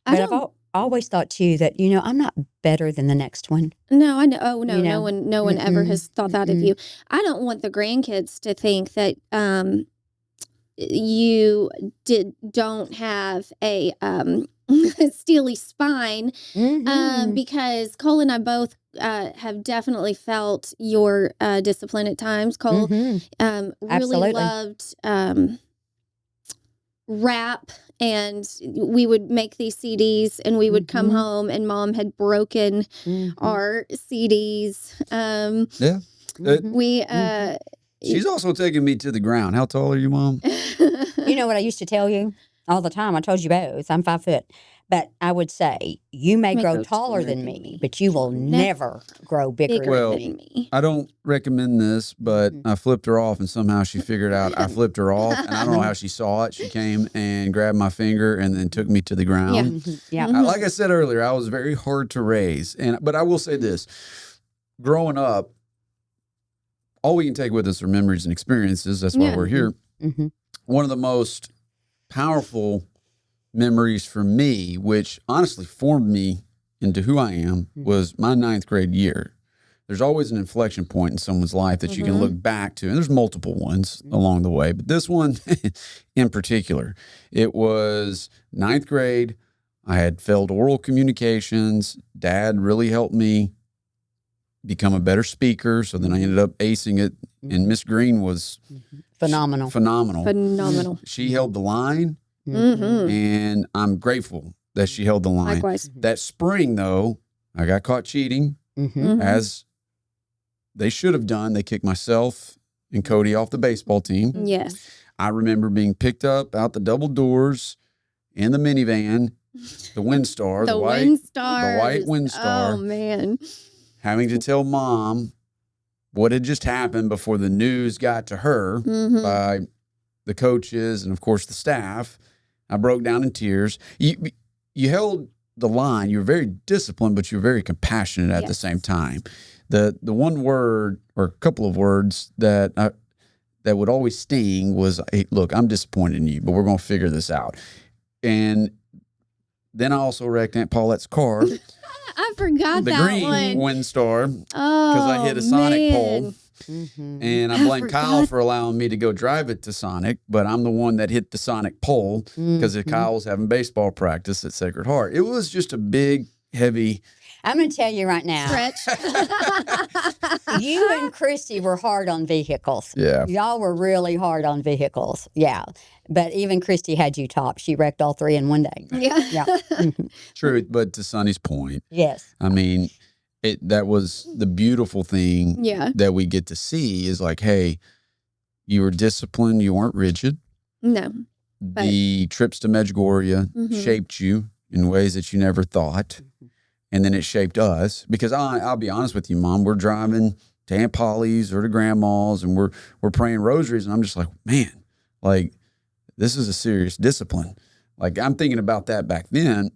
I've always thought too that, you know, I'm not better than the next one. No, I know. Oh no, you know? No one ever has thought that of you. I don't want the grandkids to think that you don't have a steely spine, because Cole and I both have definitely felt your discipline at times. Cole really loved rap, and we would make these CDs, and we would come home, and Mom had broken our CDs. She's also taking me to the ground. How tall are you, Mom? You know what I used to tell you all the time? I told you both. I'm 5 foot. But I would say, you may grow taller than me, but you will never grow bigger than me. I don't recommend this, but I flipped her off, and somehow she figured out I flipped her off. And I don't know how she saw it. She came and grabbed my finger and then took me to the ground. Yeah. Like I said earlier, I was very hard to raise. But I will say this. Growing up, all we can take with us are memories and experiences. That's why we're here. One of the most powerful memories for me, which honestly formed me into who I am, was my 9th grade year. There's always an inflection point in someone's life that you can look back to, and there's multiple ones along the way, but this one in particular, it was 9th grade. I had failed oral communications. Dad really helped me become a better speaker, so then I ended up acing it, and Miss Green was phenomenal. She held the line, and I'm grateful that she held the line. Likewise. That spring, though, I got caught cheating, as they should have done. They kicked myself and Cody off the baseball team. Yes. I remember being picked up out the double doors in the minivan, the Windstar, the white Windstar. Oh, man. Having to tell Mom what had just happened before the news got to her by the coaches and, of course, the staff. I broke down in tears. You held the line. You were very disciplined, but you were very compassionate at the same time. The one word or a couple of words that would always sting was, hey, look, I'm disappointed in you, but we're going to figure this out. And then I also wrecked Aunt Paulette's car. I forgot that one. The green Windstar, because I hit a Sonic pole. And I blame Kyle for allowing me to go drive it to Sonic, but I'm the one that hit the Sonic pole because Kyle was having baseball practice at Sacred Heart. It was just a big, heavy... I'm going to tell you right now. Stretch. You and Christy were hard on vehicles. Yeah. Y'all were really hard on vehicles. Yeah. But even Christy had you topped. She wrecked all 3 in one day. Yeah. True, but to Sonny's point. Yes. I mean, that was the beautiful thing that we get to see is like, hey, you were disciplined. You weren't rigid. No. The trips to Medjugorje shaped you in ways that you never thought. And then it shaped us because I'll be honest with you, Mom, we're driving to Aunt Polly's or to Grandma's and we're praying rosaries. And I'm just like, man, like this is a serious discipline. Like I'm thinking about that back then.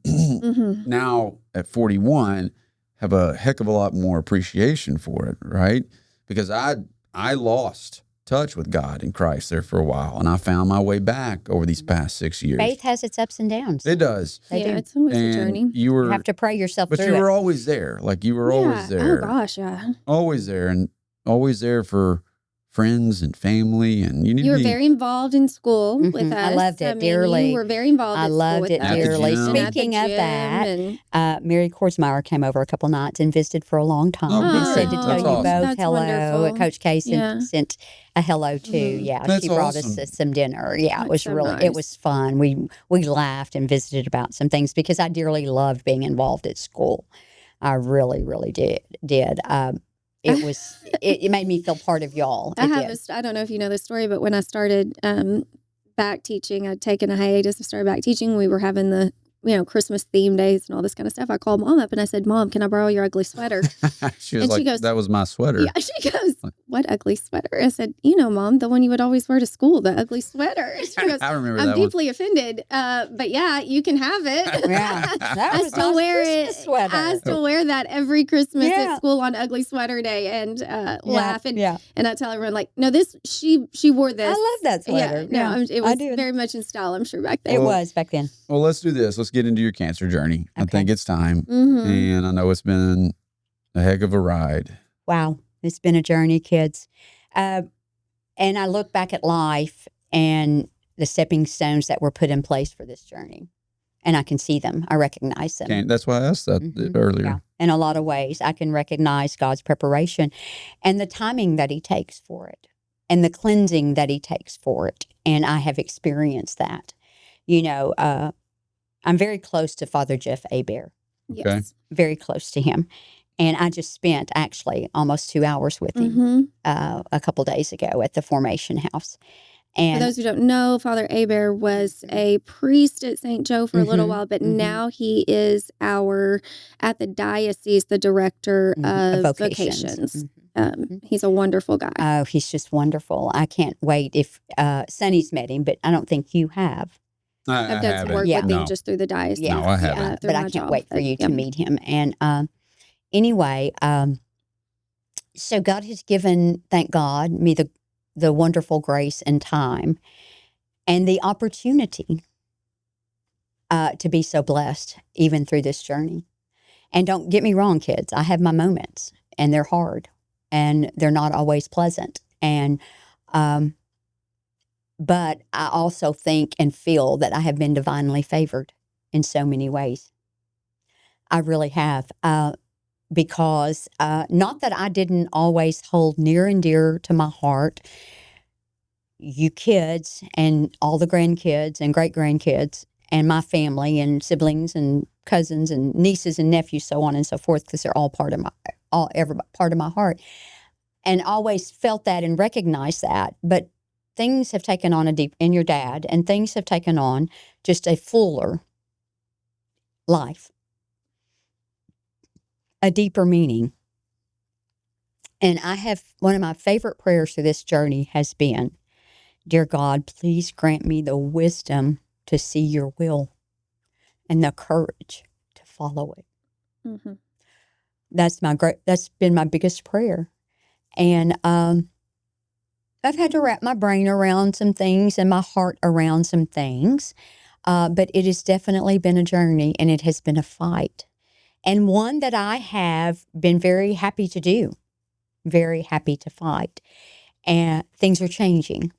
Now at 41, have a heck of a lot more appreciation for it, right? Because I lost touch with God and Christ there for a while, and I found my way back over these past 6 years. Faith has its ups and downs. It does. It's always a journey. You have to pray yourself through it. But you were always there. Like you were always there. Oh gosh, yeah. Always there, and always there for friends and family, and you were very involved in school with us. I loved it dearly. You were very involved. I loved it dearly. Speaking of that, Mary Korsmeyer came over a couple nights and visited for a long time and said to tell you both hello. Wonderful. Coach K sent a hello too. Yeah, That's she brought awesome. us some dinner. Yeah, it was so really nice. It was fun. We laughed and visited about some things because I dearly loved being involved at school. I really, really did. It made me feel part of y'all. I don't know if you know this story, but when I started back teaching, I'd taken a hiatus and started back teaching. We were having the Christmas theme days and all this kind of stuff. I called Mom up and I said, "Mom, can I borrow your ugly sweater?" She goes, "That was my sweater." Yeah, she goes, "What ugly sweater?" I said, Mom, the one you would always wear to school, the ugly sweater. She goes, I remember I'm that deeply offended, but yeah, you can have it. Yeah, I still wear it. Sweater. I still wear that every Christmas at school on Ugly Sweater Day and laugh and I tell everyone like, no, she wore this. I love that sweater. Yeah, no, it was very much in style. I'm sure back then. It was back then. Well, let's do this. Let's get into your cancer journey. Okay. I think it's time, and I know it's been a heck of a ride. Wow, it's been a journey, kids. And I look back at life and the stepping stones that were put in place for this journey. And I can see them. I recognize them. That's why I asked that earlier. Yeah. In a lot of ways, I can recognize God's preparation and the timing that he takes for it and the cleansing that he takes for it. And I have experienced that. I'm very close to Father Jeff Hebert. Yes. Okay. Very close to him. And I just spent actually almost 2 hours with him a couple days ago at the Formation House. And for those who don't know, Father Hebert was a priest at St. Joe for a little while, but now he is at the diocese, the director of vocations. He's a wonderful guy. Oh, he's just wonderful. I can't wait if Sonny's met him, but I don't think you have. I've done some work with him just through the diocese. Yeah, no, I haven't. But I can't wait for you to meet him. And anyway, so God has given, thank God, me the wonderful grace and time and the opportunity to be so blessed even through this journey. And don't get me wrong, kids, I have my moments and they're hard and they're not always pleasant. And but I also think and feel that I have been divinely favored in so many ways. I really have. Because not that I didn't always hold near and dear to my heart you kids and all the grandkids and great-grandkids and my family and siblings and cousins and nieces and nephews, so on and so forth, because they're all part of my heart. And always felt that and recognized that. But things have taken on and your dad, and things have taken on just a fuller life, a deeper meaning. And I have, one of my favorite prayers through this journey has been, dear God, please grant me the wisdom to see your will and the courage to follow it. Mm-hmm. That's been my biggest prayer. And I've had to wrap my brain around some things and my heart around some things. But it has definitely been a journey, and it has been a fight. And one that I have been very happy to do, very happy to fight. And things are changing.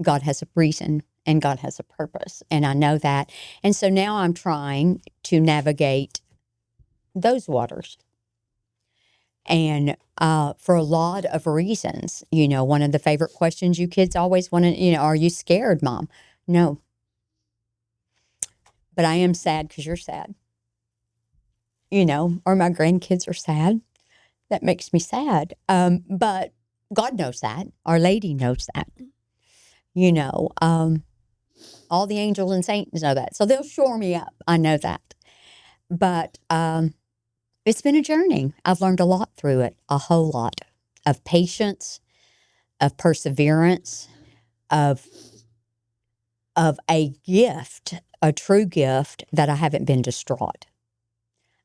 God has a reason and God has a purpose. And I know that. And so now I'm trying to navigate those waters. And for a lot of reasons, one of the favorite questions you kids always want to, are you scared, Mom? No. But I am sad because you're sad. Or my grandkids are sad. That makes me sad. But God knows that. Our Lady knows that. All the angels and saints know that. So they'll shore me up. I know that. But it's been a journey. I've learned a lot through it, a whole lot of patience, of perseverance, of a gift, a true gift that I haven't been distraught.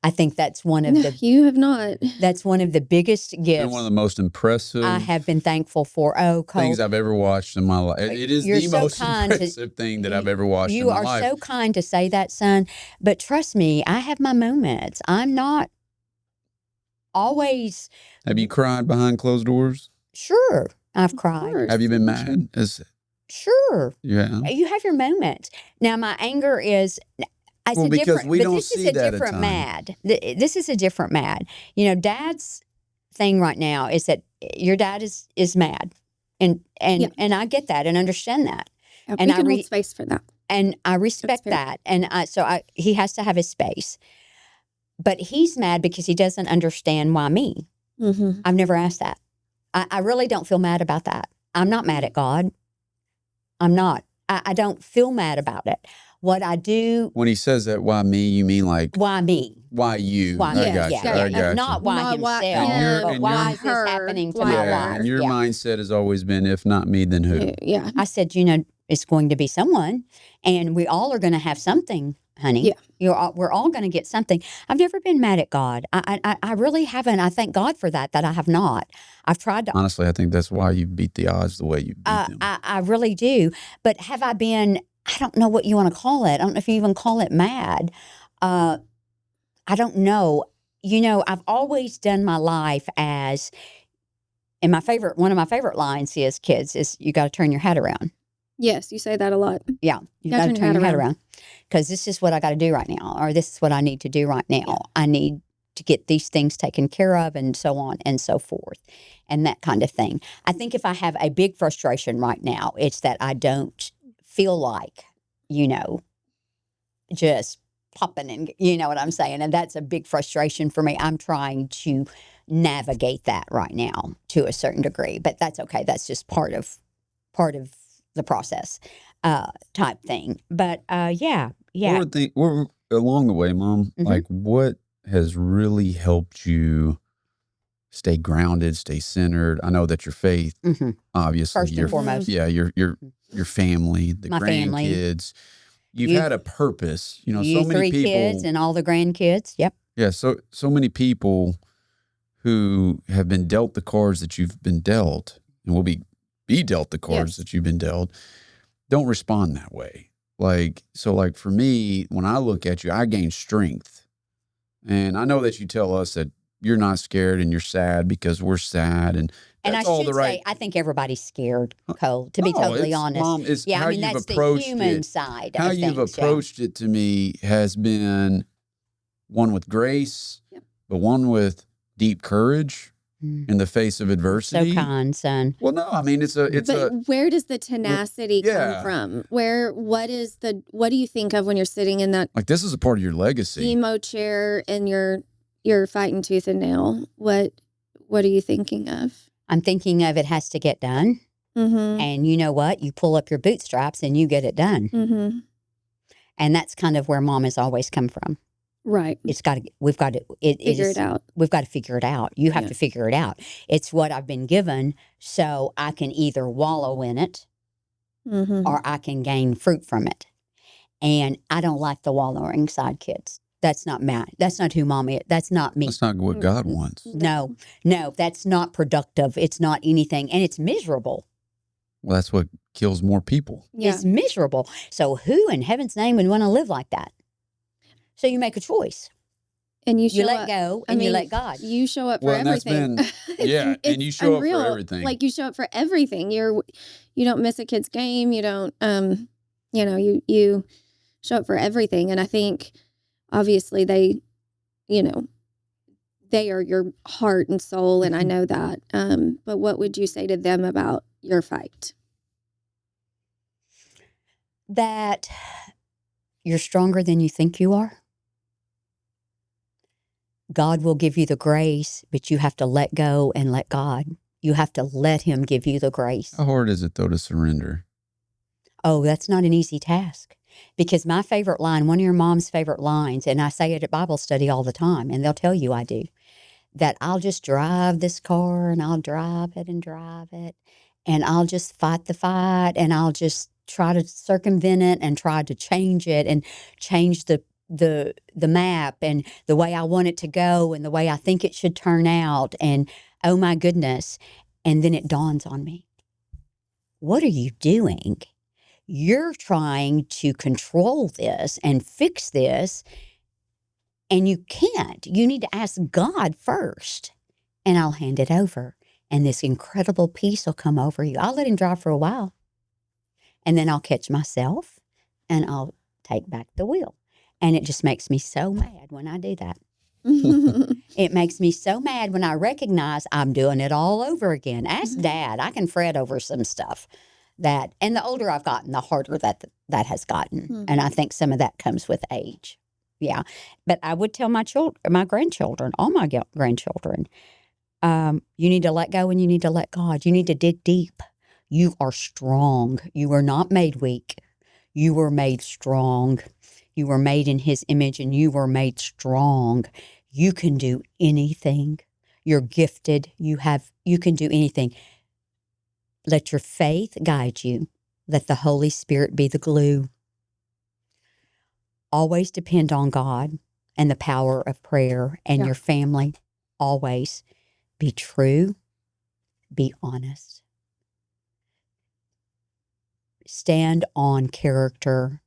I think that's one of the... You have not. That's one of the biggest gifts. One of the most impressive... I have been thankful for. Oh, Cole, things I've ever watched in my life. It is the most impressive thing that I've ever watched in my life. You are so kind to say that, son. But trust me, I have my moments. I'm not always... Have you cried behind closed doors? Sure, I've cried. Have you been mad? Sure. Yeah. You have your moments. Now, my anger is... because we don't see that different mad. This is a different mad. Dad's thing right now is that your dad is mad, and I get that and understand that. Yeah, and I hold space for that, and I respect that. And he has to have his space. But he's mad because he doesn't understand why me. Mm-hmm. I've never asked that. I really don't feel mad about that. I'm not mad at God. I'm not. I don't feel mad about it. What I do. When he says that, why me, you mean like. Why me? Why you? Why I got you. I got not you. why himself, but why is this happening to my wife? And your mindset has always been, if not me, then who? Yeah. I said, it's going to be someone, and we all are going to have something, honey. Yeah. We're all going to get something. I've never been mad at God. I really haven't. I thank God for that I have not. I've tried to. Honestly, I think that's why you beat the odds the way you beat them. I really do. But have I been, I don't know what you want to call it. I don't know if you even call it mad. I don't know. I've always done my life as, and one of my favorite lines is, kids, is you got to turn your head around. Yes, you say that a lot. Yeah, you got to turn your head around because this is what I got to do right now, or this is what I need to do right now. Yeah. I need to get these things taken care of, and so on and so forth, and that kind of thing. I think if I have a big frustration right now, it's that I don't feel like, just popping and you know what I'm saying, and that's a big frustration for me. I'm trying to navigate that right now to a certain degree, but that's okay. That's just part of the process type thing. But yeah. Or along the way, Mom, like what has really helped you stay grounded, stay centered? I know that your faith, obviously, first and foremost, your family, the my grandkids. You've had a purpose, so many 3 people, kids and all the grandkids. Yep. Yeah, so many people who have been dealt the cards that you've been dealt, and will be dealt the cards that you've been dealt, don't respond that way. Like for me, when I look at you, I gain strength. And I know that you tell us that you're not scared and you're sad because we're sad. And that's I should say, I think everybody's scared, Cole, to be totally honest. Mom, that's the human side of things. How you've approached it to me has been one with grace, but one with deep courage. In the face of adversity. So kind, son. Well, no, I mean, But where does the tenacity come from? What do you think of when you're sitting in that? Like, this is a part of your legacy. Emo chair and you're fighting tooth and nail. What are you thinking of? I'm thinking of it has to get done. Mm-hmm. And you know what? You pull up your bootstraps and you get it done. Mm-hmm. And that's kind of where Mom has always come from. Right. We've got to figure it out. We've got to figure it out. You have to figure it out. It's what I've been given, so I can either wallow in it or I can gain fruit from it. And I don't like the wallowing side, kids. That's not mad. That's not who Mom is. That's not me. That's not what God wants. No, that's not productive. It's not anything. And it's miserable. Well, that's what kills more people. Yeah. It's miserable. So who in heaven's name would want to live like that? So you make a choice. And you let go and you let God. You show up for everything. And you show up for everything. Like you show up for everything. You don't miss a kid's game. You don't, you show up for everything. And I think obviously they are your heart and soul. And I know that. But what would you say to them about your fight? That you're stronger than you think you are. God will give you the grace, but you have to let go and let God. You have to let Him give you the grace. How hard is it, though, to surrender? Oh, that's not an easy task. Because my favorite line, one of your mom's favorite lines, and I say it at Bible study all the time, and they'll tell you I do, that I'll just drive this car, and I'll drive it, and I'll just fight the fight, and I'll just try to circumvent it and try to change it and change the map and the way I want it to go and the way I think it should turn out. And oh my goodness. And then it dawns on me. What are you doing? You're trying to control this and fix this, and you can't. You need to ask God first, and I'll hand it over. And this incredible peace will come over you. I'll let Him drive for a while. And then I'll catch myself and I'll take back the wheel. And it just makes me so mad when I do that. It makes me so mad when I recognize I'm doing it all over again. Ask Dad. I can fret over some stuff. And the older I've gotten, the harder that has gotten. And I think some of that comes with age. Yeah. But I would tell my grandchildren, all my grandchildren, you need to let go and you need to let God. You need to dig deep. You are strong. You were not made weak. You were made strong. You were made in his image and you were made strong. You can do anything. You're gifted. You can do anything. Let your faith guide you. Let the Holy Spirit be the glue. Always depend on God and the power of prayer and your family. Always be true. Be honest. Stand on character.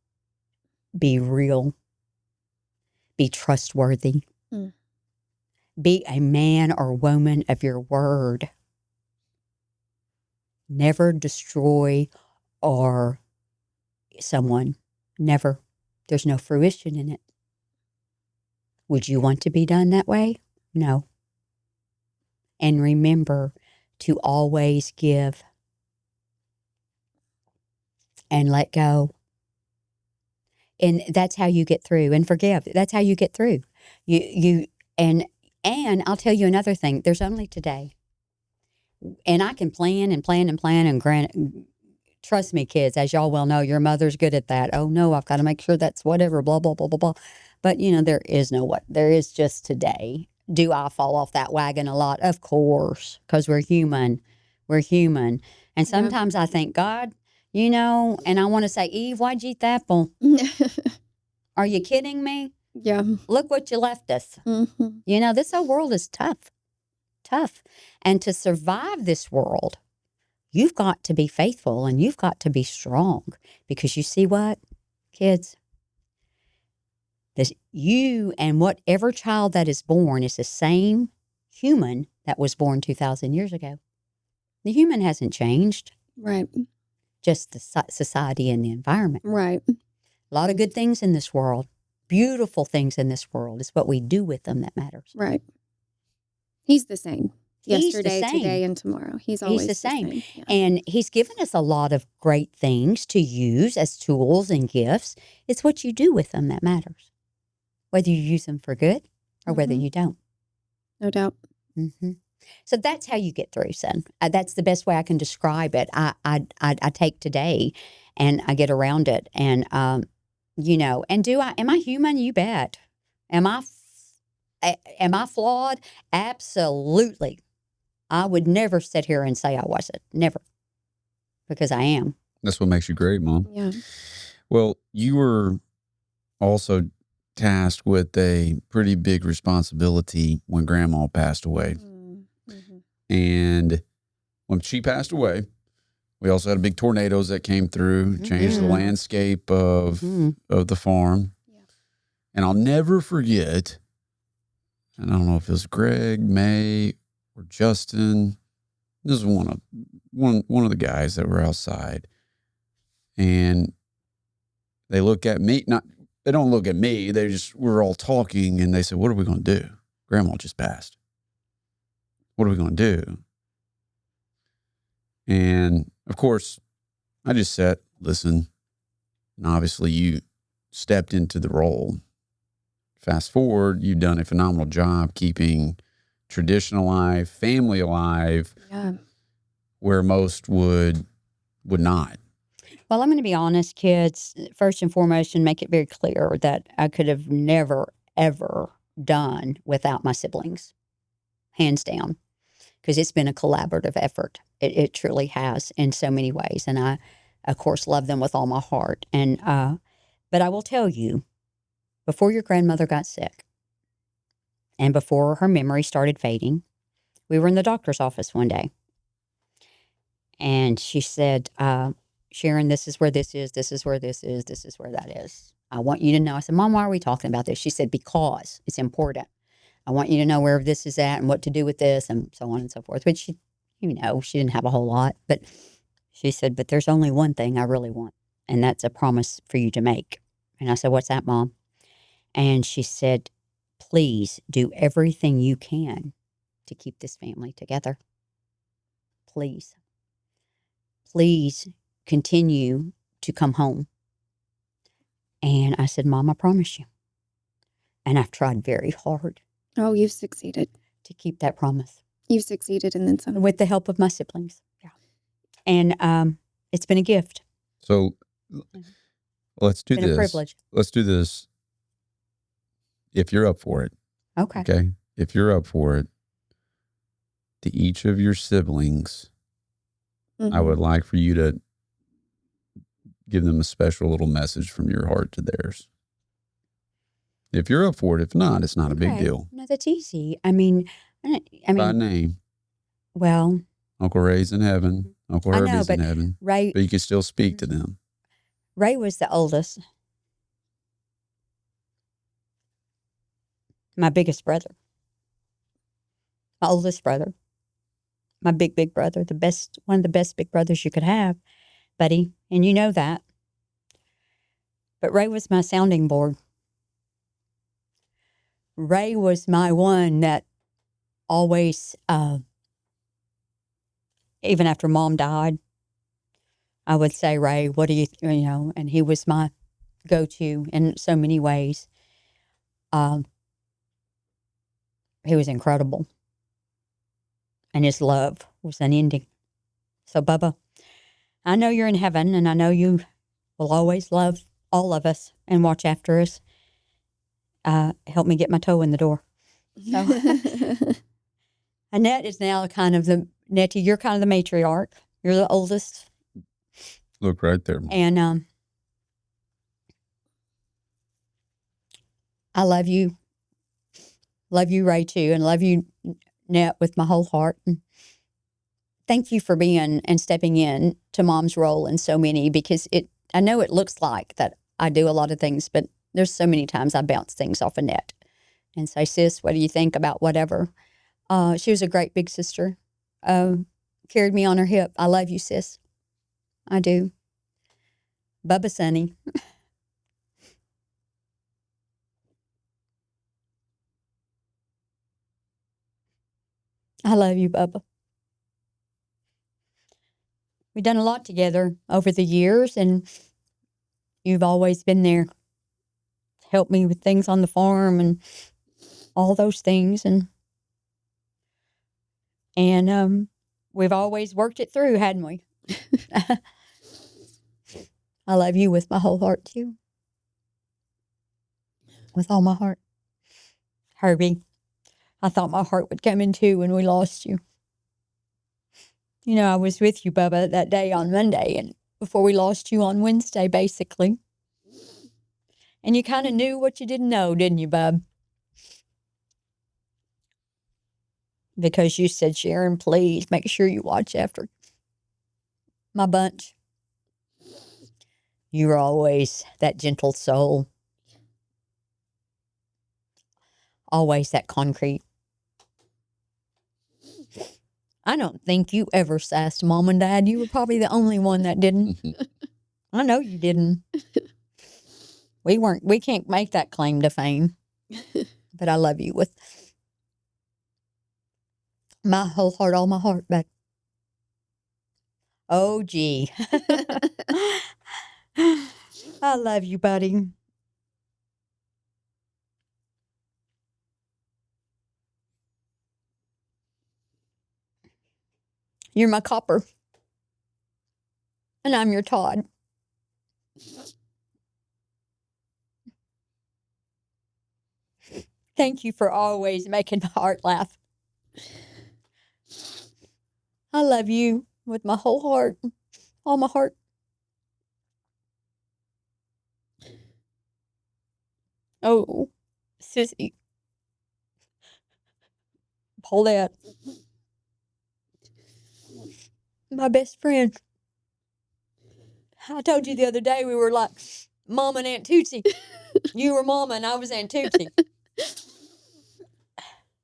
Be real. Be trustworthy. Be a man or woman of your word. Never destroy someone. Never. There's no fruition in it. Would you want to be done that way? No. And remember to always give and let go. And that's how you get through, and forgive. That's how you get through. And I'll tell you another thing. There's only today. And I can plan and trust me, kids, as y'all well know, your mother's good at that. Oh no, I've got to make sure that's whatever, blah, blah, blah, blah, blah. But there is no what. There is just today. Do I fall off that wagon a lot? Of course, because we're human. We're human. And sometimes I think, God, and I want to say, Eve, why'd you eat the apple? Are you kidding me? Yeah. Look what you left us. Mm-hmm. This whole world is tough. And to survive this world, you've got to be faithful and you've got to be strong, because you see what, kids? You and whatever child that is born is the same human that was born 2,000 years ago. The human hasn't changed. Right. Just the society and the environment. Right. A lot of good things in this world, beautiful things in this world. It's what we do with them that matters. Right. He's the same. Yesterday, today, and tomorrow. He's always the same. Yeah. And he's given us a lot of great things to use as tools and gifts. It's what you do with them that matters. Whether you use them for good or whether you don't. No doubt. Mm-hmm. So that's how you get through, son. That's the best way I can describe it. I take today and I get around it. And, and am I human? You bet. Am I flawed? Absolutely. I would never sit here and say I wasn't. Never. Because I am. That's what makes you great, Mom. Yeah. Well, you were also tasked with a pretty big responsibility when Grandma passed away. Mm-hmm. And when she passed away, we also had big tornadoes that came through, changed the landscape of the farm. Yeah. And I'll never forget, and I don't know if it was Greg, May, or Justin. This is one of the guys that were outside. And they look at me, they don't look at me. We're all talking and they said, what are we going to do? Grandma just passed. What are we going to do? And of course, I just sat, listened, and obviously you stepped into the role. Fast forward, you've done a phenomenal job keeping tradition alive, family alive, where most would not. Well, I'm going to be honest, kids, first and foremost, and make it very clear that I could have never, ever done without my siblings, hands down, because it's been a collaborative effort. It truly has in so many ways. And I, of course, love them with all my heart. And but I will tell you, before your grandmother got sick and before her memory started fading, we were in the doctor's office one day. And she said, Sharon, this is where this is, this is where this is, this is where that is. I want you to know. I said, Mom, why are we talking about this? She said, because it's important. I want you to know where this is at and what to do with this and so on and so forth. Which, she didn't have a whole lot. But she said, but there's only one thing I really want. And that's a promise for you to make. And I said, what's that, Mom? And she said, please do everything you can to keep this family together. Please. Please continue to come home. And I said, Mom, I promise you. And I've tried very hard. Oh, you've succeeded. To keep that promise. You've succeeded and then some. With the help of my siblings. Yeah. And it's been a gift. So let's do this. It's been a privilege. Let's do this. If you're up for it. Okay. Okay. If you're up for it, to each of your siblings, I would like for you to give them a special little message from your heart to theirs. If you're up for it, if not, it's not a big deal. No, that's easy. I mean, by name. Well, Uncle Ray's in heaven. Uncle Herbie's in heaven. Ray, but you can still speak to them. Ray was the oldest. My biggest brother. My oldest brother. My big brother. One of the best big brothers you could have, buddy. And you know that. But Ray was my sounding board. Ray was my one that always, even after Mom died, I would say, Ray, what do you know, and he was my go-to in so many ways. He was incredible. And his love was unending. So, Bubba, I know you're in heaven, and I know you will always love all of us and watch after us. Help me get my toe in the door. So, Annette is now Nettie, you're kind of the matriarch. You're the oldest. Look right there, Mom. And I love you. Love you, Ray, too, and love you, Net, with my whole heart. And thank you for being and stepping in to Mom's role in so many, because I know it looks like that I do a lot of things, but there's so many times I bounce things off Annette and say, sis, what do you think about whatever? She was a great big sister. Carried me on her hip. I love you, sis. I do. Bubba Sonni. I love you, Bubba. We've done a lot together over the years, and you've always been there to help me with things on the farm and all those things. And we've always worked it through, hadn't we? I love you with my whole heart, too. With all my heart. Herbie, I thought my heart would come in too when we lost you. You know, I was with you, Bubba, that day on Monday, and before we lost you on Wednesday, basically. And you kind of knew what you didn't know, didn't you, Bub? Because you said, Sharon, please make sure you watch after my bunch. You were always that gentle soul. Always that concrete. I don't think you ever sassed Mom and Dad. You were probably the only one that didn't. I know you didn't. We can't make that claim to fame. But I love you with my whole heart, all my heart, but oh, gee. I love you, buddy. You're my Copper. And I'm your Todd. Thank you for always making my heart laugh. I love you with my whole heart, all my heart. Oh, sissy. Paulette. My best friend. I told you the other day we were like Mama and Aunt Tootsie. You were Mama and I was Aunt Tootsie.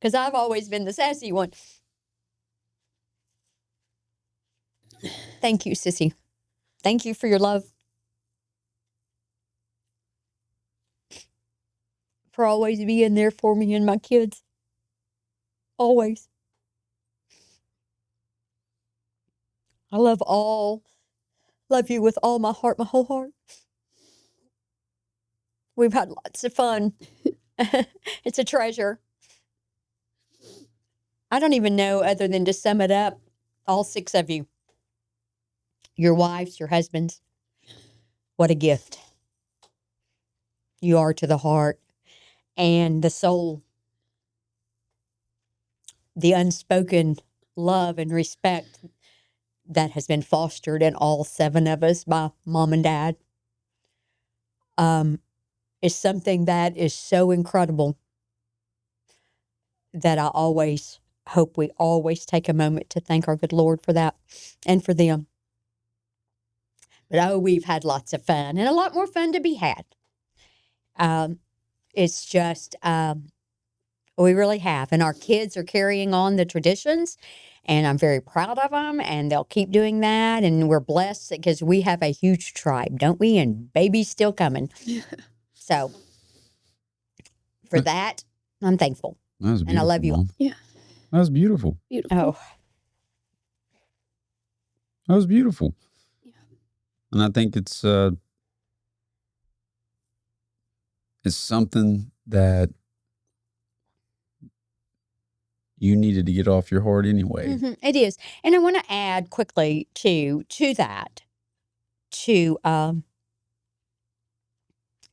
Because I've always been the sassy one. Thank you, sissy. Thank you for your love. For always being there for me and my kids. Always. I love you with all my heart, my whole heart. We've had lots of fun. It's a treasure. I don't even know, other than to sum it up, all 6 of you, your wives, your husbands, what a gift you are to the heart and the soul. The unspoken love and respect that has been fostered in all 7 of us by Mom and Dad is something that is so incredible that I always hope we always take a moment to thank our good Lord for that and for them. But we've had lots of fun and a lot more fun to be had. It's just, we really have. And our kids are carrying on the traditions, and I'm very proud of them, and they'll keep doing that. And we're blessed because we have a huge tribe, don't we? And baby's still coming. Yeah. So for that, I'm thankful. That was beautiful, and I love you. Mom. Yeah. That was beautiful. Beautiful. Oh. That was beautiful. Yeah. And I think it's something that you needed to get off your heart anyway. Mm-hmm. It is. And I want to add quickly to that, to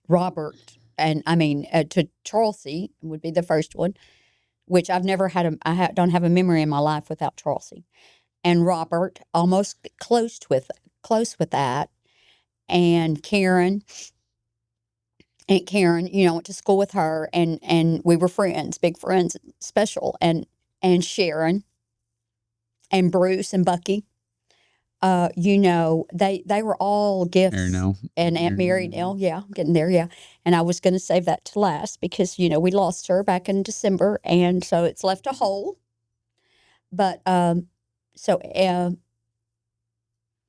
Robert, and to Charlesy would be the first one, which I've never had don't have a memory in my life without Charlesy. And Robert, almost close with that. And Karen, Aunt Karen, I went to school with her, and we were friends, big friends, special. And Sharon and Bruce and Bucky, they were all gifts. And Aunt Mary Nell, yeah, I'm getting there, yeah. And I was going to save that to last because, we lost her back in December, and so it's left a hole. But I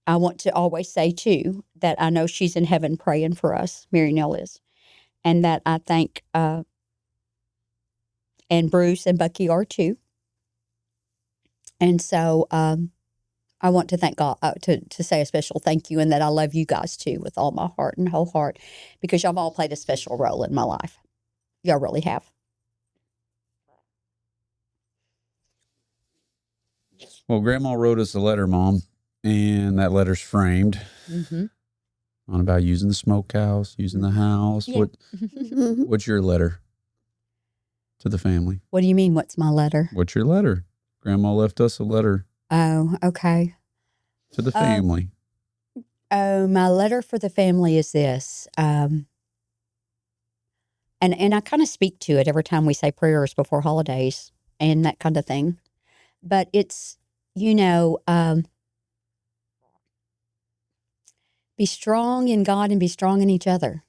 want to always say, too, that I know she's in heaven praying for us, Mary Nell is, and that I think, and Bruce and Bucky are, too. And so I want to thank God, to say a special thank you, and that I love you guys, too, with all my heart and whole heart, because y'all all played a special role in my life. Y'all really have. Well, Grandma wrote us a letter, Mom, and that letter's framed. Mm-hmm. On about using the smokehouse, using the house. Yeah. What's your letter to the family? What do you mean, what's my letter? What's your letter? Grandma left us a letter. Oh, okay. To the family. My letter for the family is this. And I kind of speak to it every time we say prayers before holidays and that kind of thing. But it's, be strong in God and be strong in each other.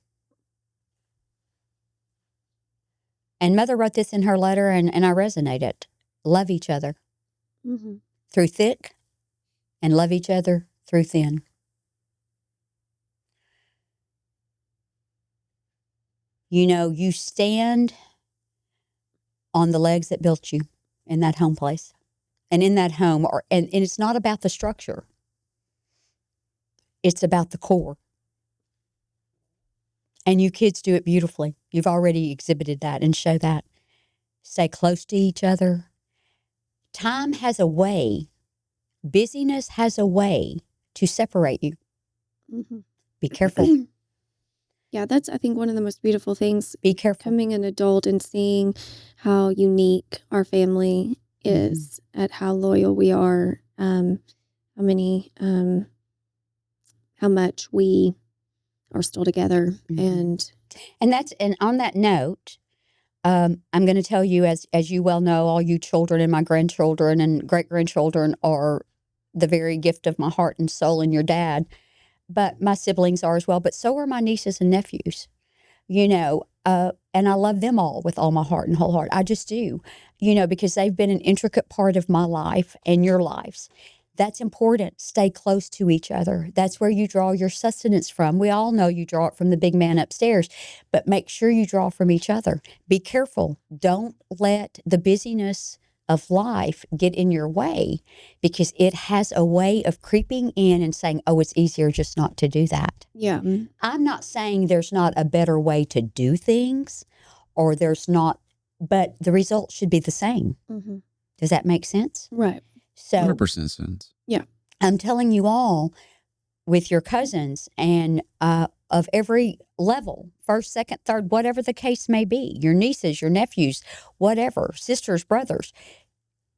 And Mother wrote this in her letter, and I resonated. Love each other through thick, and love each other through thin. You stand on the legs that built you in that home place. And in that home, and it's not about the structure. It's about the core. And you kids do it beautifully. You've already exhibited that and show that. Stay close to each other. Time has a way, busyness has a way to separate you. Mm-hmm. Be careful. Yeah, that's, I think, one of the most beautiful things. Be careful. Becoming an adult and seeing how unique our family is, at how loyal we are, how much we are still together. And on that note, I'm going to tell you, as you well know, all you children and my grandchildren and great-grandchildren are the very gift of my heart and soul and your dad. But my siblings are as well, but so are my nieces and nephews, and I love them all with all my heart and whole heart. I just do, because they've been an intricate part of my life and your lives. That's important. Stay close to each other. That's where you draw your sustenance from. We all know you draw it from the big man upstairs, but make sure you draw from each other. Be careful. Don't let the busyness of life get in your way, because it has a way of creeping in and saying, oh, it's easier just not to do that. Yeah. I'm not saying there's not a better way to do things or there's not, but the result should be the same. Mm-hmm. Does that make sense? Right. So 100% sense. Yeah. I'm telling you all, with your cousins and of every level, first, second, third, whatever the case may be, your nieces, your nephews, whatever, sisters, brothers,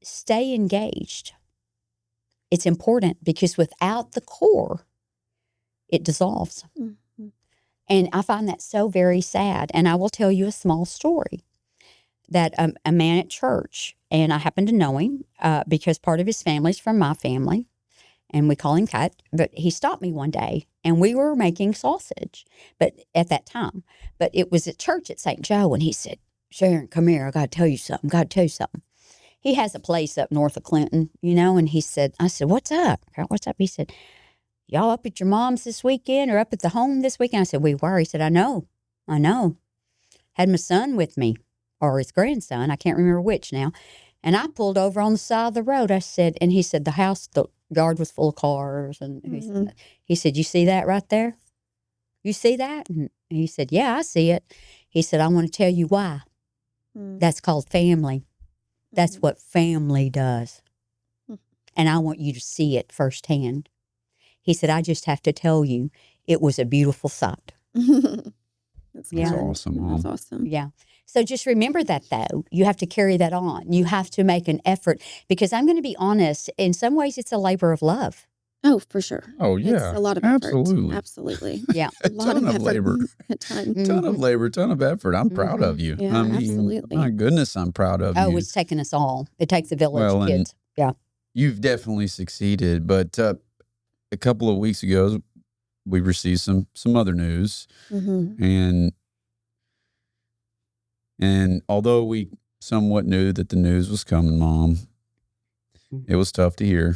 stay engaged. It's important because without the core, it dissolves. Mm-hmm. And I find that so very sad. And I will tell you a small story that a man at church, and I happen to know him because part of his family's from my family, and we call him Cut, but he stopped me one day, and we were making sausage, but at that time. But it was at church at St. Joe, and he said, Sharon, come here. I got to tell you something. He has a place up north of Clinton, and I said, what's up? He said, y'all up at your mom's this weekend or up at the home this weekend? I said, we were. He said, I know. Had my son with me, or his grandson. I can't remember which now. And I pulled over on the side of the road. I said, and he said, the yard was full of cars. And he said, you see that right there? You see that? And he said, yeah, I see it. He said, I want to tell you why. That's called family. That's what family does. And I want you to see it firsthand. He said, I just have to tell you, it was a beautiful sight. That's awesome, Mom. That's awesome. Yeah. So just remember that, though. You have to carry that on. You have to make an effort, because I'm going to be honest, in some ways it's a labor of love. Oh, for sure. Oh, yeah. It's a lot of Absolutely. effort. Absolutely. Yeah. A lot ton of effort. labor. A ton. Ton of labor, ton of effort. I'm proud of you. Yeah, absolutely. My goodness, I'm proud of you. Oh, it's taken us all. It takes a village, kids. Yeah. You've definitely succeeded. But a couple of weeks ago, we received some other news. Mm-hmm. And although we somewhat knew that the news was coming, Mom, it was tough to hear.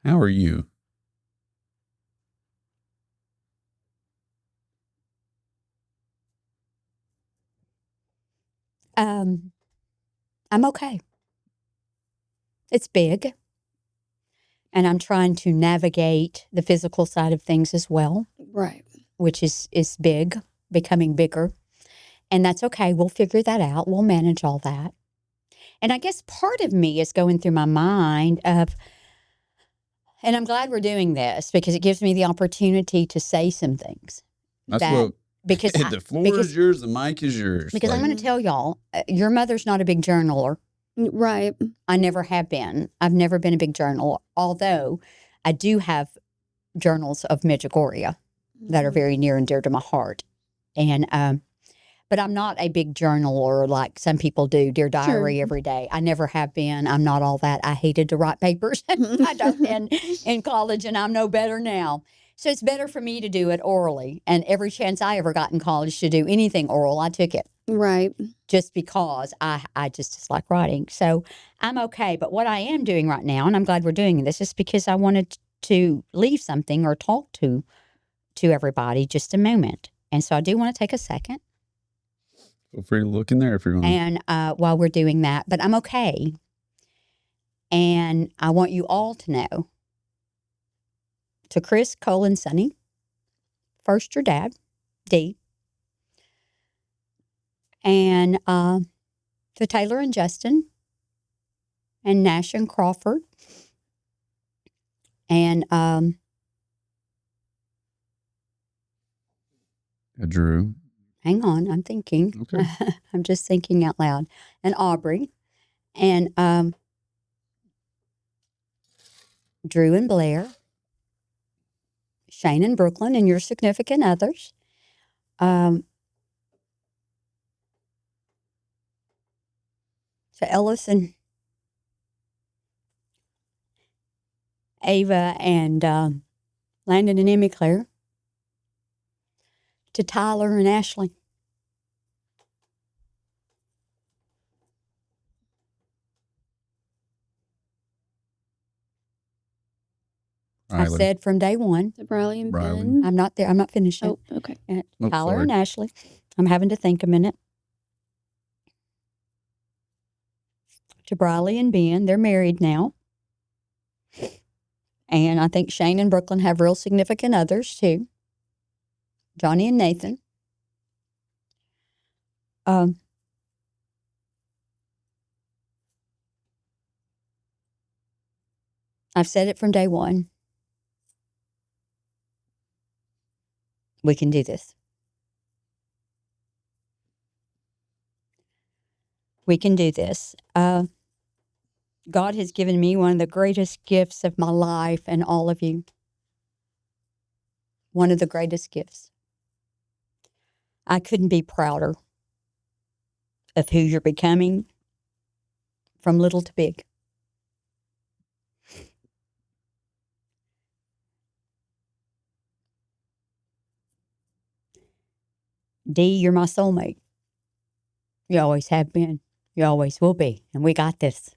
How are you? I'm okay. It's big. And I'm trying to navigate the physical side of things as well. Right. Which is big, becoming bigger. And that's okay. We'll figure that out. We'll manage all that. And I guess part of me is going through my mind of, and I'm glad we're doing this because it gives me the opportunity to say some things. Because the floor is yours, the mic is yours. Because I'm going to tell y'all, your mother's not a big journaler. Right. I never have been. I've never been a big journaler, although I do have journals of Medjugorje that are very near and dear to my heart. And but I'm not a big journaler like some people do, Dear Diary every day. I never have been. I'm not all that. I hated to write papers in college, and I'm no better now. So it's better for me to do it orally. And every chance I ever got in college to do anything oral, I took it. Right. Just because I just dislike writing. So I'm okay. But what I am doing right now, and I'm glad we're doing this, is because I wanted to leave something or talk to everybody just a moment. And so I do want to take a second. Feel free to look in there if you're going to. And while we're doing that, but I'm okay. And I want you all to know, to Chris, Cole, and Sonni, first your dad, D, and to Taylor and Justin, and Nash and Crawford, and Drew. Hang on, I'm thinking. Okay. I'm just thinking out loud. And Aubrey, and Drew and Blair, Shane and Brooklyn, and your significant others. To Ellis and Ava and Landon and Emmy Claire. To Tyler and Ashley. I've said from day one. To Briley and Ben. I'm not there. I'm not finished yet. Oh, okay. Tyler and Ashley. I'm having to think a minute. To Briley and Ben. They're married now. And I think Shane and Brooklyn have real significant others too. Johnny and Nathan. I've said it from day one. We can do this. We can do this. God has given me one of the greatest gifts of my life and all of you. One of the greatest gifts. I couldn't be prouder of who you're becoming from little to big. Dee, you're my soulmate. You always have been. You always will be. And we got this.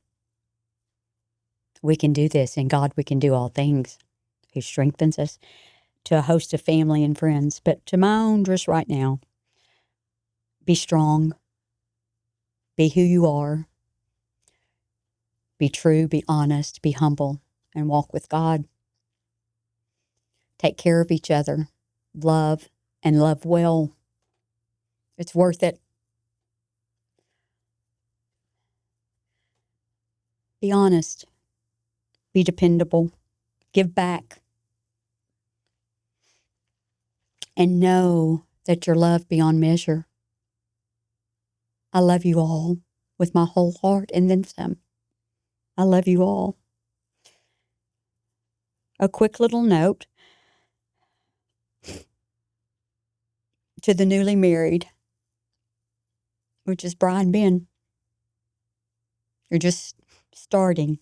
We can do this. In God, we can do all things. Who strengthens us, to a host of family and friends. But to my own just right now, be strong. Be who you are. Be true, be honest, be humble, and walk with God. Take care of each other. Love, and love well. It's worth it. Be honest. Be dependable. Give back. And know that you're loved beyond measure. I love you all with my whole heart and then some. I love you all. A quick little note to the newly married, which is Brian Ben. You're just starting.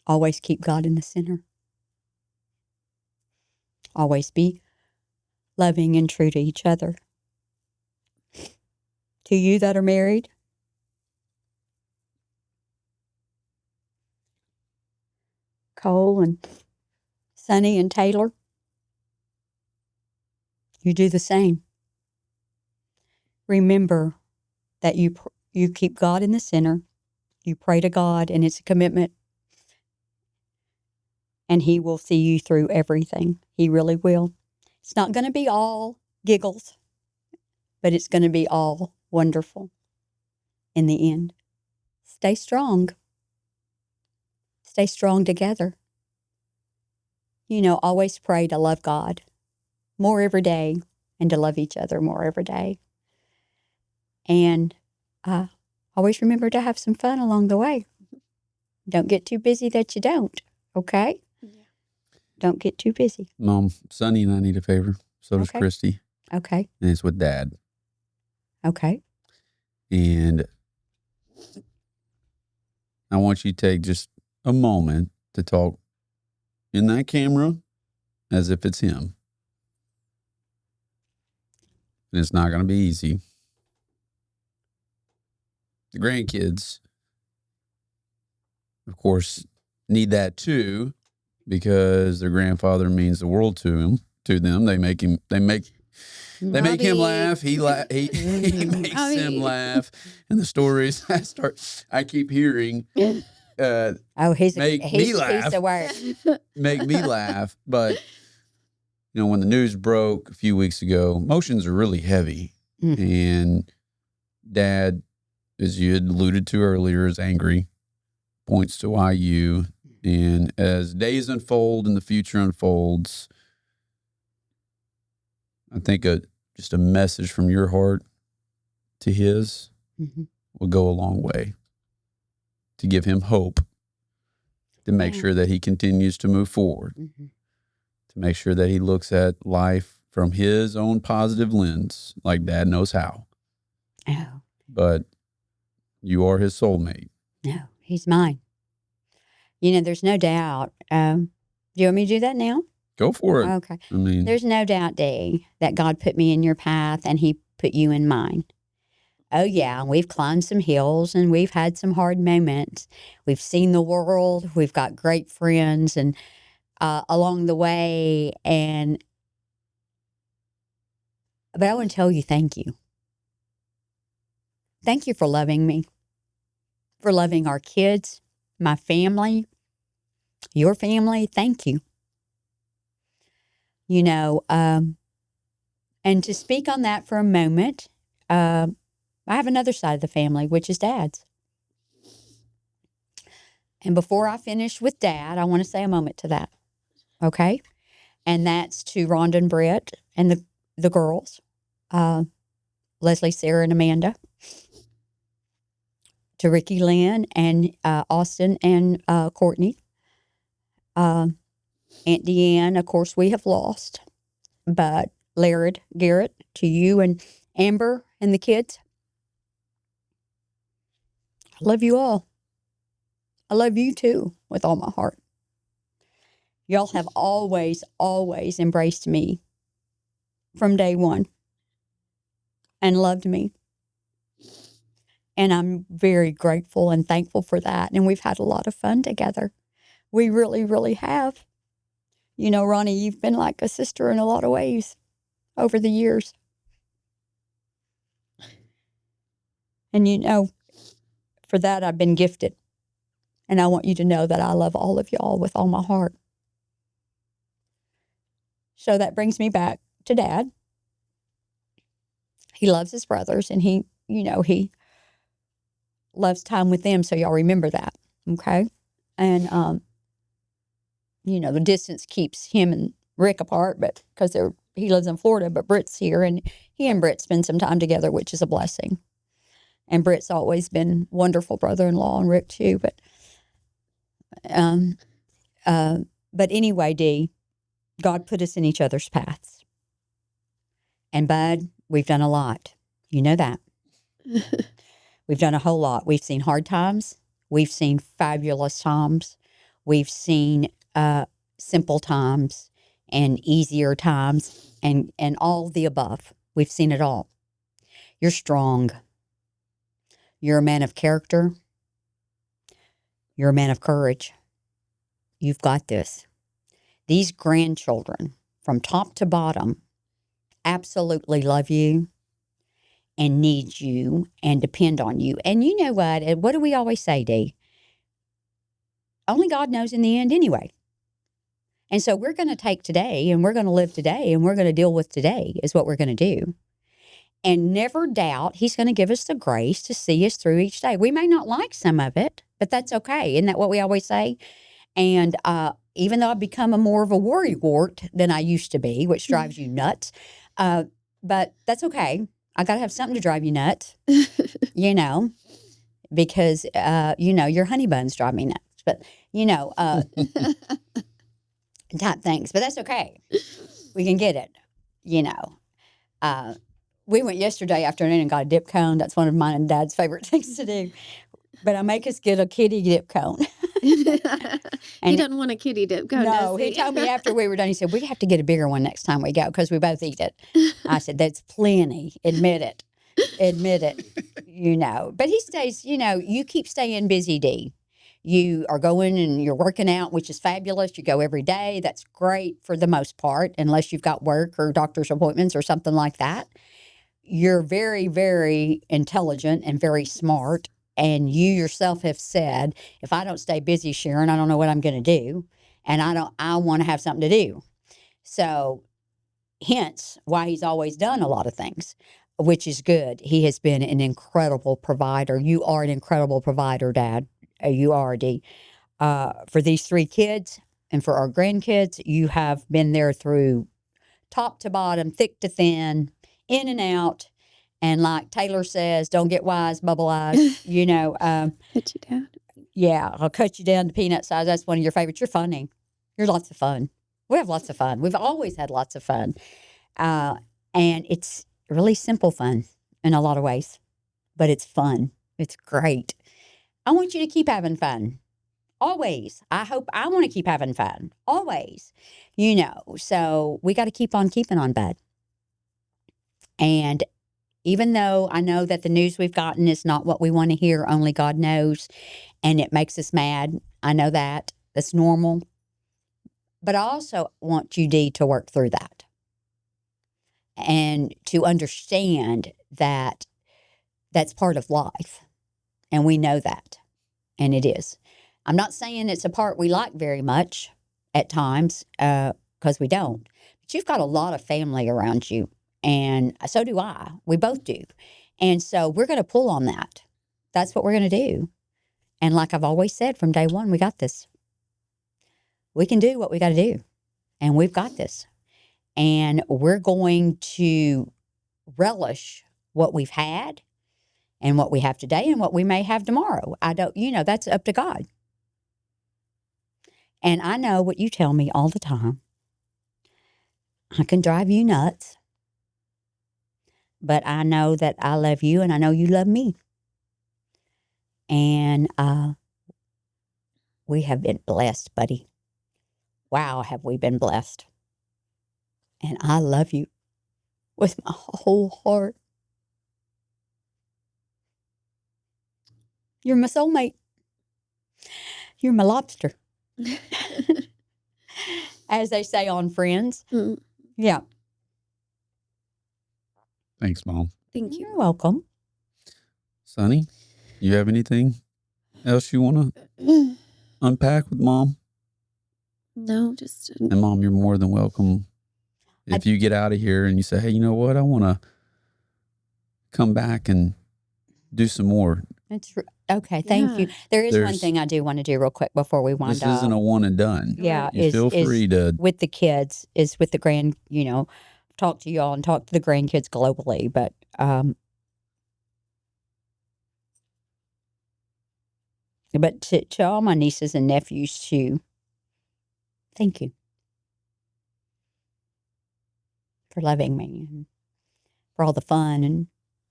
Always keep God in the center. Always be loving and true to each other. To you that are married, Cole and Sonni and Taylor, you do the same. Remember that you keep God in the center. You pray to God, and it's a commitment. And He will see you through everything. He really will. It's not going to be all giggles, but it's going to be all wonderful in the end. Stay strong. Stay strong together. Always pray to love God more every day and to love each other more every day. And always remember to have some fun along the way. Don't get too busy that you don't, okay? Yeah. Don't get too busy. Mom, Sonni and I need a favor. So does Christy. Okay. And it's with Dad. Okay. And I want you to take just a moment to talk in that camera as if it's him. And it's not going to be easy. The grandkids, of course, need that too, because their grandfather means the world to them. They make him laugh. He makes them laugh. And the stories I keep hearing make me laugh. But when the news broke a few weeks ago, emotions are really heavy. And Dad, as you had alluded to earlier, is angry, points to IU. And as days unfold and the future unfolds, I think just a message from your heart to his will go a long way to give him hope, to make sure that he continues to move forward, to make sure that he looks at life from his own positive lens, like Dad knows how. Oh. But you are his soulmate. No, he's mine. There's no doubt. Do you want me to do that now? Go for it. Okay. There's no doubt, Dee, that God put me in your path and He put you in mine. Oh, yeah. We've climbed some hills and we've had some hard moments. We've seen the world. We've got great friends and along the way. But I want to tell you, thank you. Thank you for loving me, for loving our kids, my family, your family. Thank you. And to speak on that for a moment, I have another side of the family, which is Dad's. And before I finish with Dad, I want to say a moment to that. Okay? And that's to Rhonda and Brett and the girls, Leslie, Sarah, and Amanda. To Ricky, Lynn, and Austin and Courtney. Aunt Deanne, of course, we have lost. But Laird, Garrett, to you and Amber and the kids. I love you all. I love you too with all my heart. Y'all have always, always embraced me from day one and loved me. And I'm very grateful and thankful for that. And we've had a lot of fun together. We really, really have. You know, Ronnie, you've been like a sister in a lot of ways over the years. And you know, for that I've been gifted. And I want you to know that I love all of y'all with all my heart. So that brings me back to Dad. He loves his brothers and he loves time with them. So y'all remember that. Okay. And, the distance keeps him and Rick apart, but because he lives in Florida, but Britt's here and he and Britt spend some time together, which is a blessing. And Britt's always been wonderful brother-in-law and Rick too. But anyway, Dee, God put us in each other's paths. And Bud, we've done a lot. You know that. We've done a whole lot. We've seen hard times. We've seen fabulous times. We've seen simple times and easier times and all the above. We've seen it all. You're strong. You're a man of character. You're a man of courage. You've got this. These grandchildren, from top to bottom, absolutely love you and need you and depend on you. And you know what? What do we always say, Dee? Only God knows in the end anyway. And so we're going to take today and we're going to live today and we're going to deal with today is what we're going to do. And never doubt he's going to give us the grace to see us through each day. We may not like some of it, but that's okay. Isn't that what we always say? And even though I've become more of a worrywart than I used to be, which drives you nuts, but that's okay. I got to have something to drive you nuts, because, your honey buns drive me nuts. But, type things. But that's okay. We can get it, We went yesterday afternoon and got a dip cone. That's one of mine and Dad's favorite things to do. But I make us get a kitty dip cone. He doesn't want a kitty dip cone, no, does he? He told me after we were done, he said, we have to get a bigger one next time we go because we both eat it. I said, that's plenty. Admit it. But he stays, you keep staying busy, Dee. You are going and you're working out, which is fabulous. You go every day. That's great for the most part, unless you've got work or doctor's appointments or something like that. You're very, very intelligent and very smart. And you yourself have said, if I don't stay busy, Sharon, I don't know what I'm going to do. And I want to have something to do. So hence why he's always done a lot of things, which is good. He has been an incredible provider. You are an incredible provider, Dad. You are, Dee. For these 3 kids and for our grandkids, you have been there through top to bottom, thick to thin, in and out. And like Taylor says, don't get wise, bubble eyes, Cut you down. Yeah, I'll cut you down to peanut size. That's one of your favorites. You're funny. You're lots of fun. We have lots of fun. We've always had lots of fun. And it's really simple fun in a lot of ways. But it's fun. It's great. I want you to keep having fun. Always. I want to keep having fun. Always. So we got to keep on keeping on, Bud. And even though I know that the news we've gotten is not what we want to hear, only God knows, and it makes us mad. I know that. That's normal. But I also want you, Dee, to work through that and to understand that that's part of life. And we know that. And it is. I'm not saying it's a part we like very much at times, because we don't. But you've got a lot of family around you. And so do I. We both do. And so we're going to pull on that. That's what we're going to do. And like I've always said from day one, we got this. We can do what we got to do. And we've got this. And we're going to relish what we've had and what we have today and what we may have tomorrow. That's up to God. And I know what you tell me all the time. I can drive you nuts, but I know that I love you and I know you love me. And we have been blessed, buddy. Wow, have we been blessed. And I love you with my whole heart. You're my soulmate. You're my lobster. As they say on Friends. Mm. Yeah. Thanks, Mom. Thank you. You're welcome. Sonni, you have anything else you want to unpack with Mom? No, just... And Mom, you're more than welcome. If you get out of here and you say, hey, you know what? I want to come back and do some more. Okay, thank you. There's one thing I do want to do real quick before we wind up. This isn't a one and done. Yeah. Feel free to. With the kids, is with the talk to y'all and talk to the grandkids globally. But to all my nieces and nephews too, thank you for loving me and for all the fun and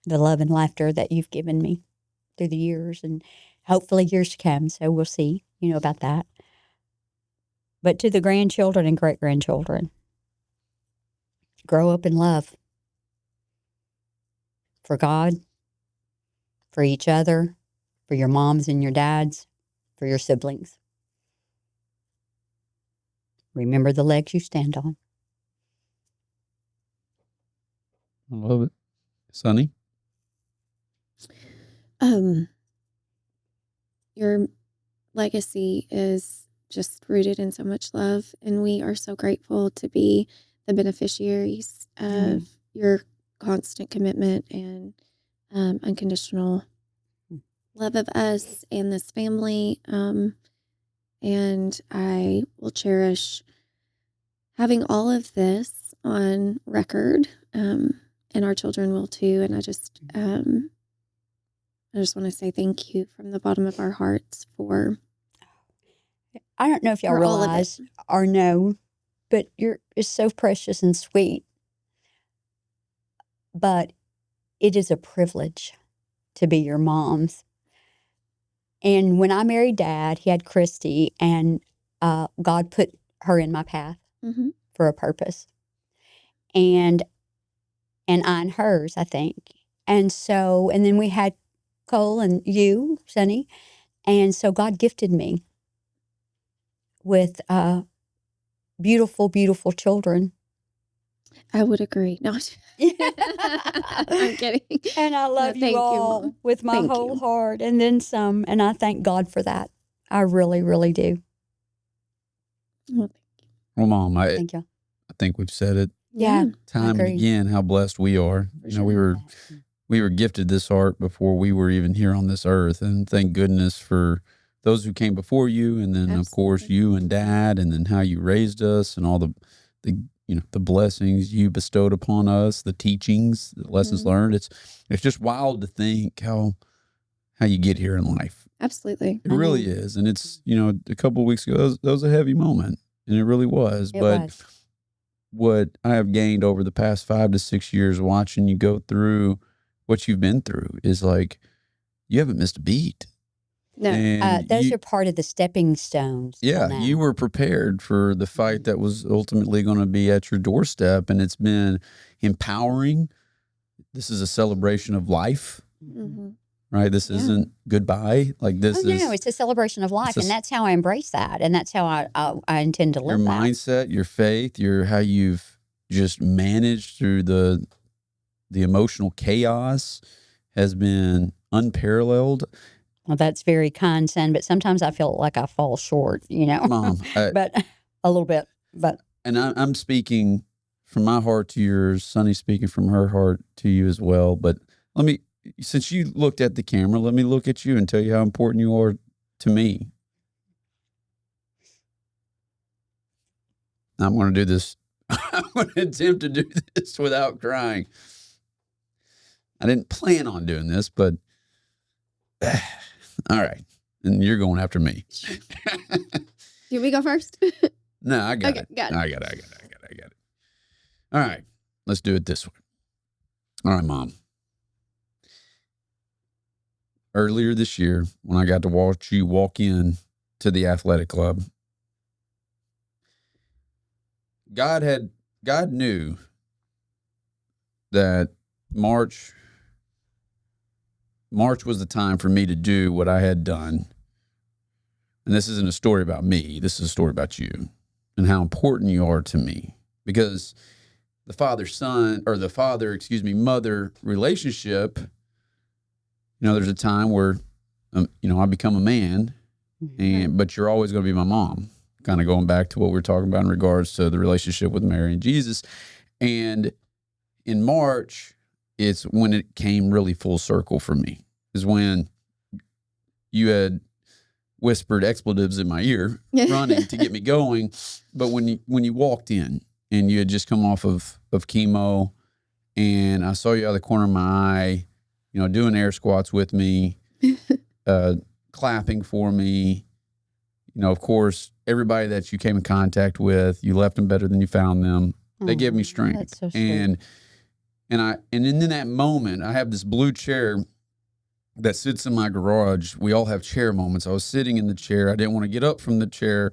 the love and laughter that you've given me through the years and hopefully years to come. So we'll see, about that. But to the grandchildren and great-grandchildren, grow up in love for God, for each other, for your moms and your dads, for your siblings. Remember the legs you stand on. I love it. Sonni? Your legacy is just rooted in so much love, and we are so grateful to be the beneficiaries of your constant commitment and unconditional love of us and this family. And I will cherish having all of this on record, and our children will too. And I just want to say thank you from the bottom of our hearts for. I don't know if y'all realize or know, but it's so precious and sweet. But it is a privilege to be your mom's. And when I married Dad, he had Christy, and God put her in my path for a purpose. And I in hers, I think. And then we had Cole and you, Sonni. And so God gifted me with beautiful, beautiful children. I would agree. No, I'm kidding. And I love you all with my whole heart and then some. And I thank God for that. I really, really do. Well, thank you. Well, Mom, thank you. I think we've said it. Yeah. Time and again, how blessed we are. We were gifted this heart before we were even here on this earth. And thank goodness for those who came before you. And then, of course, you and Dad, and then how you raised us and all the blessings you bestowed upon us, the teachings, the lessons learned. It's just wild to think how you get here in life. Absolutely. It really is. And it's, a couple of weeks ago, that was a heavy moment. And it really was. What I have gained over the past 5 to 6 years watching you go through what you've been through is like, you haven't missed a beat. No, those are part of the stepping stones. Yeah, you were prepared for the fight that was ultimately going to be at your doorstep, and it's been empowering. This is a celebration of life, right? This isn't goodbye. Like this is. No, it's a celebration of life, and that's how I embrace that, and that's how I intend to live. Your mindset, your faith, how you've just managed through the emotional chaos has been unparalleled. Well, that's very kind, son, but sometimes I feel like I fall short, Mom, but a little bit. But and I'm speaking from my heart to yours, Sonni speaking from her heart to you as well. But since you looked at the camera, let me look at you and tell you how important you are to me. I'm going to do this. I'm going to attempt to do this without crying. I didn't plan on doing this, but all right. And you're going after me. Do we go first? No, I got it. Got it. I got it. All right. Let's do it this way. All right, Mom. Earlier this year, when I got to watch you walk in to the athletic club, God knew that March was the time for me to do what I had done. And this isn't a story about me. This is a story about you and how important you are to me. Because the mother relationship, there's a time where, I become a man, but you're always going to be my mom. Kind of going back to what we were talking about in regards to the relationship with Mary and Jesus. And in March, it's when it came really full circle for me, is when you had whispered expletives in my ear, running to get me going. But when you walked in and you had just come off of chemo, and I saw you out of the corner of my eye, doing air squats with me, clapping for me, of course, everybody that you came in contact with, you left them better than you found them. They gave me strength. That's so sweet. And in that moment, I have this blue chair that sits in my garage. We all have chair moments. I was sitting in the chair. I didn't want to get up from the chair,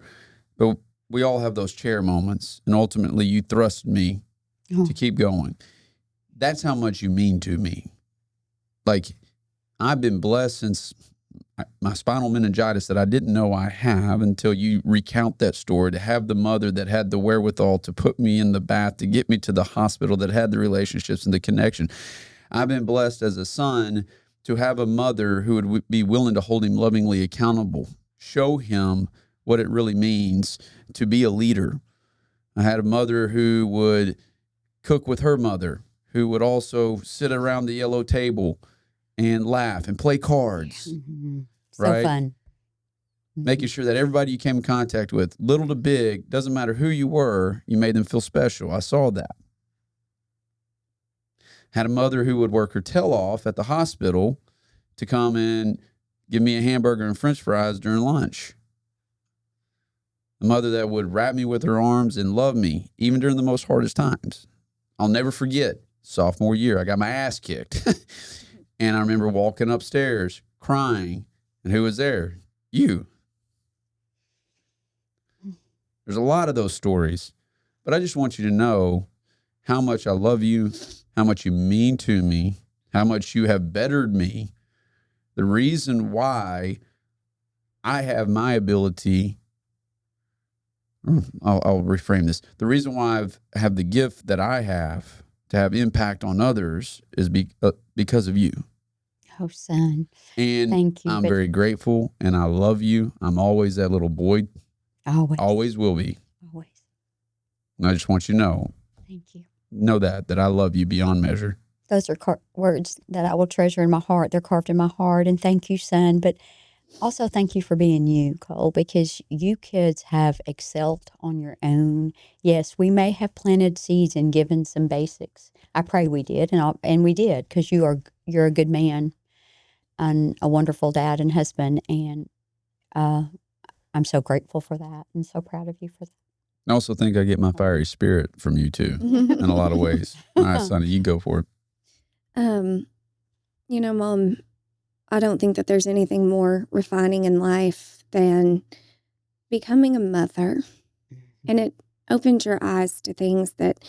but we all have those chair moments. And ultimately, you thrust me to keep going. That's how much you mean to me. Like, I've been blessed since my spinal meningitis that I didn't know I have until you recount that story, to have the mother that had the wherewithal to put me in the bath, to get me to the hospital, that had the relationships and the connection. I've been blessed as a son to have a mother who would be willing to hold him lovingly accountable, show him what it really means to be a leader. I had a mother who would cook with her mother, who would also sit around the yellow table and laugh and play cards. Mm-hmm. Right? So fun. Mm-hmm. Making sure that everybody you came in contact with, little to big, doesn't matter who you were, you made them feel special. I saw that. Had a mother who would work her tail off at the hospital to come and give me a hamburger and french fries during lunch. A mother that would wrap me with her arms and love me, even during the most hardest times. I'll never forget, sophomore year, I got my ass kicked. And I remember walking upstairs, crying. And who was there? You. There's a lot of those stories. But I just want you to know how much I love you, how much you mean to me, how much you have bettered me. The reason why I have my ability, I'll reframe this. The reason why I have the gift that I have to have impact on others is because of you. Oh, son. And thank you. I'm very grateful, and I love you. I'm always that little boy. Always. Always will be. Always. And I just want you to know. Thank you. Know that I love you beyond measure. Those are words that I will treasure in my heart. They're carved in my heart. And thank you, son. But also thank you for being you, Cole, because you kids have excelled on your own. Yes, we may have planted seeds and given some basics. I pray we did, and we did, because you're a good man and a wonderful dad and husband. And I'm so grateful for that and so proud of you for that. I also think I get my fiery spirit from you too, in a lot of ways. All right, Sonni, you go for it. Mom, I don't think that there's anything more refining in life than becoming a mother. And it opens your eyes to things that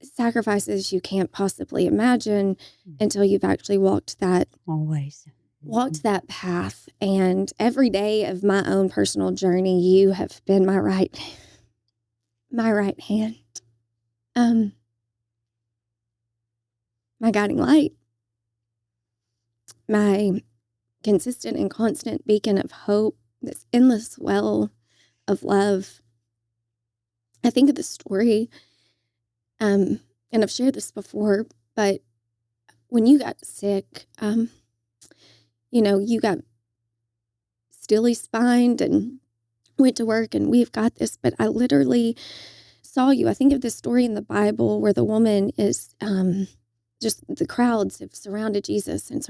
sacrifices you can't possibly imagine until you've actually walked that path. And every day of my own personal journey, you have been my right hand, my guiding light, my consistent and constant beacon of hope, this endless well of love. I think of the story And I've shared this before, but when you got sick, you got stilly spined and went to work, and we've got this, but I literally saw you. I think of this story in the Bible where the woman is just the crowds have surrounded Jesus, and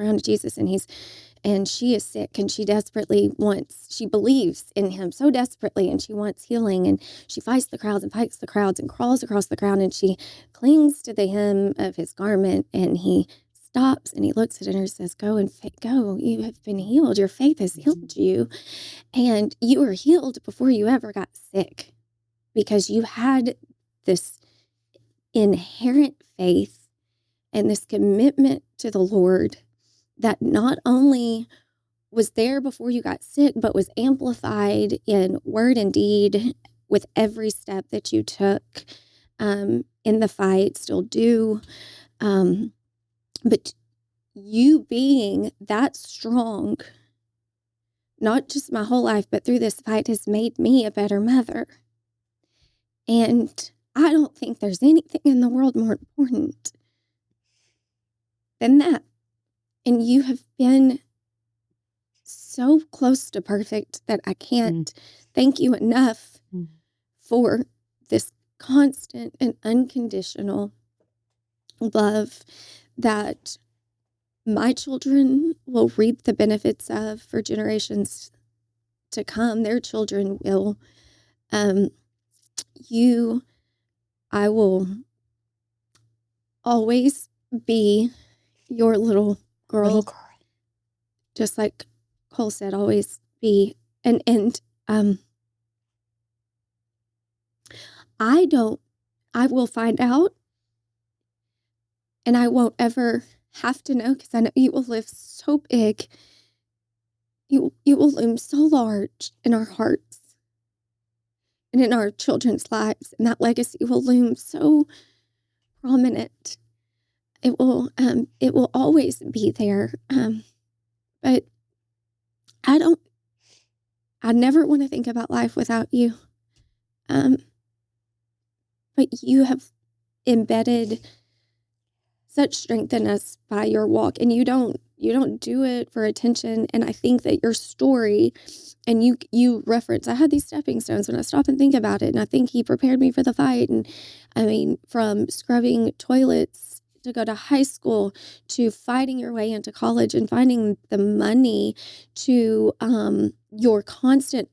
she is sick, and she believes in him so desperately, and she wants healing, and she fights the crowds and crawls across the crowd, and she clings to the hem of his garment, and he stops and he looks at her and says, go, you have been healed. Your faith has healed you. And you were healed before you ever got sick, because you had this inherent faith and this commitment to the Lord that not only was there before you got sick, but was amplified in word and deed with every step that you took in the fight, still do. But you being that strong, not just my whole life, but through this fight, has made me a better mother. And I don't think there's anything in the world more important than that. And you have been so close to perfect that I can't thank you enough for this constant and unconditional love that my children will reap the benefits of for generations to come. Their children will. I will always be your little girl. Just like Cole said, always be. And I will find out, and I won't ever have to know, because I know you will live so big. You will loom so large in our hearts and in our children's lives, and that legacy will loom so prominent. It will always be there. But I never want to think about life without you. But you have embedded such strength in us by your walk, and you don't do it for attention. And I think that your story, and you reference, I had these stepping stones when I stop and think about it, and I think he prepared me for the fight. And I mean, from scrubbing toilets to go to high school, to fighting your way into college and finding the money, to your constant,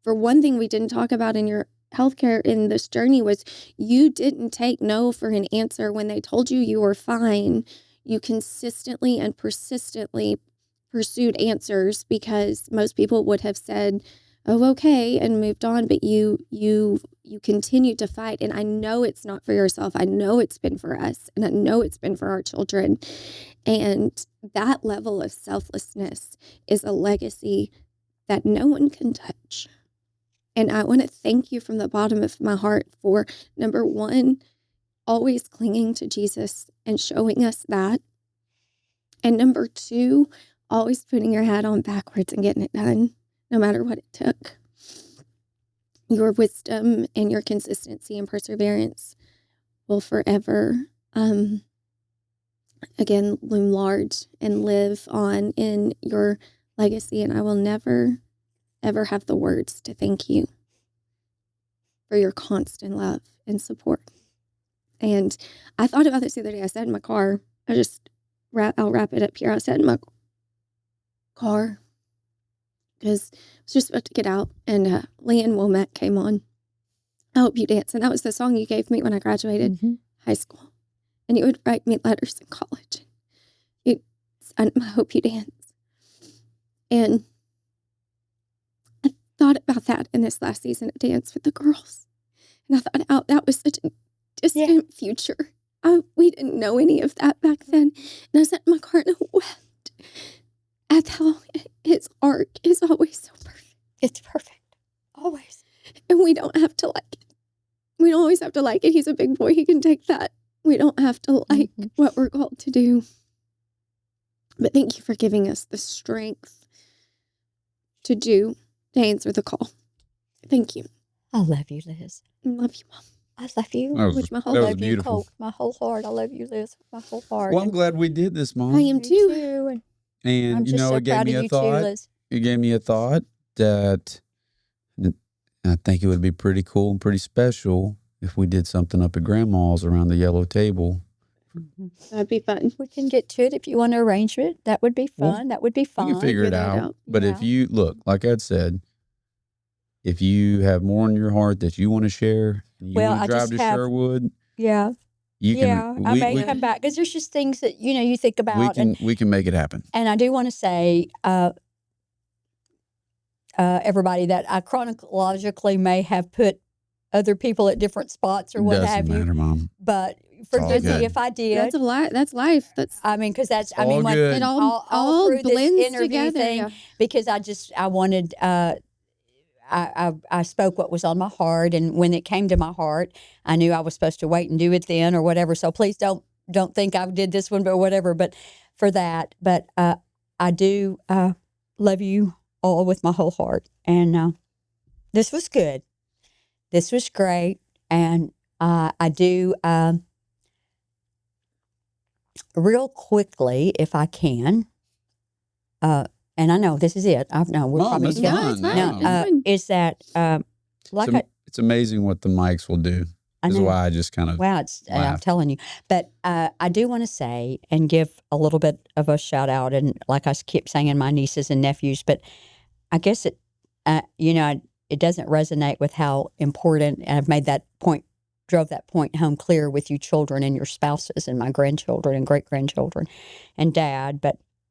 for one thing we didn't talk about in your healthcare in this journey, was you didn't take no for an answer when they told you you were fine. You consistently and persistently pursued answers, because most people would have said, oh, okay, and moved on. But you continued to fight. And I know it's not for yourself. I know it's been for us, and I know it's been for our children. And that level of selflessness is a legacy that no one can touch. And I want to thank you from the bottom of my heart for, number one, always clinging to Jesus and showing us that. And number two, always putting your hat on backwards and getting it done, no matter what it took. Your wisdom and your consistency and perseverance will forever, again, loom large and live on in your legacy. And I will never, ever have the words to thank you for your constant love and support. And I thought about this the other day. I sat in my car. I'll wrap it up here. I sat in my car because I was just about to get out, and Leanne Womack came on. I Hope You Dance. And that was the song you gave me when I graduated high school. And you would write me letters in college. I Hope You Dance. And thought about that in this last season of Dance with the Girls. And I thought, oh, that was such a distant future. We didn't know any of that back then. And I sat in my car and I wept at how his art is always so perfect. It's perfect. Always. And we don't have to like it. We don't always have to like it. He's a big boy. He can take that. We don't have to like what we're called to do. But thank you for giving us the strength to answer the call. Thank you. I love you, Liz. I love you, Mom. I love you. That With my was, whole that was love you, beautiful. Colt, my whole heart. I love you, Liz, my whole heart. Well, I'm glad we did this, Mom. I am Me too. And I'm just so it gave proud me of a you thought. too, Liz. It gave me a thought that I think it would be pretty cool and pretty special if we did something up at Grandma's around the yellow table. That'd be fun. We can get to it if you want to arrange it. That would be fun. That would be fun. We can figure it out. But if you look, like I'd said, if you have more in your heart that you want to share, and you want to drive to Sherwood, you can. I may come back because there's just things that you think about. We can make it happen. And I do want to say, everybody, that I chronologically may have put other people at different spots or what have you. Doesn't matter, Mom. But forgive me if I did. That's life. Because that's. All when good. It all through blends this interview together. thing, Yeah. because I wanted. I spoke what was on my heart, and when it came to my heart, I knew I was supposed to wait and do it then or whatever. So please don't think I did this one, but whatever. But for that, I do love you all with my whole heart, and this was good. This was great, and I do real quickly, if I can. And I know this is it. I know we're Mom, probably it's gonna- fine. No, is that It's amazing what the mics will do. Is why I just kind of I'm telling you. But I do want to say and give a little bit of a shout out, and like I keep saying, my nieces and nephews. But I guess it doesn't resonate with how important. And I've made that point, drove that point home clear with you children and your spouses and my grandchildren and great grandchildren, and Dad,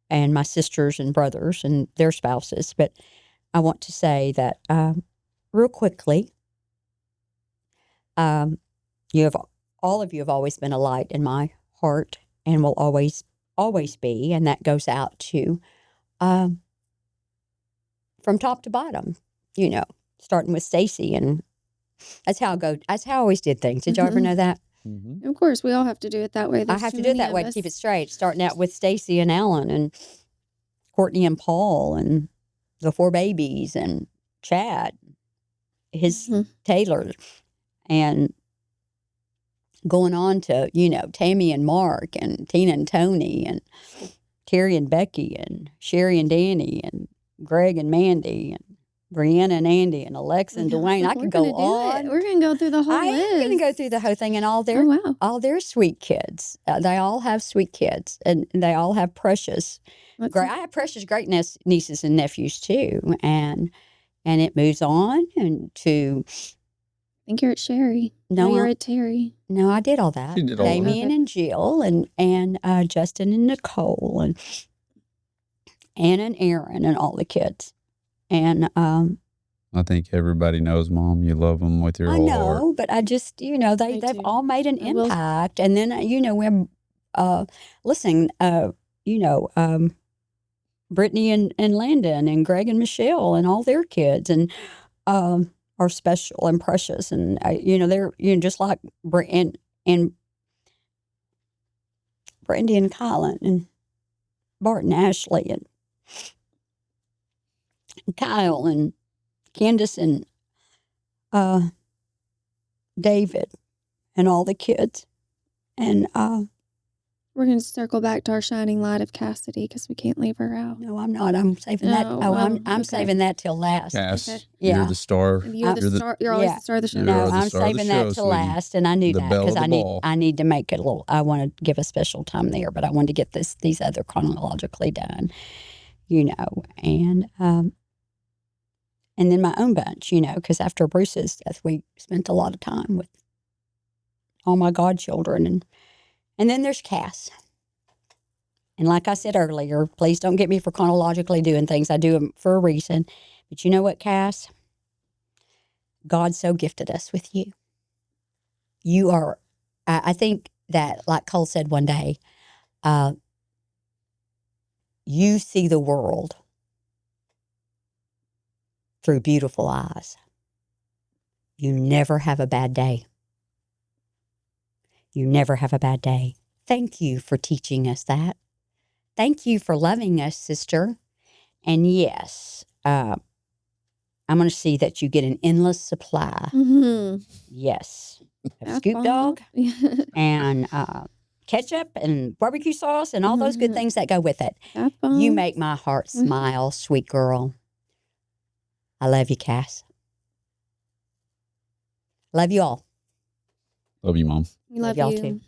and my sisters and brothers and their spouses. But I want to say that real quickly. All of you have always been a light in my heart and will always be, and that goes out to from top to bottom, starting with Stacy, and that's how I always did things. Did y'all ever know that? Mm-hmm. Of course, we all have to do it that way. I have to do it that way to keep it straight, starting out with Stacy and Alan and Courtney and Paul and the 4 babies and Chad, his Taylor, and going on to, Tammy and Mark and Tina and Tony and Terry and Becky and Sherry and Danny and Greg and Mandy and Brianna and Andy and Alexa and Dwayne. I could go on. We're going to go through the whole list. I'm going to go through the whole thing, and all their sweet kids. They all have sweet kids, and they all have precious. I have precious great nieces and nephews too, and it moves on and to. I think you're at Sherry. No, you're at Terry. No, I did all that. She did all Damien that. and Jill and Justin and Nicole and Anna and Aaron and all the kids. And I think everybody knows, Mom, you love them with your whole heart. I know, but I just, they've all made an impact. And then, we're listening, Brittany and Landon and Greg and Michelle and all their kids and are special and precious. And, they're, just like and Brandy and Colin and Bart and Ashley and Kyle and Candace and David and all the kids. And we're going to circle back to our shining light of Cassidy because we can't leave her out. No, I'm not. I'm saving that. Oh, I'm saving that till last. Cass, Okay. you're the star. You're the star. You're always the star of the show. No, the I'm star of the saving show, that till sweetie. last, and I knew The that belle of because the ball. I need to make it a little. I want to give a special time there, but I wanted to get these other chronologically done, and then my own bunch, because after Bruce's death, we spent a lot of time with all my godchildren, and then there's Cass. And like I said earlier, please don't get me for chronologically doing things. I do them for a reason. But you know what, Cass? God so gifted us with you. You are, I think that, like Cole said one day, you see the world through beautiful eyes. You never have a bad day. You never have a bad day. Thank you for teaching us that. Thank you for loving us, sister. And yes, I'm I'm going to see that you get an endless supply. Mm-hmm. Yes. Scoop dog and ketchup and barbecue sauce and all those good things that go with it. You make my heart smile, sweet girl. I love you, Cass. Love you all. Love you, Mom. We love y'all too.